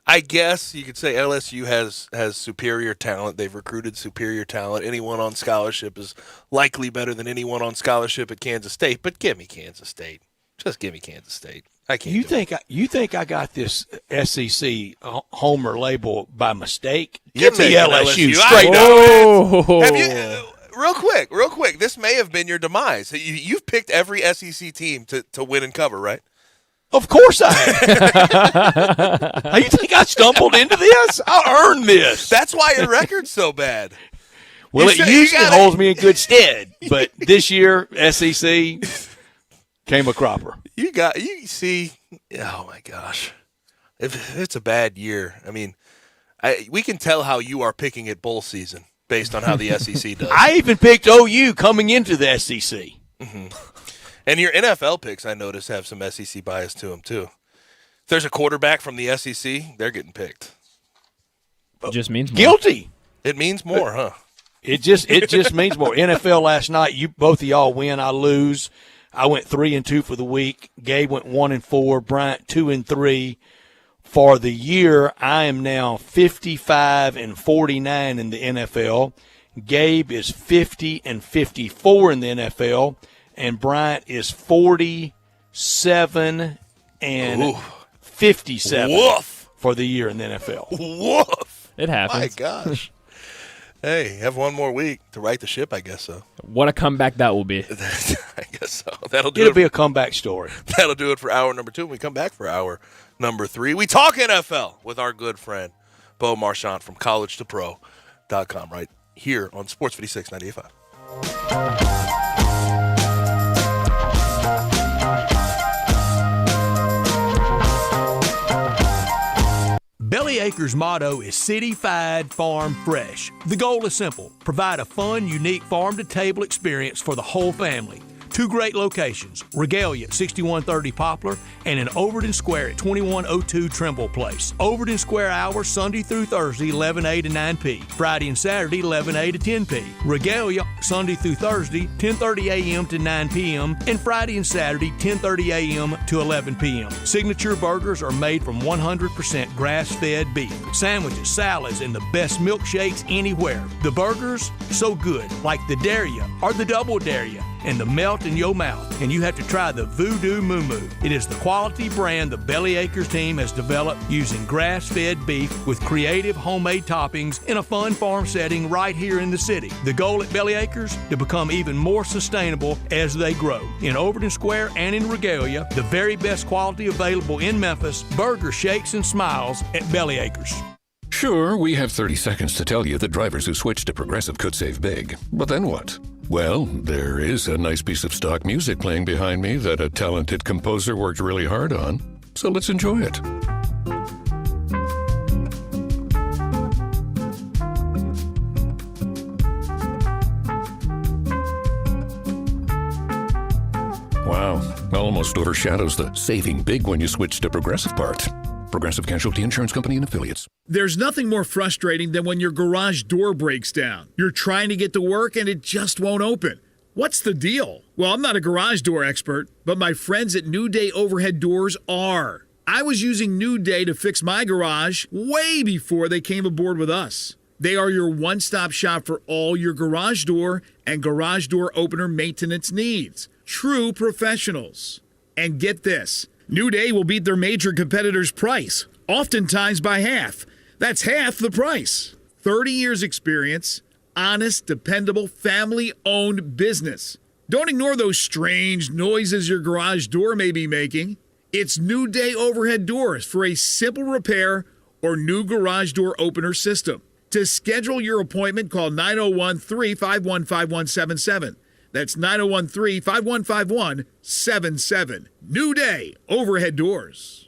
I guess you could say LSU has superior talent. They've recruited superior talent. Anyone on scholarship is likely better than anyone on scholarship at Kansas State. But give me Kansas State. Just give me Kansas State. I can't. You think I got this SEC homer label by mistake? You're Give me LSU LSU. straight up. Have you, real quick. This may have been your demise. You've picked every SEC team to win and cover, right? Of course I have. How you think I stumbled into this? I earned this. That's why your record's so bad. Well, it usually holds me in good stead, but this year SEC came a cropper. You see. Oh my gosh, if it's a bad year, I mean, we can tell how you are picking at bowl season based on how the SEC does. I even picked OU coming into the SEC. Mm-hmm. And your NFL picks, I notice, have some SEC bias to them, too. If there's a quarterback from the SEC, they're getting picked. It just means more. Guilty. It means more, huh? It just means more. NFL last night, both of y'all win, I lose. I went 3-2 for the week. Gabe went 1-4. Bryant 2-3. For the year, I am now 55-49 in the NFL. Gabe is 50-54 in the NFL. And Bryant is 47-57 for the year in the NFL. Woof! It happens. My gosh. Hey, have one more week to right the ship, I guess so. What a comeback that will be. I guess so. It'll be a comeback story. That'll do it for hour number 2. When we come back for hour number 3, we talk NFL with our good friend, Bo Marchant from collegetopro.com right here on Sports 56 98.5. Belly Acres' motto is City-Fied Farm Fresh. The goal is simple: provide a fun, unique farm-to-table experience for the whole family. 2 great locations, Regalia at 6130 Poplar and in Overton Square at 2102 Trimble Place. Overton Square hours Sunday through Thursday 11A to 9P, Friday and Saturday 11A to 10P. Regalia Sunday through Thursday 10:30 a.m. to 9 p.m. and Friday and Saturday 10:30 a.m. to 11 p.m. Signature burgers are made from 100% grass-fed beef. Sandwiches, salads, and the best milkshakes anywhere. The burgers, so good, like the Dare Ya or the Double Dare Ya, and the melt in your mouth. And you have to try the Voodoo Moo Moo. It is the quality brand the Belly Acres team has developed using grass-fed beef with creative homemade toppings in a fun farm setting right here in the city. The goal at Belly Acres, to become even more sustainable as they grow. In Overton Square and in Regalia, the very best quality available in Memphis, burger shakes and smiles at Belly Acres. Sure, we have 30 seconds to tell you that drivers who switch to Progressive could save big. But then what? Well, there is a nice piece of stock music playing behind me that a talented composer worked really hard on. So let's enjoy it. Wow, almost overshadows the saving big when you switch to Progressive part. Progressive Casualty Insurance Company and Affiliates. There's nothing more frustrating than when your garage door breaks down. You're trying to get to work and it just won't open. What's the deal? Well, I'm not a garage door expert, but my friends at New Day Overhead Doors are. I was using New Day to fix my garage way before they came aboard with us. They are your one-stop shop for all your garage door and garage door opener maintenance needs. True professionals. And get this. New Day will beat their major competitors' price, oftentimes by half. That's half the price. 30 years experience, honest, dependable, family-owned business. Don't ignore those strange noises your garage door may be making. It's New Day Overhead Doors for a simple repair or new garage door opener system. To schedule your appointment, call 901-351-5177. That's 901-351-5177. New Day Overhead Doors.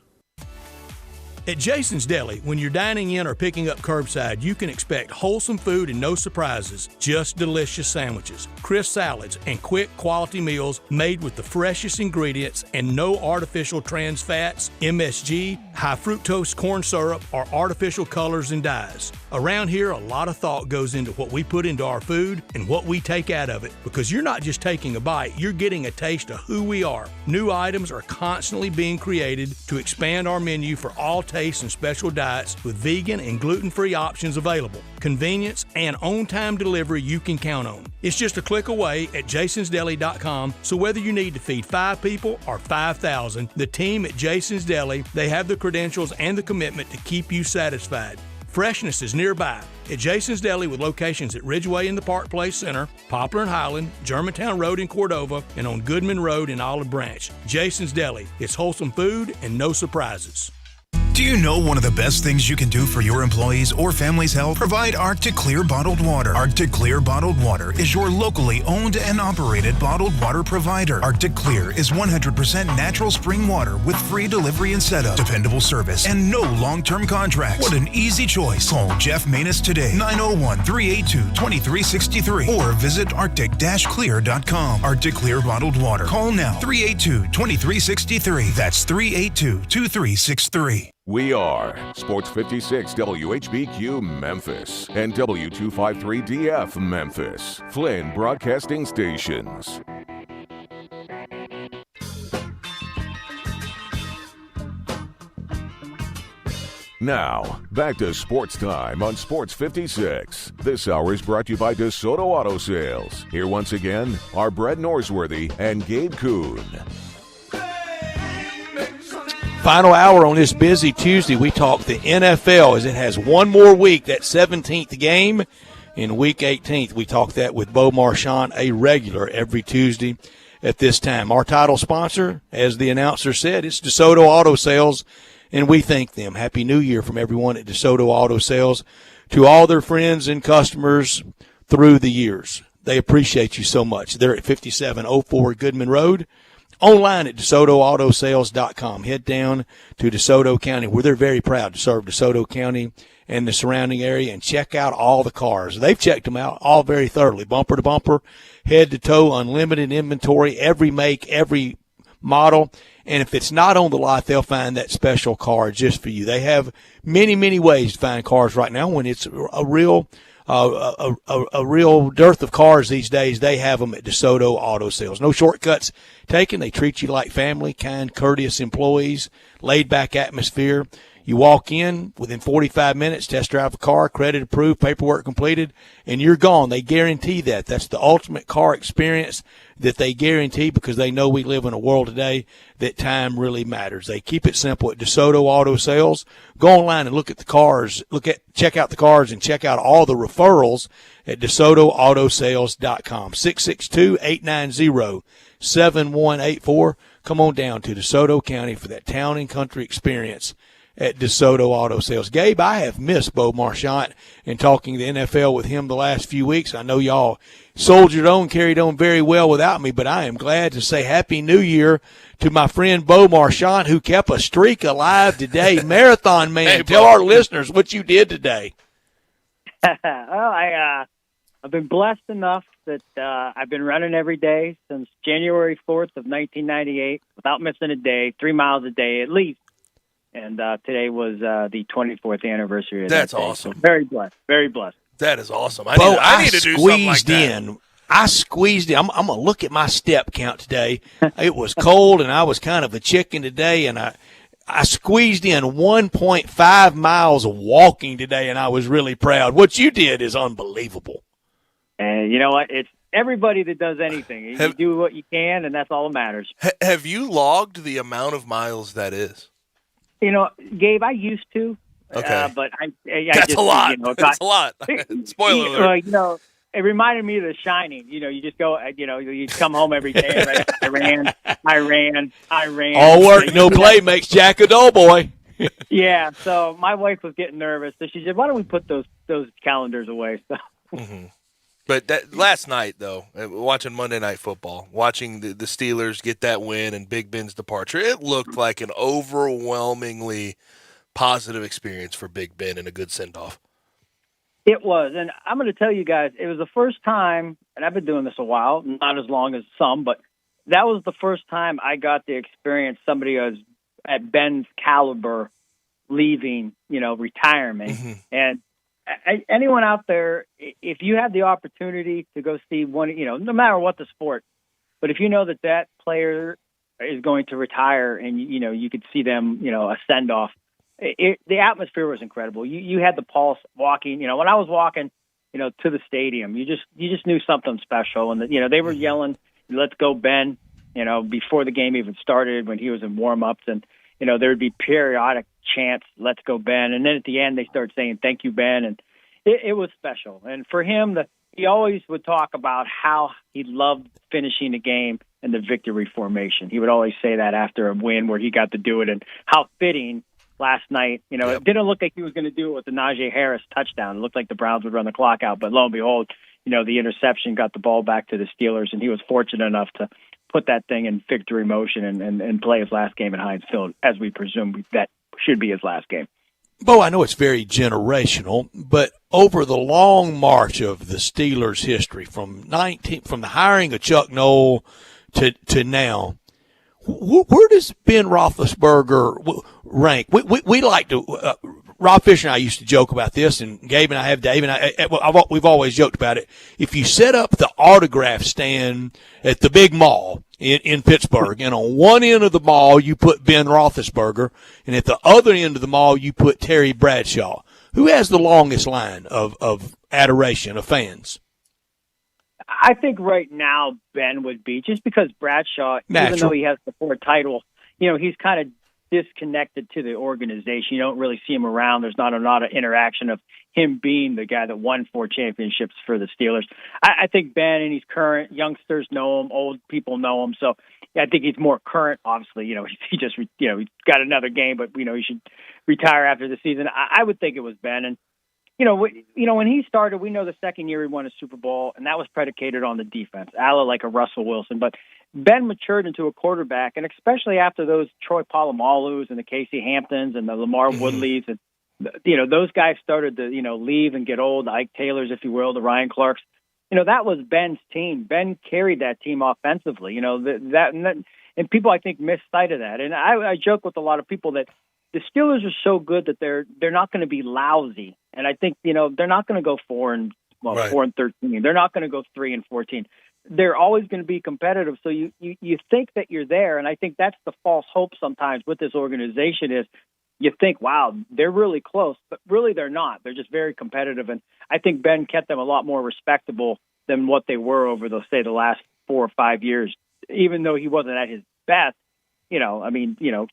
At Jason's Deli, when you're dining in or picking up curbside, you can expect wholesome food and no surprises, just delicious sandwiches, crisp salads, and quick quality meals made with the freshest ingredients and no artificial trans fats, MSG, high fructose corn syrup, or artificial colors and dyes. Around here, a lot of thought goes into what we put into our food and what we take out of it, because you're not just taking a bite, you're getting a taste of who we are. New items are constantly being created to expand our menu for all tastes pace and special diets with vegan and gluten-free options available. Convenience and on-time delivery you can count on. It's just a click away at jasonsdeli.com, so whether you need to feed 5 people or 5,000, the team at Jason's Deli, they have the credentials and the commitment to keep you satisfied. Freshness is nearby at Jason's Deli with locations at Ridgeway in the Park Place Center, Poplar and Highland, Germantown Road in Cordova, and on Goodman Road in Olive Branch. Jason's Deli. It's wholesome food and no surprises. Do you know one of the best things you can do for your employees or family's health? Provide Arctic Clear bottled water. Arctic Clear bottled water is your locally owned and operated bottled water provider. Arctic Clear is 100% natural spring water with free delivery and setup, dependable service, and no long-term contracts. What an easy choice. Call Jeff Manus today, 901-382-2363, or visit arctic-clear.com. Arctic Clear bottled water. Call now, 382-2363. That's 382-2363. We are Sports 56 WHBQ Memphis and W253DF Memphis, Flynn Broadcasting Stations. Now, back to Sports Time on Sports 56. This hour is brought to you by DeSoto Auto Sales. Here once again are Brett Norsworthy and Gabe Kuhn. Final hour on this busy Tuesday, we talk the NFL as it has one more week, that 17th game in Week 18th. We talk that with Bo Marchant, a regular every Tuesday at this time. Our title sponsor, as the announcer said, it's DeSoto Auto Sales, and we thank them. Happy New Year from everyone at DeSoto Auto Sales to all their friends and customers through the years. They appreciate you so much. They're at 5704 Goodman Road. Online at DeSotoAutoSales.com. Head down to DeSoto County, where they're very proud to serve DeSoto County and the surrounding area, and check out all the cars. They've checked them out all very thoroughly, bumper to bumper, head to toe, unlimited inventory, every make, every model. And if it's not on the lot, they'll find that special car just for you. They have many, many ways to find cars right now. When it's a real dearth of cars these days, they have them at DeSoto Auto Sales. No shortcuts taken. They treat you like family, kind, courteous employees, laid-back atmosphere. You walk in, within 45 minutes, test drive a car, credit approved, paperwork completed, and you're gone. They guarantee that. That's the ultimate car experience that they guarantee, because they know we live in a world today that time really matters. They keep it simple at DeSoto Auto Sales. Go online and look at the cars, check out the cars, and check out all the referrals at DeSotoAutoSales.com. 662-890-7184. Come on down to DeSoto County for that town and country experience at DeSoto Auto Sales. Gabe, I have missed Bo Marchant and talking the NFL with him the last few weeks. I know y'all soldiered on, carried on very well without me, but I am glad to say Happy New Year to my friend Bo Marchant, who kept a streak alive today. Marathon man, hey, tell our listeners what you did today. Well, I've been blessed enough that I've been running every day since January 4th of 1998 without missing a day, 3 miles a day at least. And today was the 24th anniversary of That's that day. awesome. So very blessed, very blessed. That is awesome. I need to do something like that. I squeezed in. I'm going to look at my step count today. It was cold, and I was kind of a chicken today, and I squeezed in 1.5 miles of walking today, and I was really proud. What you did is unbelievable. And you know what? It's everybody that does anything. You do what you can, and that's all that matters. Have you logged the amount of miles that is? You know, Gabe, I used to. Okay. But I that's just, a lot. You know, that's a lot. Spoiler alert. You know, it reminded me of The Shining. You know, you just go, you know, you come home every day. Right? I ran. All work, no play makes Jack a dull boy. Yeah, so my wife was getting nervous. So she said, why don't we put those calendars away? So. Mm-hmm. But that last night, though, watching Monday Night Football, watching the Steelers get that win and Big Ben's departure, it looked like an overwhelmingly positive experience for Big Ben and a good send-off. It was, and I'm going to tell you guys, it was the first time, and I've been doing this a while, not as long as some, but that was the first time I got to experience somebody who was at Ben's caliber leaving, you know, retirement. Mm-hmm. And anyone out there, if you have the opportunity to go see one, you know, no matter what the sport, but if you know that player is going to retire and, you know, you could see them, you know, a send-off, the atmosphere was incredible. You had the pulse walking. When I was walking, to the stadium, you just knew something special. And they were yelling, "Let's go, Ben!" Before the game even started, when he was in warm-ups, and there would be periodic chants, "Let's go, Ben!" And then at the end, they started saying, "Thank you, Ben!" And it was special. And for him, he always would talk about how he loved finishing the game in the victory formation. He would always say that after a win where he got to do it, and how fitting last night. It didn't look like he was going to do it with the Najee Harris touchdown. It looked like the Browns would run the clock out, but lo and behold, the interception got the ball back to the Steelers, and he was fortunate enough to put that thing in victory motion and play his last game at Heinz Field, as we presume that should be his last game. Bo, I know it's very generational, but over the long march of the Steelers' history, from the hiring of Chuck Noll to now, where does Ben Roethlisberger rank? We like to Rob Fisher and I used to joke about this, and Gabe and I have Dave and we've always joked about it. If you set up the autograph stand at the big mall in Pittsburgh, and on one end of the mall you put Ben Roethlisberger, and at the other end of the mall you put Terry Bradshaw, who has the longest line of adoration of fans? I think right now Ben would be, just because Bradshaw, even though he has the 4 title, he's kind of disconnected to the organization. You don't really see him around. There's not a lot of interaction of him being the guy that won 4 championships for the Steelers. I think Ben, and he's current. Youngsters know him. Old people know him. So I think he's more current. Obviously, he just, he's got another game, but, he should retire after the season. I would think it was Ben. And, when he started, we know the second year he won a Super Bowl, and that was predicated on the defense, like a Russell Wilson. But Ben matured into a quarterback, and especially after those Troy Polamalu's and the Casey Hamptons and the Lamar Woodleys, and those guys started to leave and get old, the Ike Taylors, if you will, the Ryan Clarks. That was Ben's team. Ben carried that team offensively. And people I think miss sight of that. And I joke with a lot of people that the Steelers are so good that they're not going to be lousy. And I think they're not going to go 4-13. They're not going to go 3-14. They're always going to be competitive. So you think that you're there, and I think that's the false hope sometimes with this organization is you think, wow, they're really close, but really they're not. They're just very competitive, and I think Ben kept them a lot more respectable than what they were over the last 4 or 5 years. Even though he wasn't at his best,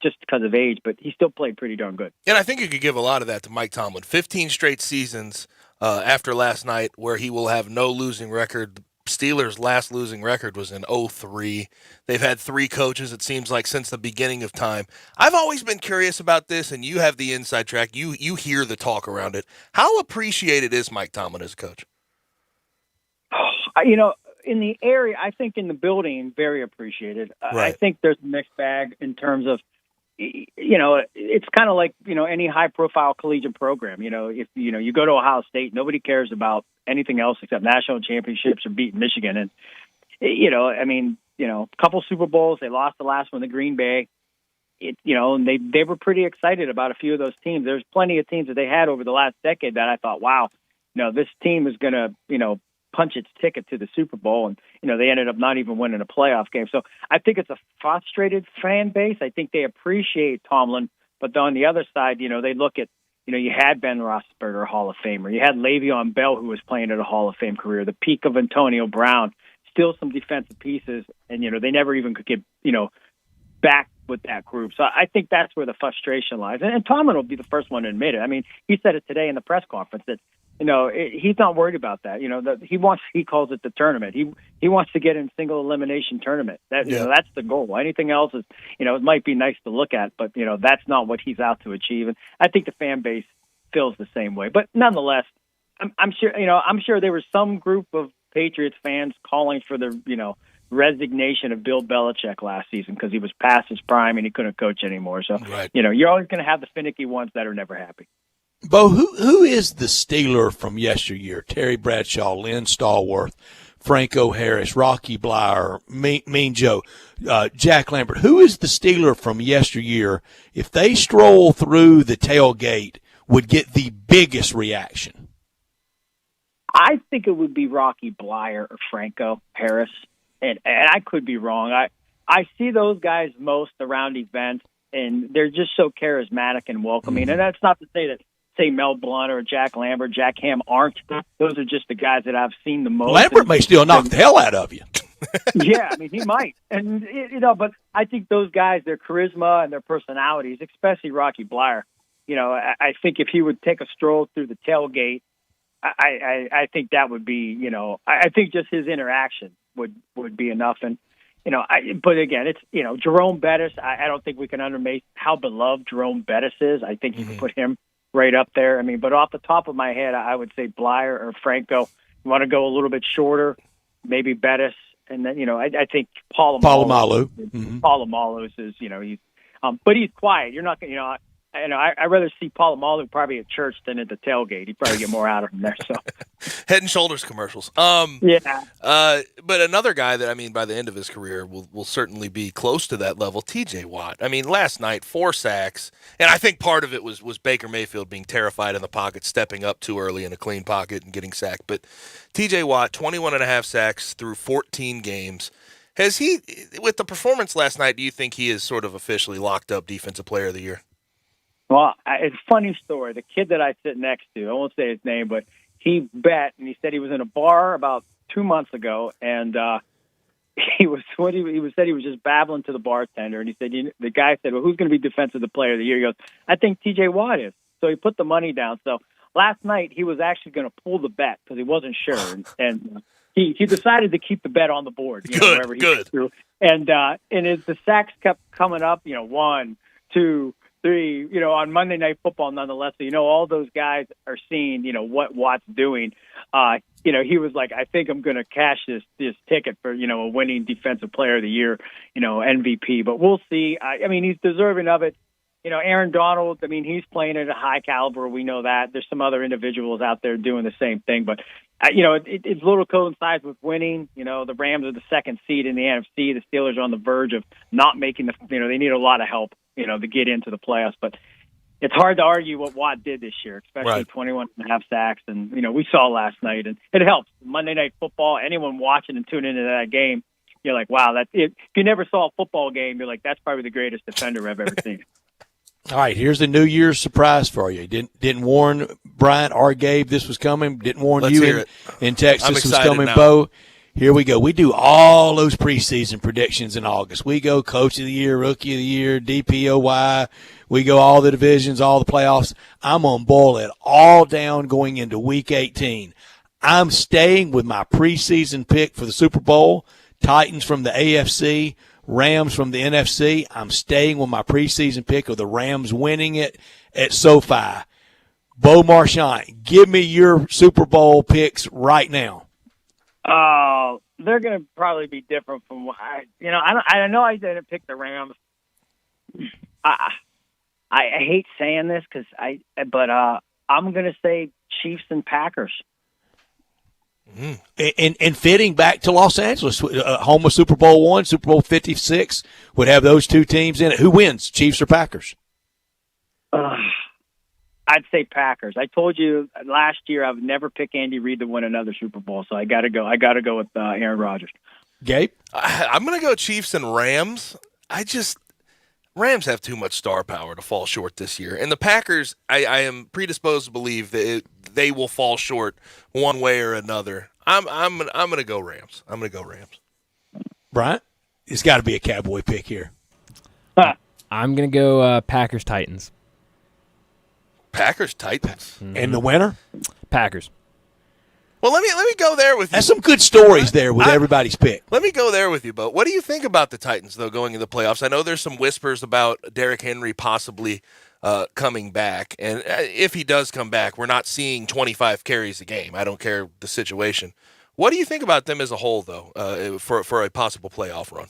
just because of age, but he still played pretty darn good. And I think you could give a lot of that to Mike Tomlin. 15 straight seasons after last night where he will have no losing record. Steelers' last losing record was in 2003. They've had 3 coaches, it seems like, since the beginning of time. I've always been curious about this, and you have the inside track. You hear the talk around it. How appreciated is Mike Tomlin as a coach? In the area, I think in the building, very appreciated. Right. I think there's a mixed bag in terms of, it's kind of like, any high-profile collegiate program. If, you go to Ohio State, nobody cares about anything else except national championships or beating Michigan. And, a couple Super Bowls, they lost the last one to Green Bay. And they were pretty excited about a few of those teams. There's plenty of teams that they had over the last decade that I thought, wow, this team is going to, punch its ticket to the Super Bowl, and they ended up not even winning a playoff game. So I think it's a frustrated fan base. I think they appreciate Tomlin, but on the other side, they look at you had Ben Roethlisberger, a Hall of Famer. You had Le'Veon Bell, who was playing at a Hall of Fame career. The peak of Antonio Brown, still some defensive pieces, and they never even could get back with that group. So I think that's where the frustration lies. And Tomlin will be the first one to admit it. I mean, he said it today in the press conference that he's not worried about that. He calls it the tournament. He wants to get in single elimination tournament. That's the goal. Anything else is, it might be nice to look at, but that's not what he's out to achieve. And I think the fan base feels the same way. But nonetheless, I'm sure there was some group of Patriots fans calling for the resignation of Bill Belichick last season because he was past his prime and he couldn't coach anymore. So you're always going to have the finicky ones that are never happy. Bo, who is the Steeler from yesteryear? Terry Bradshaw, Lynn Stallworth, Franco Harris, Rocky Bleier, Mean Joe, Jack Lambert. Who is the Steeler from yesteryear, if they stroll through the tailgate, would get the biggest reaction? I think it would be Rocky Bleier or Franco Harris, and I could be wrong. I see those guys most around events. and they're just so charismatic and welcoming. And that's not to say Mel Blount or Jack Lambert, Jack Ham aren't. Those are just the guys that I've seen the most. Lambert may still knock the hell out of you. Yeah, I mean, he might. And, but I think those guys, their charisma and their personalities, especially Rocky Bleier, I think if he would take a stroll through the tailgate, I think that would be, I think just his interaction would be enough. And, but again, it's, Jerome Bettis, I don't think we can underestimate how beloved Jerome Bettis is. I think you can put him right up there. I mean, but off the top of my head, I would say Bleier or Franco. You want to go a little bit shorter, maybe Bettis. And then, I think Polamalu. Polamalu is, he's, but he's quiet. You're not going to, I'd rather see Polamalu probably at church than at the tailgate. He'd probably get more out of him there. So, Head and Shoulders commercials. Yeah. But another guy that, by the end of his career will certainly be close to that level, TJ Watt. Last night, 4 sacks, and I think part of it was Baker Mayfield being terrified in the pocket, stepping up too early in a clean pocket and getting sacked. But TJ Watt, 21.5 sacks through 14 games. Has he, with the performance last night, do you think he is sort of officially locked up Defensive Player of the Year? Well, it's a funny story. The kid that I sit next to, I won't say his name, but he bet, and he said he was in a bar about 2 months ago, and he was just babbling to the bartender, and he said, the guy said, well, who's going to be Defensive Player of the Year? He goes, I think TJ Watt is. So he put the money down. So last night he was actually going to pull the bet because he wasn't sure, and he decided to keep the bet on the board. Wherever he went through. And as the sacks kept coming up, 1, 2, 3, on Monday Night Football, nonetheless. So, all those guys are seeing, what Watt's doing. He was like, I think I'm going to cash this ticket for, a winning Defensive Player of the Year, MVP. But we'll see. He's deserving of it. Aaron Donald, he's playing at a high caliber. We know that. There's some other individuals out there doing the same thing. But, it's a little coincides with winning. The Rams are the 2nd seed in the NFC. The Steelers are on the verge of not making they need a lot of help, to get into the playoffs. But it's hard to argue what Watt did this year, especially 21.5 sacks. And, we saw last night. And it helps. Monday Night Football, anyone watching and tuning into that game, you're like, wow, if you never saw a football game, you're like, that's probably the greatest defender I've ever seen. All right, here's the New Year's surprise for you. Didn't warn Bryant or Gabe this was coming. Didn't warn you in Texas this was coming, Bo. Here we go. We do all those preseason predictions in August. We go Coach of the Year, Rookie of the Year, DPOY. We go all the divisions, all the playoffs. I'm going to boil it all down going into Week 18. I'm staying with my preseason pick for the Super Bowl, Titans from the AFC, Rams from the NFC. I'm staying with my preseason pick of the Rams winning it at SoFi. Bo Marchant, give me your Super Bowl picks right now. Oh, they're going to probably be different from what I know I didn't pick the Rams. I hate saying this but I'm going to say Chiefs and Packers. And fitting back to Los Angeles, home of Super Bowl I, Super Bowl 56, would have those two teams in it. Who wins, Chiefs or Packers? I'd say Packers. I told you last year I would never pick Andy Reid to win another Super Bowl, so I got to go with Aaron Rodgers. Gabe? I'm going to go Chiefs and Rams. Rams have too much star power to fall short this year. And the Packers, I am predisposed to believe that they will fall short one way or another. I'm going to go Rams. I'm going to go Rams. Bryant? It's got to be a Cowboy pick here. I'm going to go Packers-Titans. Packers-Titans. Mm-hmm. And the winner? Packers. Well, let me go there with you. That's some good stories there with everybody's pick. Let me go there with you, Bo. What do you think about the Titans, though, going into the playoffs? I know there's some whispers about Derrick Henry possibly coming back. And if he does come back, we're not seeing 25 carries a game. I don't care the situation. What do you think about them as a whole, though, for a possible playoff run?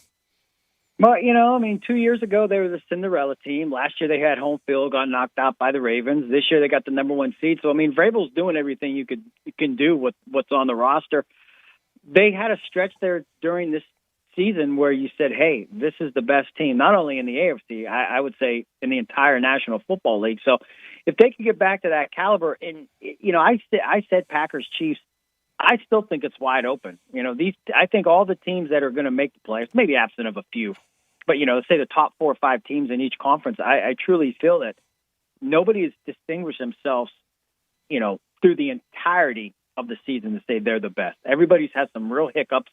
Well, 2 years ago, they were the Cinderella team. Last year, they had home field, got knocked out by the Ravens. This year, they got the number 1 seed. So, Vrabel's doing everything you can do with what's on the roster. They had a stretch there during this season where you said, hey, this is the best team, not only in the AFC, I would say in the entire National Football League. So, if they can get back to that caliber, and, I said Packers-Chiefs, I still think it's wide open. I think all the teams that are going to make the playoffs, maybe absent of a few, but say the top 4 or 5 teams in each conference, I truly feel that nobody has distinguished themselves, through the entirety of the season to say they're the best. Everybody's had some real hiccups.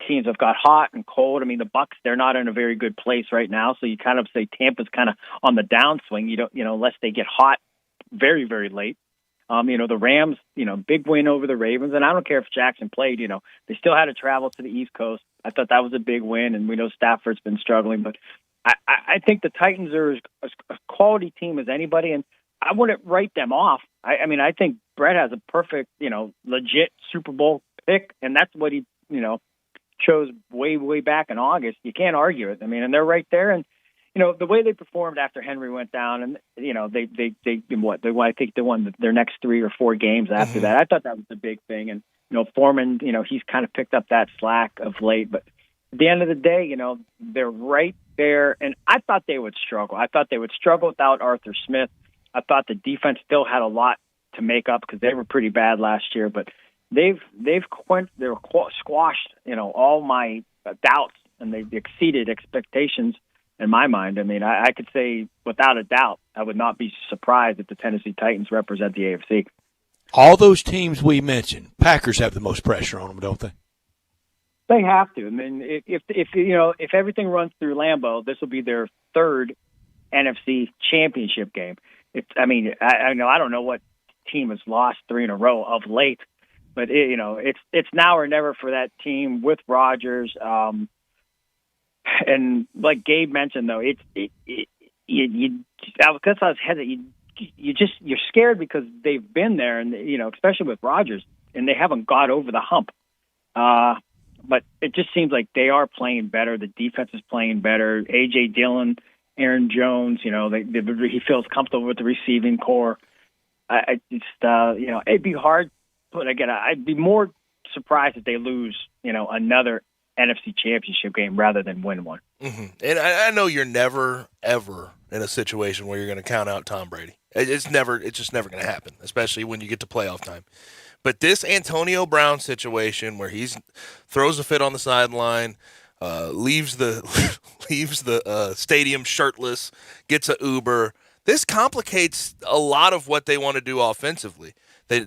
Teams have got hot and cold. I mean, the Bucks, they're not in a very good place right now, so you kind of say Tampa's kind of on the downswing. You don't, unless they get hot very, very late. The Rams, big win over the Ravens, and I don't care if Jackson played. They still had to travel to the East Coast. I thought that was a big win, and we know Stafford's been struggling, but I think the Titans are as a quality team as anybody, and I wouldn't write them off. I think Brett has a perfect, legit Super Bowl pick, and that's what he, chose way, way back in August. You can't argue it. And they're right there. And, the way they performed after Henry went down and, I think they won their next 3 or 4 games after that. I thought that was the big thing. And, Foreman, he's kind of picked up that slack of late. But at the end of the day, they're right there. And I thought they would struggle. I thought they would struggle without Arthur Smith. I thought the defense still had a lot to make up because they were pretty bad last year. But they've squashed, all my doubts, and they've exceeded expectations in my mind. I could say without a doubt, I would not be surprised if the Tennessee Titans represent the AFC. All those teams we mentioned, Packers have the most pressure on them, don't they? They have to. If everything runs through Lambeau, this will be their 3rd NFC Championship game. I don't know what team has lost 3 in a row of late. But it's now or never for that team with Rodgers. And like Gabe mentioned, though, you're scared because they've been there, and especially with Rodgers, and they haven't got over the hump. But it just seems like they are playing better. The defense is playing better. A.J. Dillon, Aaron Jones, he feels comfortable with the receiving core. It'd be hard. But again, I'd be more surprised if they lose, another NFC Championship game rather than win one. Mm-hmm. And I know you're never, ever in a situation where you're going to count out Tom Brady. It's just never going to happen, especially when you get to playoff time. But this Antonio Brown situation where he throws a fit on the sideline, leaves the stadium shirtless, gets an Uber. This complicates a lot of what they want to do offensively.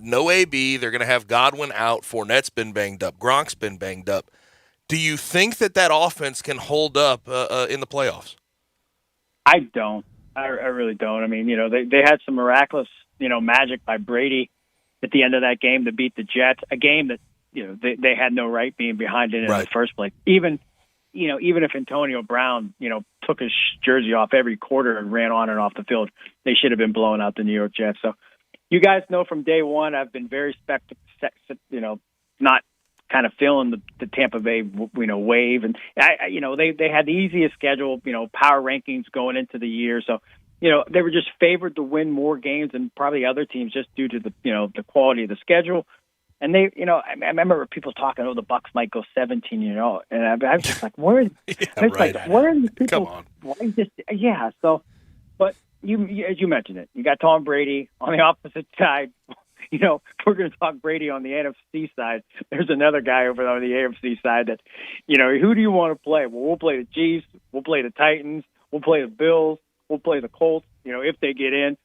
No AB. They're going to have Godwin out. Fournette's been banged up. Gronk's been banged up. Do you think that offense can hold up in the playoffs? I don't. I really don't. They had some miraculous, magic by Brady at the end of that game to beat the Jets, a game that, they had no right being behind it in the first place. Even if Antonio Brown, took his jersey off every quarter and ran on and off the field, they should have been blowing out the New York Jets. So, you guys know from day one, I've been very not kind of feeling the Tampa Bay, wave. And, they had the easiest schedule, power rankings going into the year. So, they were just favored to win more games than probably other teams just due to the quality of the schedule. And they, I remember people talking, the Bucks might go 17-0. And I was just like, where are these people? Come on. Why just, yeah. So, but you, as you mentioned it, you got Tom Brady on the opposite side. If we're going to talk Brady on the NFC side, there's another guy over on the AFC side that, who do you want to play? Well, we'll play the Chiefs. We'll play the Titans. We'll play the Bills. We'll play the Colts, if they get in,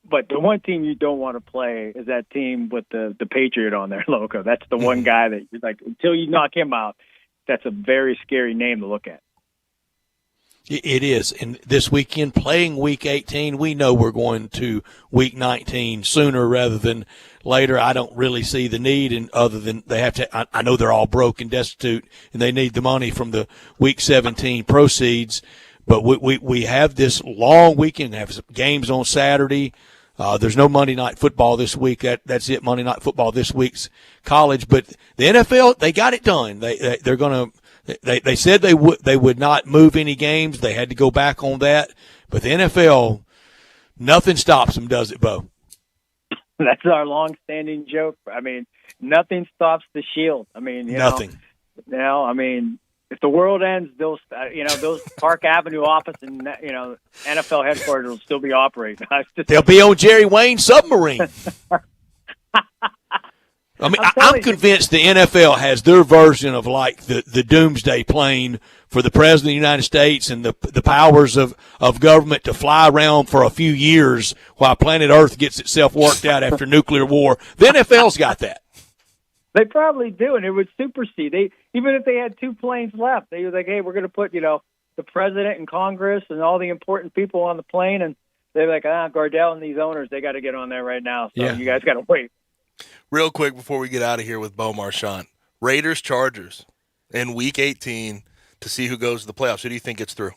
but the one team you don't want to play is that team with the Patriot on their logo. That's the one guy that you're like, until you knock him out, that's a very scary name to look at. It is. And this weekend, playing Week 18, we know we're going to Week 19 sooner rather than later. I don't really see the need, and other than they have to. I know they're all broke and destitute, and they need the money from the Week 17 proceeds. But we have this long weekend. Have some games on Saturday. There's no Monday Night Football this week. That's it. Monday Night Football this week's college. But the NFL, they got it done. They're going to. They said they would not move any games. They had to go back on that. But the NFL, nothing stops them, does it, Bo? That's our long-standing joke. Nothing stops the Shield. Nothing. If the world ends, those Park Avenue office and NFL headquarters will still be operating. They'll be on Jerry Wayne's submarine. I'm convinced the NFL has their version of like the doomsday plane for the President of the United States and the powers of government to fly around for a few years while planet Earth gets itself worked out after nuclear war. The NFL's got that. They probably do, and it would supersede. Even if they had 2 planes left, they were like, hey, we're going to put, the president and Congress and all the important people on the plane, and they're like, Gardell and these owners, they got to get on there right now. So you guys got to wait. Real quick before we get out of here with Bo Marchant, Raiders-Chargers in Week 18 to see who goes to the playoffs. Who do you think gets through?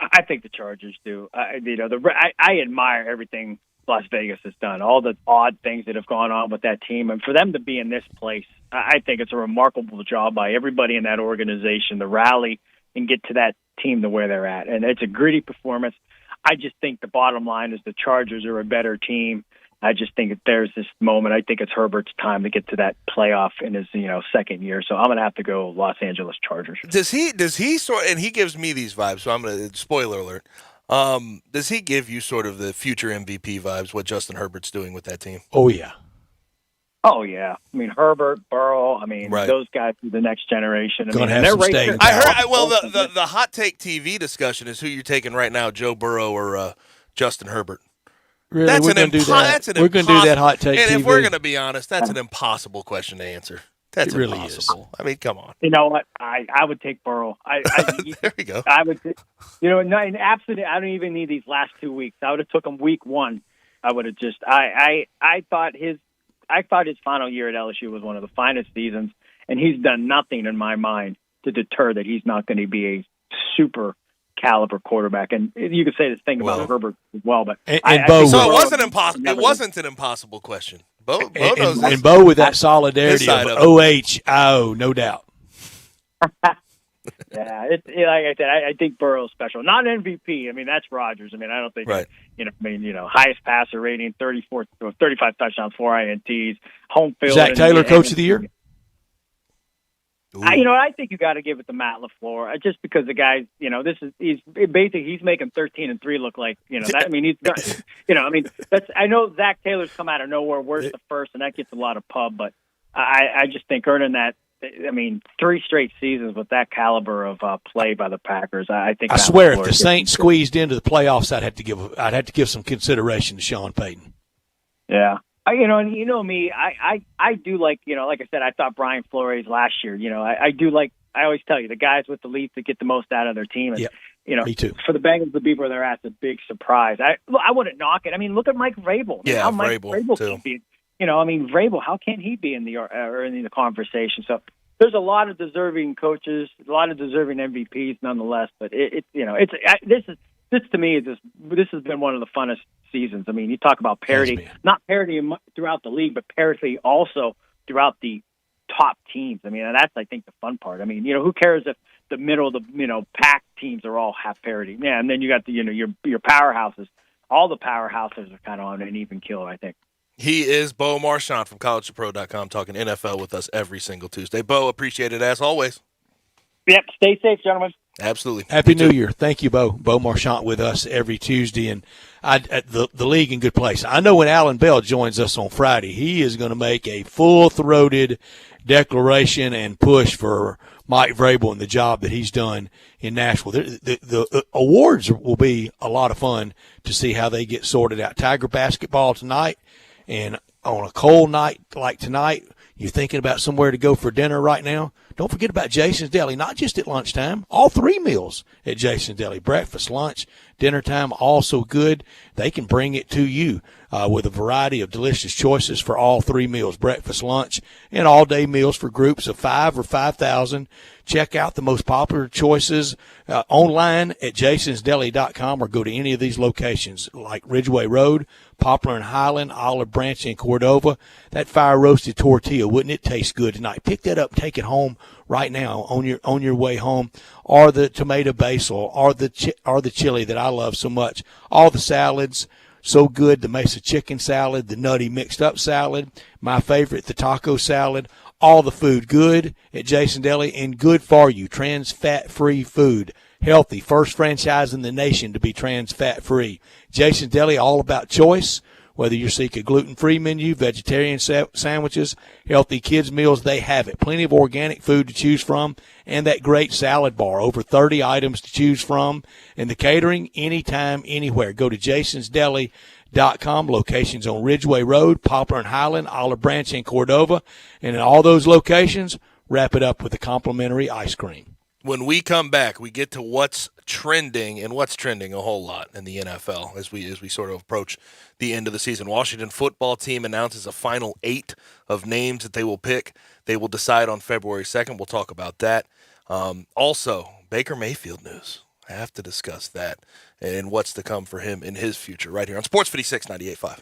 I think the Chargers do. I admire everything Las Vegas has done, all the odd things that have gone on with that team. And for them to be in this place, I think it's a remarkable job by everybody in that organization to rally and get to that team to where they're at. And it's a gritty performance. I just think the bottom line is the Chargers are a better team. I just think that there's this moment. I think it's Herbert's time to get to that playoff in his second year. So I'm going to have to go Los Angeles Chargers. Does he sort, and he gives me these vibes, so I'm going to, spoiler alert, does he give you sort of the future MVP vibes, what Justin Herbert's doing with that team? Oh, yeah. Oh, yeah. I mean, Herbert, Burrow, right. Those guys are the next generation. Going to have some staying power. The hot take TV discussion is who you're taking right now, Joe Burrow or Justin Herbert. Really? We're going to do that hot take and TV. And if we're going to be honest, that's an impossible question to answer. That's really impossible. Is. I mean, come on. You know what? I would take Burrow. There you go. I would, in absolute, I don't even need these last 2 weeks. I would have took him week 1. I would have just. I thought his final year at LSU was one of the finest seasons, and he's done nothing in my mind to deter that he's not going to be a super caliber quarterback. And you could say this thing about Herbert as well, but Bo. So it wasn't impossible. It wasn't an impossible question. Bo knows and Bo with that solidarity of OHIO, no doubt. Yeah, like I said, I think Burrow's special. Not MVP. I mean, that's Rodgers. I mean, I don't think right. Highest passer rating, 35 touchdowns, 4 INTs, home field. Zach Taylor, Coach of the Year. I think you got to give it to Matt LaFleur, just because the guy, he's making 13-3 look like, that. I mean, he's got, I know Zach Taylor's come out of nowhere, worse the first, and that gets a lot of pub, but I just think earning that. I mean, 3 straight seasons with that caliber of play by the Packers. I think. I swear, if the Saints squeezed into the playoffs, I'd have to give some consideration to Sean Payton. Yeah, me. I do like like I said, I thought Brian Flores last year. I do like. I always tell you the guys with the leads that get the most out of their team. And, me too. For the Bengals to be where they're at, it's a big surprise. I wouldn't knock it. I mean, look at Mike Vrabel. Yeah, Mike Vrabel too. can be. Vrabel, how can't he be in the conversation? So there's a lot of deserving coaches, a lot of deserving MVPs, nonetheless. But this to me this has been one of the funnest seasons. I mean, you talk about parity, not parity throughout the league, but parity also throughout the top teams. I mean, and that's I think the fun part. I mean, who cares if the middle of the pack teams are all half parity? Yeah, and then you got the your powerhouses. All the powerhouses are kind of on an even keel, I think. He is Bo Marchant from collegetopro.com talking NFL with us every single Tuesday. Bo, appreciate it as always. Yep, stay safe, gentlemen. Absolutely. Happy New Year. Thank you, Bo. Bo Marchant with us every Tuesday, and the league in good place. I know when Alan Bell joins us on Friday, he is going to make a full-throated declaration and push for Mike Vrabel and the job that he's done in Nashville. The awards will be a lot of fun to see how they get sorted out. Tiger basketball tonight. And on a cold night like tonight, you're thinking about somewhere to go for dinner right now, don't forget about Jason's Deli, not just at lunchtime, all 3 meals at Jason's Deli. Breakfast, lunch, dinner time, all so good. They can bring it to you with a variety of delicious choices for all 3 meals, breakfast, lunch, and all-day meals for groups of 5 or 5,000. Check out the most popular choices online at jasonsdeli.com or go to any of these locations like Ridgeway Road, Poplar and Highland, Olive Branch, and Cordova. That fire-roasted tortilla, wouldn't it taste good tonight? Pick that up, take it home right now on your way home, or the tomato basil, or the chili that I love so much. All the salads, so good. The Mesa chicken salad, the nutty mixed up salad, my favorite, the taco salad. All the food good at Jason Deli and good for you. Trans fat-free food. Healthy. First franchise in the nation to be trans fat-free. Jason Deli, all about choice. Whether you seek a gluten-free menu, vegetarian sandwiches, healthy kids meals, they have it. Plenty of organic food to choose from and that great salad bar. Over 30 items to choose from. And the catering, anytime, anywhere. Go to jasonsdeli.com. Locations on Ridgeway Road, Poplar and Highland, Olive Branch, and Cordova. And in all those locations, wrap it up with a complimentary ice cream. When we come back, we get to what's trending, and what's trending a whole lot in the NFL as we sort of approach the end of the season. Washington football team announces a final 8 of names that they will pick. They will decide on February 2nd. We'll talk about that. Also, Baker Mayfield news. I have to discuss that and what's to come for him in his future right here on Sports 56 98.5.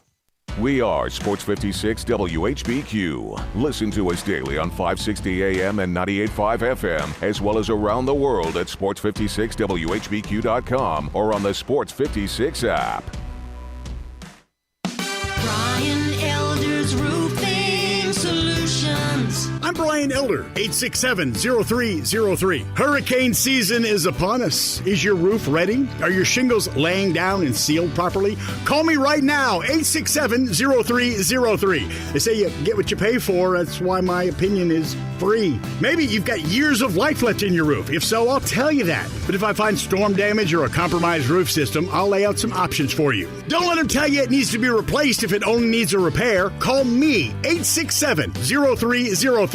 We are Sports 56 WHBQ. Listen to us daily on 560 AM and 98.5 FM, as well as around the world at sports56whbq.com or on the Sports 56 app. Brian Elder's Roofing Solutions. I'm Brian Elder, 867-0303. Hurricane season is upon us. Is your roof ready? Are your shingles laying down and sealed properly? Call me right now, 867-0303. They say you get what you pay for. That's why my opinion is free. Maybe you've got years of life left in your roof. If so, I'll tell you that. But if I find storm damage or a compromised roof system, I'll lay out some options for you. Don't let them tell you it needs to be replaced if it only needs a repair. Call me, 867-0303.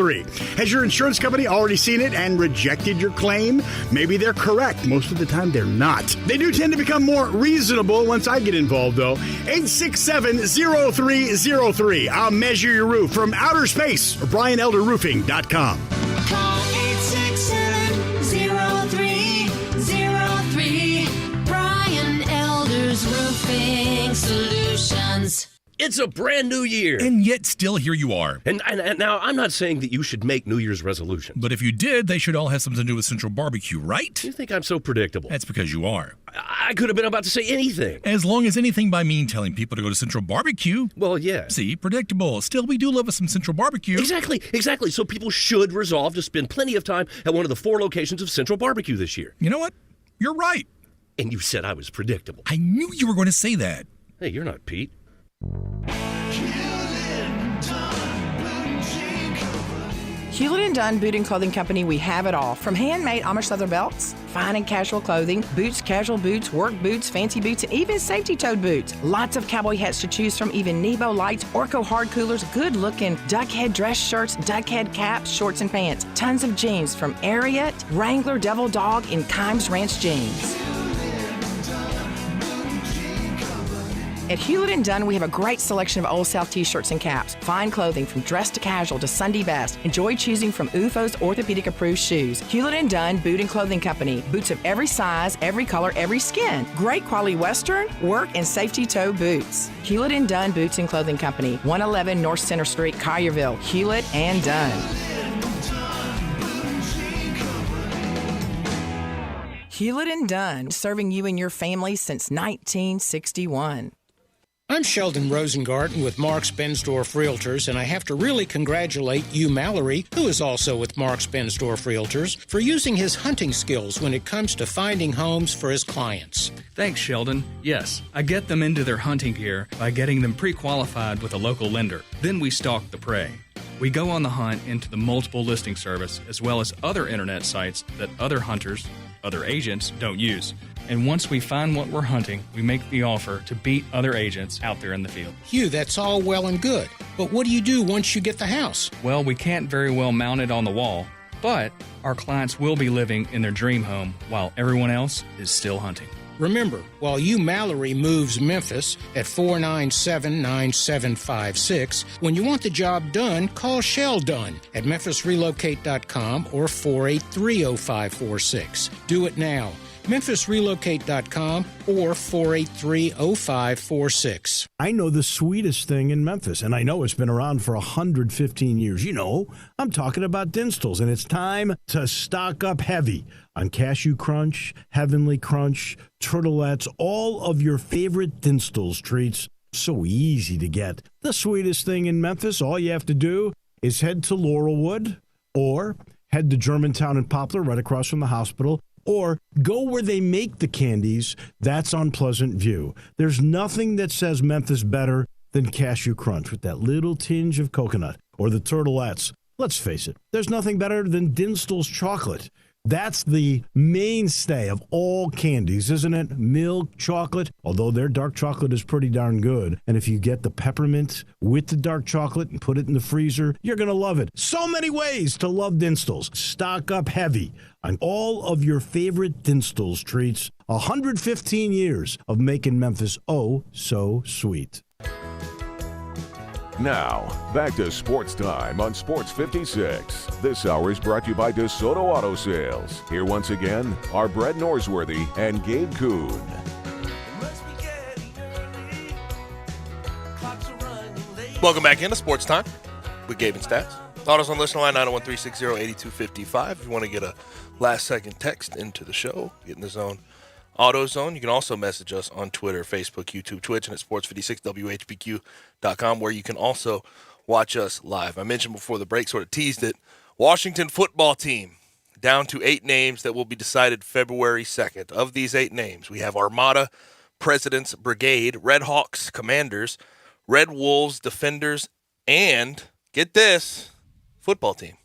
Has your insurance company already seen it and rejected your claim? Maybe they're correct. Most of the time, they're not. They do tend to become more reasonable once I get involved, though. 867-0303. I'll measure your roof from outer space or BrianElderRoofing.com. Call 867-0303. Brian Elder's Roofing Solutions. It's a brand new year. And yet still here you are. And now I'm not saying that you should make New Year's resolutions. But if you did, they should all have something to do with Central Barbecue, right? You think I'm so predictable? That's because you are. I could have been about to say anything. As long as anything by me telling people to go to Central Barbecue. Well, yeah. See, predictable. Still, we do love us some Central Barbecue. Exactly. So people should resolve to spend plenty of time at one of the 4 locations of Central Barbecue this year. You know what? You're right. And you said I was predictable. I knew you were going to say that. Hey, you're not Pete. Hewlett & Dunn Boot and Clothing Company, we have it all. From handmade Amish leather belts, fine and casual clothing, boots, casual boots, work boots, fancy boots, and even safety-toed boots. Lots of cowboy hats to choose from, even Nebo lights, Orco hard coolers, good-looking duck head dress shirts, duck head caps, shorts, and pants. Tons of jeans from Ariat, Wrangler, Devil Dog, and Kimes Ranch jeans. At Hewlett & Dunn, we have a great selection of Old South t-shirts and caps. Fine clothing from dress to casual to Sunday best. Enjoy choosing from UFO's orthopedic-approved shoes. Hewlett & Dunn Boot and Clothing Company. Boots of every size, every color, every skin. Great quality Western, work, and safety toe boots. Hewlett & Dunn Boots and Clothing Company. 111 North Center Street, Collierville. Hewlett & Dunn. Hewlett & Dunn, serving you and your family since 1961. I'm Sheldon Rosengarten with Mark's Bensdorf Realtors, and I have to really congratulate you, Mallory, who is also with Mark's Bensdorf Realtors, for using his hunting skills when it comes to finding homes for his clients. Thanks, Sheldon. Yes, I get them into their hunting gear by getting them pre-qualified with a local lender. Then we stalk the prey. We go on the hunt into the multiple listing service as well as other internet sites that other hunters, other agents, don't use. And once we find what we're hunting, we make the offer to beat other agents out there in the field. Hugh, that's all well and good. But what do you do once you get the house? Well, we can't very well mount it on the wall, but our clients will be living in their dream home while everyone else is still hunting. Remember, while you, Mallory, moves Memphis at 497-9756, when you want the job done, call Shell Dunn at MemphisRelocate.com or 483-0546. Do it now. MemphisRelocate.com or 483-0546. I know the sweetest thing in Memphis, and I know it's been around for 115 years. You know, I'm talking about Dinstall's, and it's time to stock up heavy on Cashew Crunch, Heavenly Crunch, Turtlettes, all of your favorite Dinstall's treats. So easy to get. The sweetest thing in Memphis, all you have to do is head to Laurelwood or head to Germantown and Poplar right across from the hospital, or go where they make the candies. That's on Pleasant View. There's nothing that says Memphis better than Cashew Crunch with that little tinge of coconut. Or the Turtlettes. Let's face it, there's nothing better than Dinstall's chocolate. That's the mainstay of all candies, isn't it? Milk chocolate, although their dark chocolate is pretty darn good. And if you get the peppermint with the dark chocolate and put it in the freezer, you're going to love it. So many ways to love Dinstall's. Stock up heavy on all of your favorite Dinstall's treats. 115 years of making Memphis oh so sweet. Now, back to Sports Time on Sports 56. This hour is brought to you by DeSoto Auto Sales. Here once again are Brett Norsworthy and Gabe Kuhn. Welcome back into Sports Time with Gabe and Stats. Autos on listener line 901-360-8255. If you want to get a last-second text into the show, get in the zone. AutoZone. You can also message us on Twitter, Facebook, YouTube, Twitch, and at sports56whbq.com, where you can also watch us live. I mentioned before the break, sort of teased it, Washington football team down to 8 names that will be decided February 2nd. Of these 8 names, we have Armada, President's Brigade, Red Hawks, Commanders, Red Wolves, Defenders, and, get this, football team.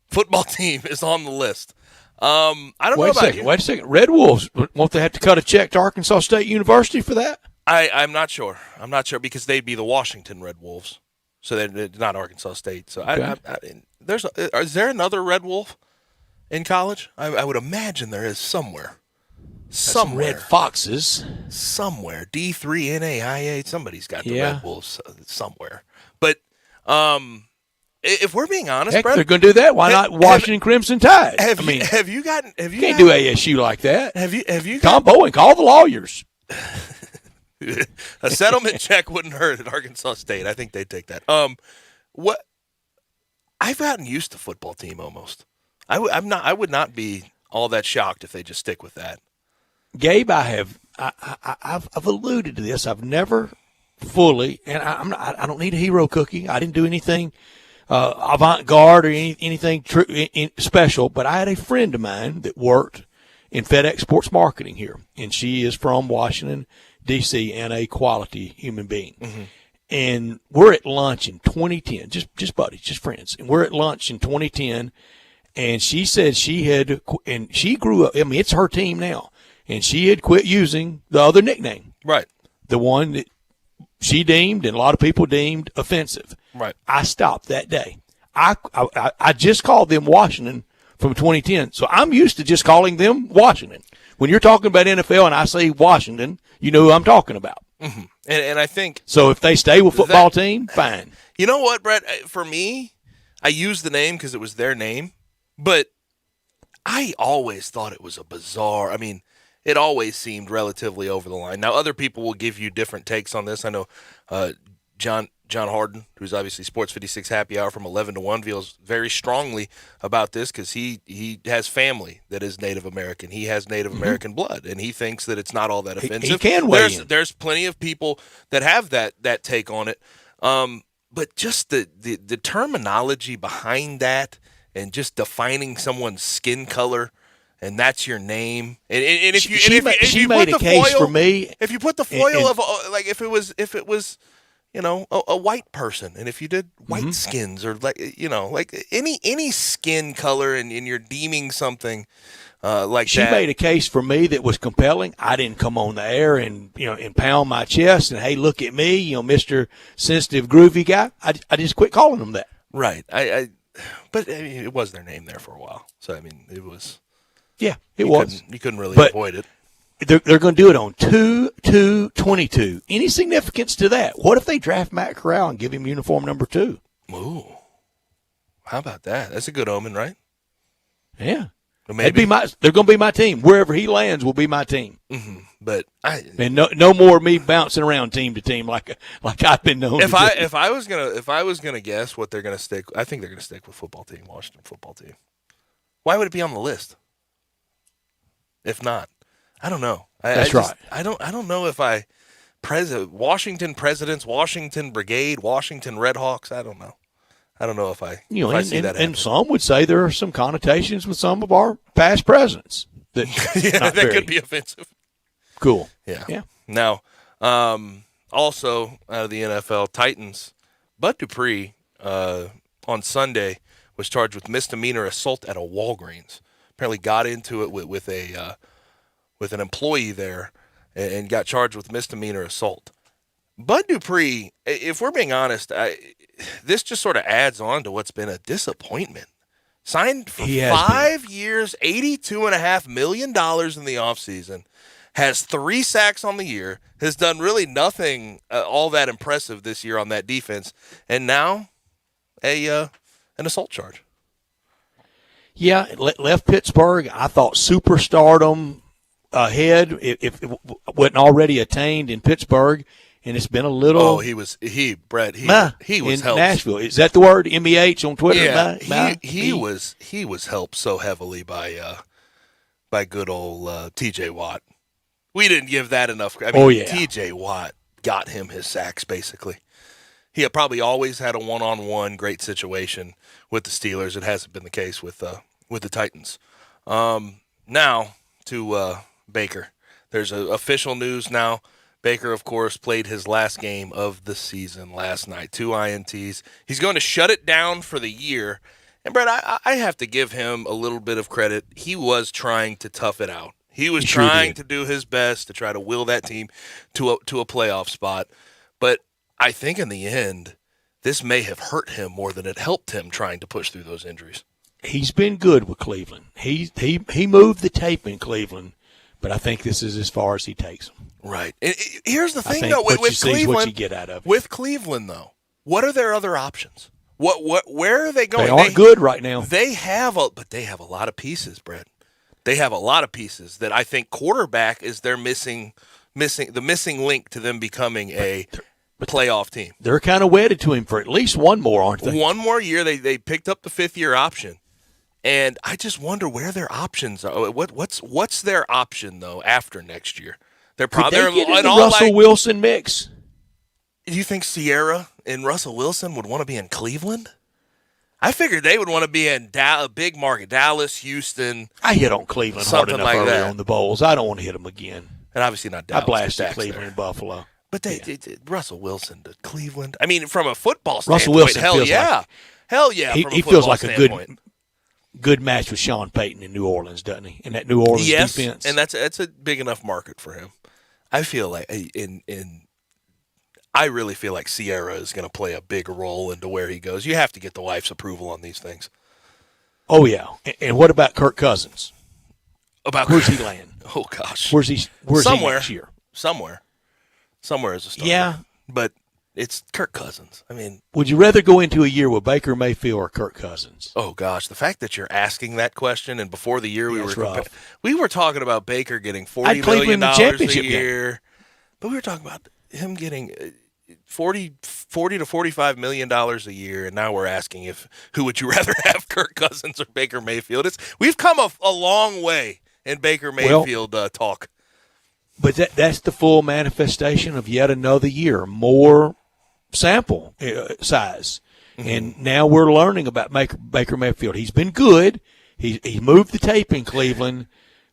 Football team is on the list. I don't know about you. Wait a second. Red Wolves, won't they have to cut a check to Arkansas State University for that? I'm not sure. I'm not sure because they'd be the Washington Red Wolves, so they're not Arkansas State. So Okay. is there another Red Wolf in college? I would imagine there is somewhere. Some Red Foxes. Somewhere. D3 NAIA. Somebody's got the Yeah. Red Wolves somewhere. But if we're being honest, Heck, Brett, they're going to do that. Why not Washington Crimson Tide? Have you gotten? Have you can't gotten, do ASU like that. Have you? Tom Bowen, call the lawyers. A settlement check wouldn't hurt at Arkansas State. I think they'd take that. What? I've gotten used to football team almost. I would not be all that shocked if they just stick with that. Gabe, I've alluded to this. I've never fully, and I don't need a hero cookie. I didn't do anything avant-garde or anything special, but I had a friend of mine that worked in FedEx Sports Marketing here, and she is from Washington, D.C., and a quality human being. Mm-hmm. And we're at lunch in 2010, just buddies, just friends, and we're at lunch in 2010, and she said she had, and she grew up, I mean, it's her team now, and she had quit using the other nickname. Right. The one that she deemed and a lot of people deemed offensive. Right. I stopped that day. I just called them Washington from 2010. So I'm used to just calling them Washington. When you're talking about NFL and I say Washington, you know who I'm talking about. Mm-hmm. And I think so. If they stay with football team, fine. You know what, Brett? For me, I used the name because it was their name, but I always thought it was a bizarre. I mean, it always seemed relatively over the line. Now, other people will give you different takes on this. I know John Harden, who's obviously Sports 56 Happy Hour from 11 to 1, feels very strongly about this because he has family that is Native American. He has Native American blood, and he thinks that it's not all that offensive. He can weigh in. There's plenty of people that have that take on it. But just the terminology behind that and just defining someone's skin color, and that's your name. And if you made put a the case foil, for me. If you put the foil of like if it was you know a white person, and if you did white skins or like any skin color, and you're deeming something like she that. She made a case for me that was compelling. I didn't come on the air and and pound my chest and hey, look at me, Mr. Sensitive Groovy guy. I just quit calling them that. Right. But I mean, it was their name there for a while, so I mean it was. Yeah, it was. You couldn't really avoid it. They're going to do it on 2/2/22. Any significance to that? What if they draft Matt Corral and give him uniform number 2? Ooh, how about that? That's a good omen, right? Yeah, maybe they're going to be my team. Wherever he lands will be my team. Mm-hmm. But and no more of me bouncing around team to team like I've been known. If I was gonna guess what they're gonna stick, I think they're gonna stick with football team, Washington football team. Why would it be on the list? If not, I don't know. That's right. I don't know if Washington Presidents, Washington Brigade, Washington Red Hawks. I don't know. I don't know if I see that happen. And some would say there are some connotations with some of our past presidents that that could be offensive. Cool. Yeah. Now, Also out of the NFL, Titans, Bud Dupree on Sunday was charged with misdemeanor assault at a Walgreens. Apparently got into it with an employee there and got charged with misdemeanor assault. Bud Dupree, if we're being honest, this just sort of adds on to what's been a disappointment. Signed for 5 years, $82.5 million in the offseason, has 3 sacks on the year, has done really nothing all that impressive this year on that defense, and now an assault charge. Yeah, left Pittsburgh. I thought superstardom ahead if it wasn't already attained in Pittsburgh, and it's been a little. Oh, he was in helped. Nashville. Is that the word? MEH on Twitter. Yeah, he was helped so heavily by good old T.J. Watt. We didn't give that enough. I mean, T.J. Watt got him his sacks basically. He had probably always had a one-on-one great situation with the Steelers. It hasn't been the case with the Titans. Now to Baker. There's official news now. Baker, of course, played his last game of the season last night. 2 INTs. He's going to shut it down for the year. And, Brett, I have to give him a little bit of credit. He was trying to tough it out. He was trying to do his best to try to will that team to a playoff spot. But I think in the end, this may have hurt him more than it helped him trying to push through those injuries. He's been good with Cleveland. He moved the tape in Cleveland, but I think this is as far as he takes them. Right. And here's the thing, though, with Cleveland, what you get out of it. With Cleveland, though, what are their other options? Where are they going? They aren't good right now. They have a lot of pieces, Brett. They have a lot of pieces that I think quarterback is their missing link to them becoming a playoff team. They're kind of wedded to him for at least one more, aren't they? One more year. They picked up the 5th-year option. And I just wonder where their options are. What's their option, though, after next year? They're probably get in the Russell Wilson mix. Do you think Sierra and Russell Wilson would want to be in Cleveland? I figured they would want to be in a big market, Dallas, Houston. I hit on Cleveland hard enough like earlier that. on the Bowls. I don't want to hit them again. And obviously not Dallas. I blasted Dak's Cleveland there. and Buffalo. But Russell Wilson to Cleveland. I mean, from a football Russell standpoint, Wilson hell feels yeah. like, hell yeah. He feels like a good match with Sean Payton in New Orleans, doesn't he? In that New Orleans defense. And that's a big enough market for him. I feel like I really feel like Sierra is going to play a big role into where he goes. You have to get the wife's approval on these things. Oh yeah. And what about Kirk Cousins? Where's he land? Oh gosh. Where's he next year? Somewhere as a starter. Yeah. But it's Kirk Cousins. I mean, would you rather go into a year with Baker Mayfield or Kirk Cousins? Oh gosh, the fact that you're asking that question, and before the year we were talking about Baker getting $40 million a year, but we were talking about him getting $40 to $45 million a year, and now we're asking who would you rather have, Kirk Cousins or Baker Mayfield? We've come a long way in Baker Mayfield talk. But that's the full manifestation of yet another year, more sample size. Mm-hmm. And now we're learning about Baker Mayfield. He's been good. He moved the tape in Cleveland,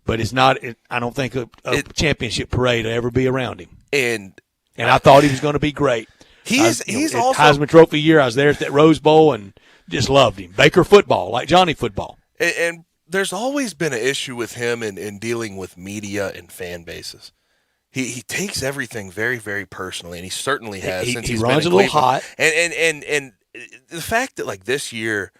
but it's not. I don't think a championship parade will ever be around him. And I thought he was going to be great. He's also Heisman Trophy year. I was there at that Rose Bowl and just loved him. Baker football, like Johnny football. And there's always been an issue with him in dealing with media and fan bases. He takes everything very, very personally, and he certainly has. Since he he's runs been a little hot. And the fact that, like, this year,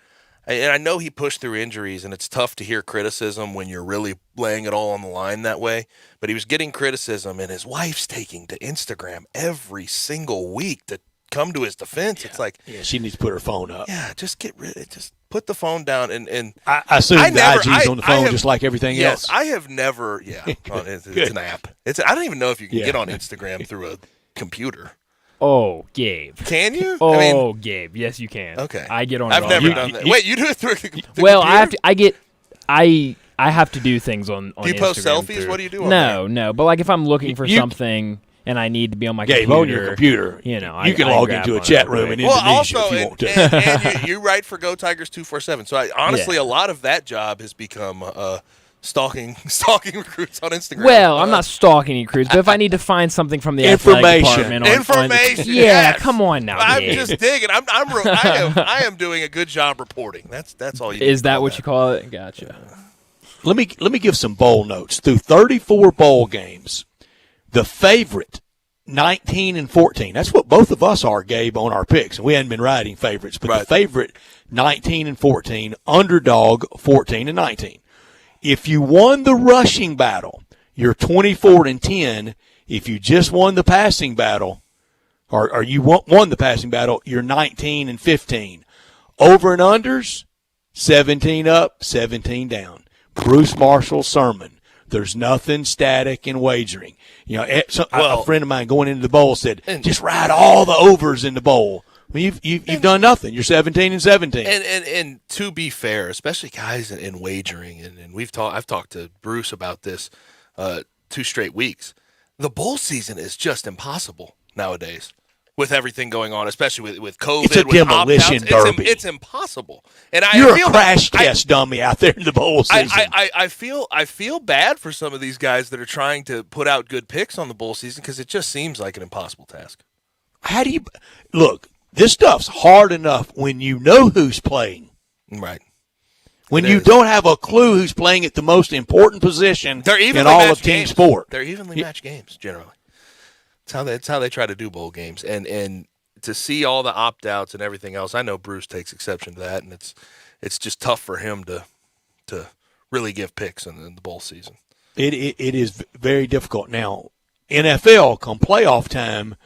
and I know he pushed through injuries, and it's tough to hear criticism when you're really laying it all on the line that way, but he was getting criticism, and his wife's taking to Instagram every single week to come to his defense. Yeah. It's like, yeah, she needs to put her phone up. Yeah, just put the phone down. And I assume the IG's on the phone just like everything else. Yes, I have never. Yeah, it's an app. I don't even know if you can get on Instagram through a computer. Oh, Gabe. Can you? Oh, Gabe. Yes, you can. Okay. I get on. I've never done that. Wait, you do it through the computer? Well, I have to do things on Instagram. Do you post selfies? What do you do on No. But like if I'm looking for something and I need to be on my computer. on your computer. You know, you can log into a chat room in Indonesia if you want to. And you write for Go Tigers 247. So honestly, a lot of that job has become stalking recruits on Instagram. Well, I'm not stalking recruits, but if I need to find something from the athletic department, information. Yeah, yes. come on now. I'm Dave. just digging. I am doing a good job reporting. That's all you. Is that what you call it? Gotcha. Let me give some bowl notes. Through 34 bowl games, the favorite 19 and 14. That's what both of us are, Gabe, on our picks. And we hadn't been writing favorites, but the favorite 19 and 14, underdog 14 and 19. If you won the rushing battle, you're 24 and 10. If you just won the passing battle, or you won the passing battle, you're 19 and 15. Over and unders, 17 up, 17 down. Bruce Marshall's sermon. There's nothing static in wagering. You know, a friend of mine going into the bowl said, just ride all the overs in the bowl. Well, you've done nothing. You're 17 and 17. And to be fair, especially guys in wagering, and I've talked to Bruce about this 2 straight weeks. The bowl season is just impossible nowadays with everything going on, especially with COVID. It's a demolition derby. It's impossible. And You're a crash test dummy out there in the bowl season. I feel bad for some of these guys that are trying to put out good picks on the bowl season because it just seems like an impossible task. How do you look? This stuff's hard enough when you know who's playing. Right. When you don't have a clue who's playing at the most important position in all of team sport. They're evenly matched games, generally. It's how they try to do bowl games. And to see all the opt-outs and everything else, I know Bruce takes exception to that, and it's just tough for him to really give picks in the bowl season. It is very difficult. Now, NFL, come playoff time,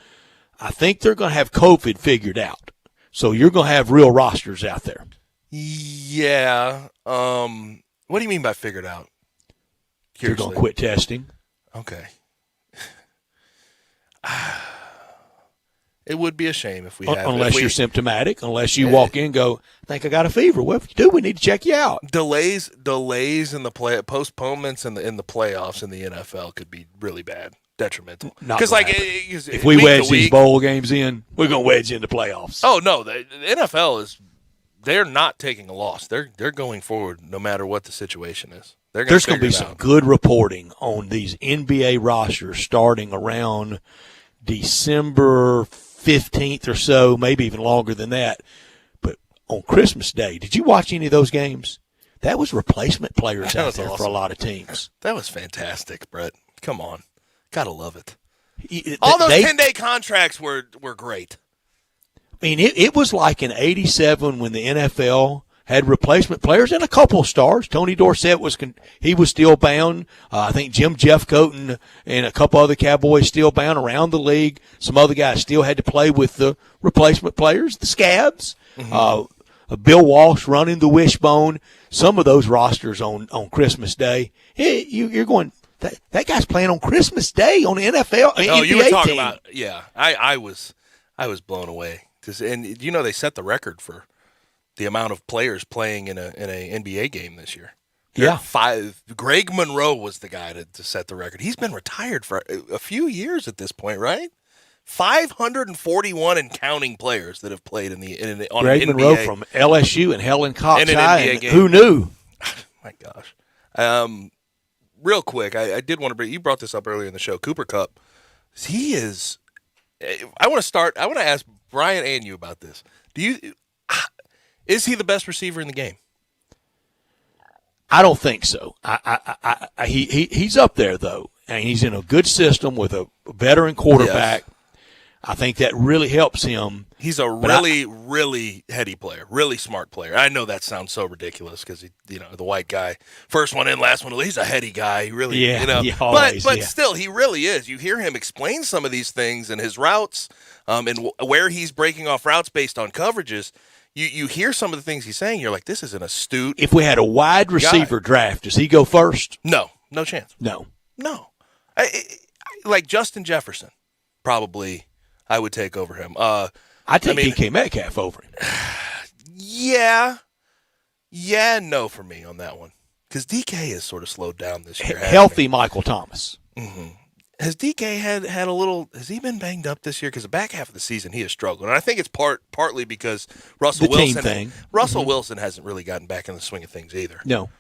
I think they're going to have COVID figured out. So you're going to have real rosters out there. Yeah. What do you mean by figured out? You're going to quit testing. Okay. It would be a shame if we had. Unless you're symptomatic, unless you walk in and go, I think I got a fever. Well, if you do, we need to check you out. Delays in the postponements in the playoffs in the NFL could be really bad. Detrimental. Because if we wedge these bowl games in, we're going to wedge in the playoffs. Oh no, the NFL they're not taking a loss. They're going forward no matter what the situation is. There's going to be some good reporting on these NBA rosters starting around December 15th or so, maybe even longer than that. But on Christmas Day, did you watch any of those games? That was replacement players out there for a lot of teams. That was fantastic, Brett. Come on. Gotta love it. All those 10-day contracts were great. I mean, it was like in '87 when the NFL had replacement players and a couple of stars. Tony Dorsett was still bound. I think Jim Jeffcoat and a couple other Cowboys still bound around the league. Some other guys still had to play with the replacement players, the scabs. Mm-hmm. Bill Walsh running the wishbone. Some of those rosters on Christmas Day. Hey, you're going. That guy's playing on Christmas Day on the NFL. Oh, you were talking team. about I was blown away and they set the record for the amount of players playing in a NBA game this year. Yeah, 5. Greg Monroe was the guy to set the record. He's been retired for a few years at this point, right? 541 and counting players that have played on Greg an Monroe NBA, from LSU and Helen Cox in an High. NBA game. Who knew? My gosh. Real quick, I did want to you brought this up earlier in the show. Cooper Kupp, he is. I want to ask Brian and you about this. Is he the best receiver in the game? I don't think so. He's up there though, and he's in a good system with a veteran quarterback. Yes. I think that really helps him. He's a really heady player, really smart player. I know that sounds so ridiculous because the white guy, first one in, last one. He's a heady guy. He really, but still, he really is. You hear him explain some of these things and his routes, and where he's breaking off routes based on coverages. You hear some of the things he's saying. You're like, this is an astute. If we had a wide receiver draft, does he go first? No chance. No. Like Justin Jefferson, probably. I would take over him. I take DK Metcalf over him. Yeah, no for me on that one. Because DK has sort of slowed down this year. Healthy Michael Thomas. Mm-hmm. Has DK had a little – has he been banged up this year? Because the back half of the season he has struggled. And I think it's partly because Russell Wilson hasn't really gotten back in the swing of things either. No.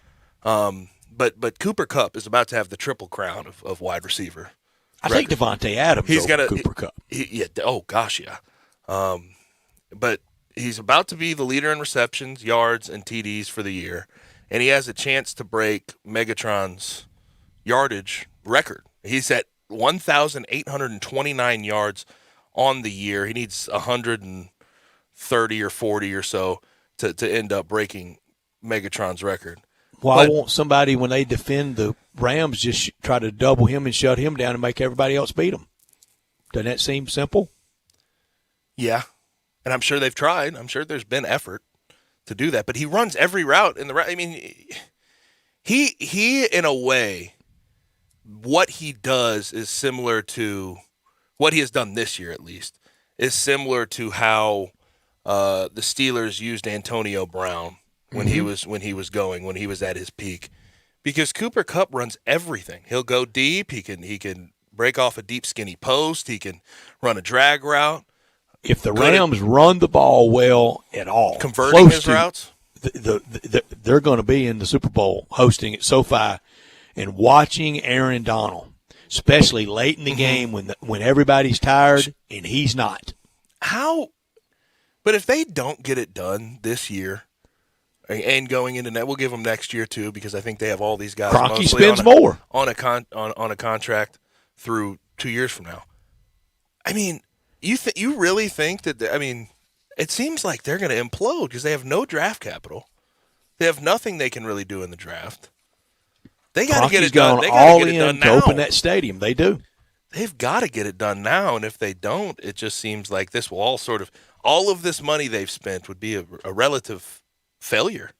But Cooper Kupp is about to have the triple crown of wide receiver. I think Devontae Adams over Cooper Kupp. Oh, gosh, yeah. But he's about to be the leader in receptions, yards, and TDs for the year, and he has a chance to break Megatron's yardage record. He's at 1,829 yards on the year. He needs 130 or 40 or so to end up breaking Megatron's record. Why won't somebody, when they defend the Rams, just try to double him and shut him down and make everybody else beat him? Doesn't that seem simple? Yeah, and I'm sure they've tried. I'm sure there's been effort to do that. But he runs every route in the route. I mean, he in a way, what he does is similar to what he has done this year, at least, is similar to how the Steelers used Antonio Brown when he was at his peak, because Cooper Kupp runs everything. He'll go deep. He can break off a deep skinny post. He can run a drag route. If the Rams run the ball well at all, converting his routes, they're going to be in the Super Bowl hosting at SoFi and watching Aaron Donald, especially late in the game when everybody's tired and he's not. But if they don't get it done this year, and going into that, we'll give them next year too, because I think they have all these guys. Kroenke spends more on a contract through 2 years from now. I mean, you really think that? I mean, it seems like they're going to implode because they have no draft capital. They have nothing they can really do in the draft. They got to get it done. They got to get it done now. To open that stadium, they do. They've got to get it done now, and if they don't, it just seems like this will all of this money they've spent would be a relative failure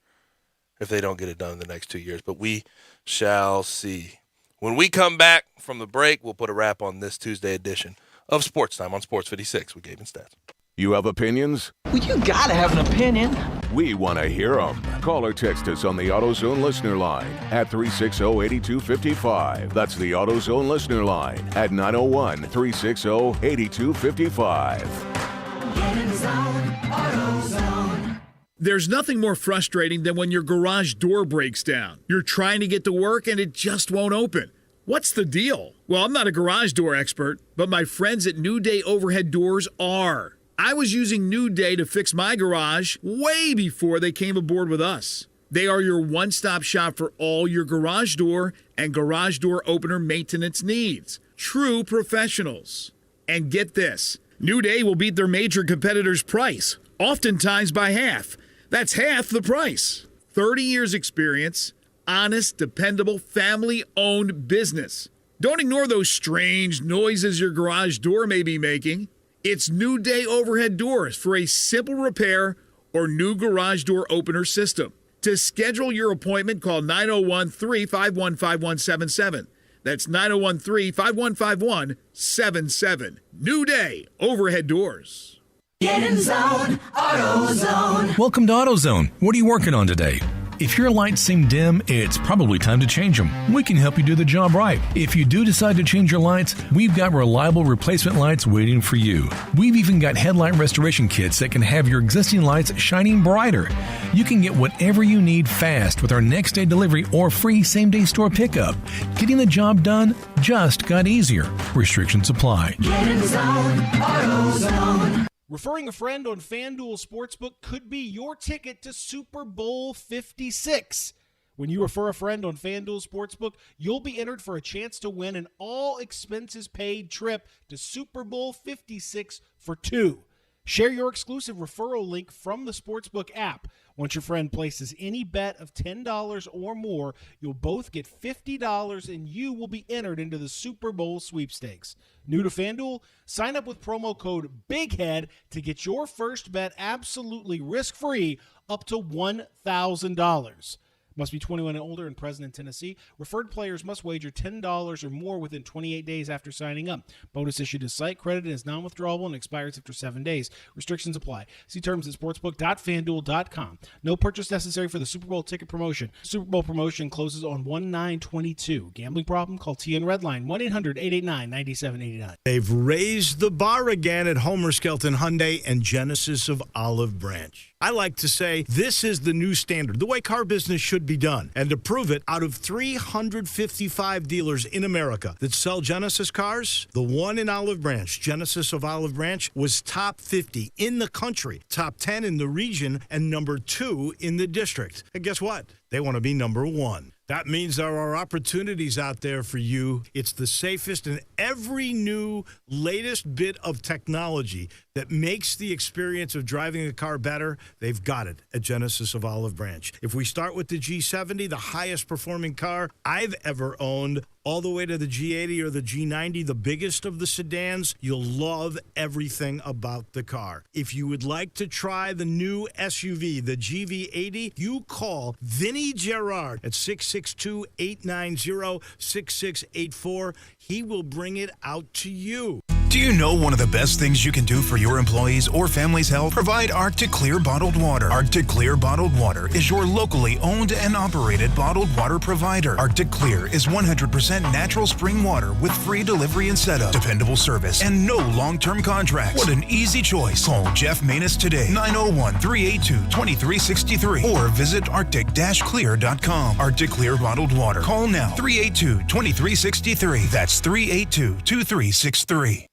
if they don't get it done in the next 2 years. But we shall see. When we come back from the break, we'll put a wrap on this Tuesday edition of Sports Time on Sports 56 with Gabe and Stats. You have opinions? Well, you gotta have an opinion. We want to hear them. Call or text us on the AutoZone listener line at 360-8255. That's the AutoZone listener line at 901-360-8255. Get in the zone, AutoZone. There's nothing more frustrating than when your garage door breaks down. You're trying to get to work and it just won't open. What's the deal? Well, I'm not a garage door expert, but my friends at New Day Overhead Doors are. I was using New Day to fix my garage way before they came aboard with us. They are your one-stop shop for all your garage door and garage door opener maintenance needs. True professionals. And get this, New Day will beat their major competitors' price, oftentimes by half. That's half the price. 30 years experience, honest, dependable, family-owned business. Don't ignore those strange noises your garage door may be making. It's New Day Overhead Doors for a simple repair or new garage door opener system. To schedule your appointment, call 901-351-5177. That's 901-351-5177. New Day Overhead Doors. Get in zone, AutoZone. Welcome to AutoZone. What are you working on today? If your lights seem dim, it's probably time to change them. We can help you do the job right. If you do decide to change your lights, we've got reliable replacement lights waiting for you. We've even got headlight restoration kits that can have your existing lights shining brighter. You can get whatever you need fast with our next day delivery or free same-day store pickup. Getting the job done just got easier. Restrictions apply. Get in zone, AutoZone. Referring a friend on FanDuel Sportsbook could be your ticket to Super Bowl 56. When you refer a friend on FanDuel Sportsbook, you'll be entered for a chance to win an all-expenses-paid trip to Super Bowl 56 for two. Share your exclusive referral link from the Sportsbook app. Once your friend places any bet of $10 or more, you'll both get $50 and you will be entered into the Super Bowl sweepstakes. New to FanDuel? Sign up with promo code BIGHEAD to get your first bet absolutely risk-free up to $1,000. Must be 21 and older and present in Tennessee. Referred players must wager $10 or more within 28 days after signing up. Bonus issued as site credit is non-withdrawable and expires after 7 days. Restrictions apply. See terms at sportsbook.fanduel.com. No purchase necessary for the Super Bowl ticket promotion. Super Bowl promotion closes on 1/9/22. Gambling problem? Call TN Redline 1-800-889-9789. They've raised the bar again at Homer Skelton Hyundai and Genesis of Olive Branch. I like to say this is the new standard, the way car business should be be done. And to prove it, out of 355 dealers in America that sell Genesis cars, the one in Olive Branch, Genesis of Olive Branch, was top 50 in the country, top 10 in the region, and number 2 in the district. And guess what? They want to be number 1. That means there are opportunities out there for you. It's the safest, and every new latest bit of technology that makes the experience of driving a car better, they've got it at Genesis of Olive Branch. If we start with the G70, the highest performing car I've ever owned, all the way to the G80 or the G90, the biggest of the sedans, you'll love everything about the car. If you would like to try the new SUV, the GV80, you call Vinny Gerard at 662-890-6684. He will bring it out to you. Do you know one of the best things you can do for your employees or family's health? Provide Arctic Clear bottled water. Arctic Clear bottled water is your locally owned and operated bottled water provider. Arctic Clear is 100% natural spring water with free delivery and setup, dependable service, and no long-term contracts. What an easy choice. Call Jeff Manus today, 901-382-2363, or visit arctic-clear.com. Arctic Clear bottled water. Call now, 382-2363. That's 382-2363.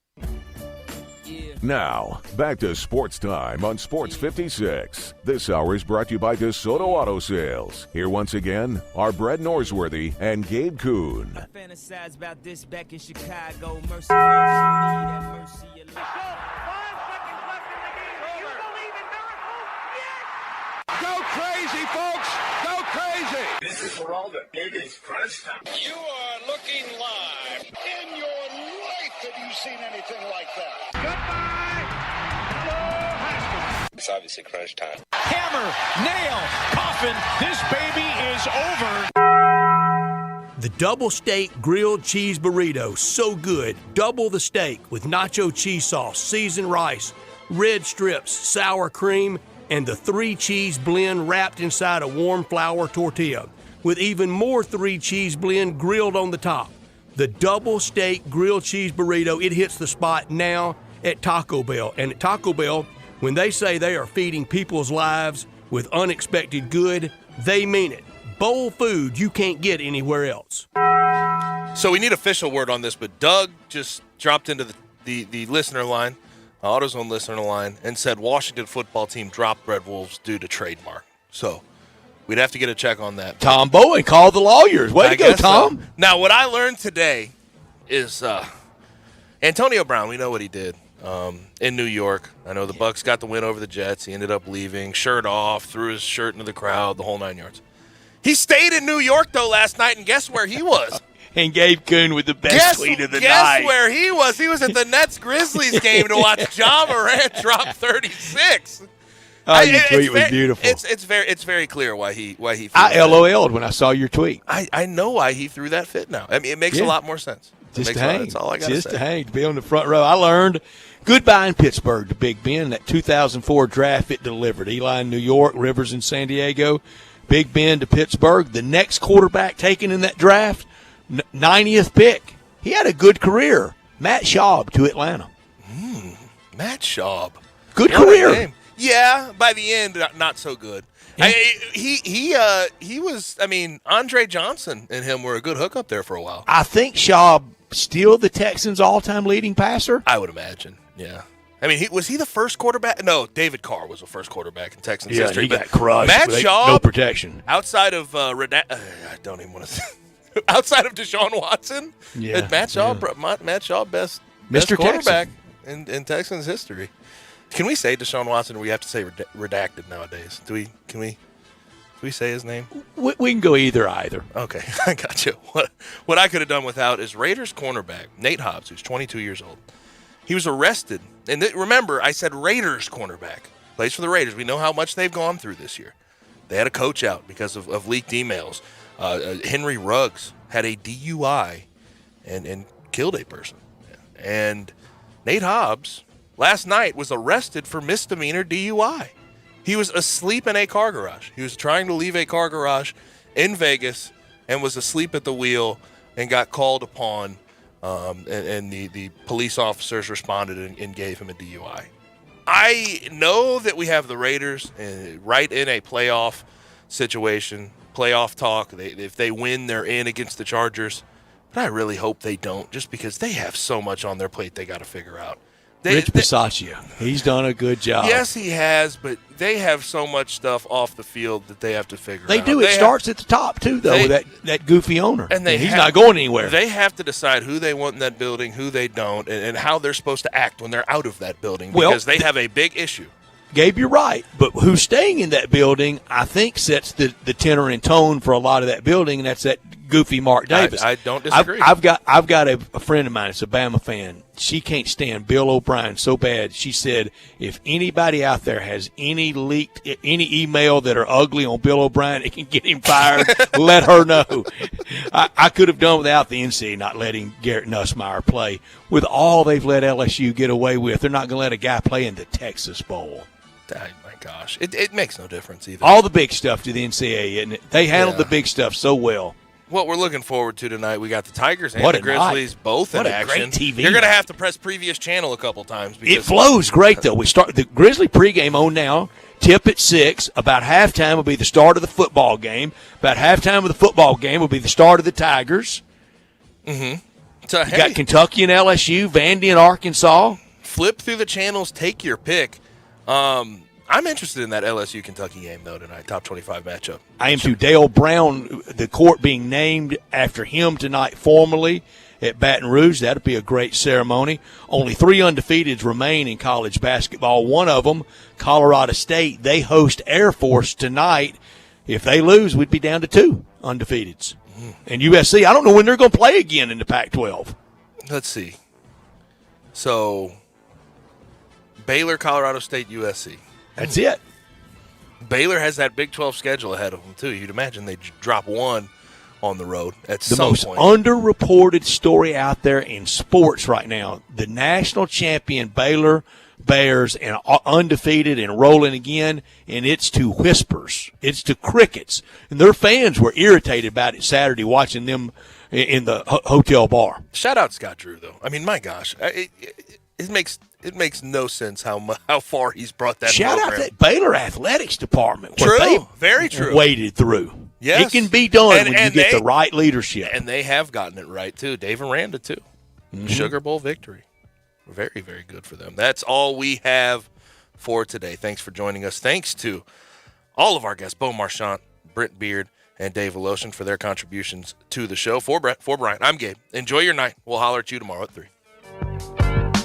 Now, back to Sports Time on Sports 56. This hour is brought to you by DeSoto Auto Sales. Here once again are Brett Norsworthy and Gabe Kuhn. I fantasize about this back in Chicago. Mercy, mercy, need that mercy. 5 seconds left in the game. Do you believe in miracles? Yes! Go crazy, folks! Go crazy! This is for all the biggest crunch time. You are looking live. In your life have you seen anything like that? Goodbye! Hello, Haskins. It's obviously crunch time. Hammer, nail, coffin, this baby is over. The double steak grilled cheese burrito, so good. Double the steak with nacho cheese sauce, seasoned rice, red strips, sour cream, and the 3-cheese blend wrapped inside a warm flour tortilla, with even more 3-cheese blend grilled on the top. The double steak grilled cheese burrito, it hits the spot now at Taco Bell. And at Taco Bell, when they say they are feeding people's lives with unexpected good, they mean it. Bowl food you can't get anywhere else. So we need official word on this, but Doug just dropped into the listener line, AutoZone listener line, and said Washington football team dropped Red Wolves due to trademark. So we'd have to get a check on that. Tom Bowen called the lawyers. Way to go, Tom. So. Now, what I learned today is Antonio Brown, we know what he did in New York. I know the Bucs got the win over the Jets. He ended up leaving, shirt off, threw his shirt into the crowd, the whole 9 yards. He stayed in New York, though, last night, and guess where he was? And Gabe Kuhn with the best tweet of the night. Guess where he was? He was at the Nets-Grizzlies game to watch Ja Morant drop 36. Oh, your tweet was beautiful. It's very clear why he I LOL'd when I saw your tweet. I know why he threw that fit now. I mean, it makes a lot more sense. Just to hang. That's all I got to say. Just to hang, to be on the front row. I learned goodbye in Pittsburgh to Big Ben. That 2004 draft, it delivered. Eli in New York, Rivers in San Diego, Big Ben to Pittsburgh. The next quarterback taken in that draft, 90th pick. He had a good career. Matt Schaub to Atlanta. Matt Schaub. Good career. Yeah, by the end, not so good. He was, I mean, Andre Johnson and him were a good hookup there for a while. I think Schaub still the Texans' all-time leading passer. I would imagine, yeah. I mean, was he the first quarterback? No, David Carr was the first quarterback in Texans history. He got crushed. Matt Schaub, no protection. Outside of I don't even want to say. Outside of Deshaun Watson, Matt Schaub best quarterback in Texans history. Can we say Deshaun Watson, or we have to say redacted nowadays? Can we say his name? We can go either. Okay, I got you. What I could have done without is Raiders cornerback Nate Hobbs, who's 22 years old. He was arrested. And remember, I said Raiders cornerback. Plays for the Raiders. We know how much they've gone through this year. They had a coach out because of leaked emails. Henry Ruggs had a DUI and killed a person. And Nate Hobbs last night was arrested for misdemeanor DUI. He was asleep in a car garage. He was trying to leave a car garage in Vegas and was asleep at the wheel and got called upon, and the police officers responded and gave him a DUI. I know that we have the Raiders right in a playoff situation, playoff talk. If they win, they're in against the Chargers. But I really hope they don't, just because they have so much on their plate they got to figure out. Rich Bisaccia, he's done a good job. Yes, he has, but they have so much stuff off the field that they have to figure out. They do. It starts at the top, too, though, with that goofy owner. And he's not going anywhere. They have to decide who they want in that building, who they don't, and how they're supposed to act when they're out of that building, because they have a big issue. Gabe, you're right. But who's staying in that building, I think, sets the tenor and tone for a lot of that building, and that's that goofy Mark Davis. I don't disagree. I've got a friend of mine that's a Bama fan. She can't stand Bill O'Brien so bad. She said, if anybody out there has any email that are ugly on Bill O'Brien, it can get him fired. Let her know. I could have done without the NCAA not letting Garrett Nussmeier play. With all they've let LSU get away with, they're not going to let a guy play in the Texas Bowl. Oh, my gosh. It makes no difference either. All the big stuff to the NCAA, isn't it? They handled the big stuff so well. What we're looking forward to tonight, we got the Tigers and the Grizzlies both in action. Great TV. You're going to have to press previous channel a couple times. It flows great, though. We start the Grizzly pregame on now. Tip at 6. About halftime will be the start of the football game. About halftime of the football game will be the start of the Tigers. Mm-hmm. So, you got Kentucky and LSU, Vandy and Arkansas. Flip through the channels, take your pick. I'm interested in that LSU-Kentucky game, though, tonight, top 25 matchup. I am too. Dale Brown, the court being named after him tonight formally at Baton Rouge. That'll be a great ceremony. Only 3 undefeateds remain in college basketball. One of them, Colorado State, they host Air Force tonight. If they lose, we'd be down to 2 undefeateds. And USC, I don't know when they're going to play again in the Pac-12. Let's see. So, Baylor, Colorado State, USC. That's it. Baylor has that Big 12 schedule ahead of them, too. You'd imagine they'd drop one on the road at some point. The most underreported story out there in sports right now, the national champion Baylor Bears and undefeated and rolling again, and it's to whispers. It's to crickets. And their fans were irritated about it Saturday watching them in the hotel bar. Shout out Scott Drew, though. I mean, my gosh. It makes no sense how far he's brought that Shout program. out that Baylor athletics department. True, very true. Waded through. Yes. It can be done when you get the right leadership. And they have gotten it right, too. Dave Aranda, too. Mm-hmm. Sugar Bowl victory. Very, very good for them. That's all we have for today. Thanks for joining us. Thanks to all of our guests, Bo Marchant, Brent Beard, and Dave Voloshin for their contributions to the show. For Brett, for Brian, I'm Gabe. Enjoy your night. We'll holler at you tomorrow at 3.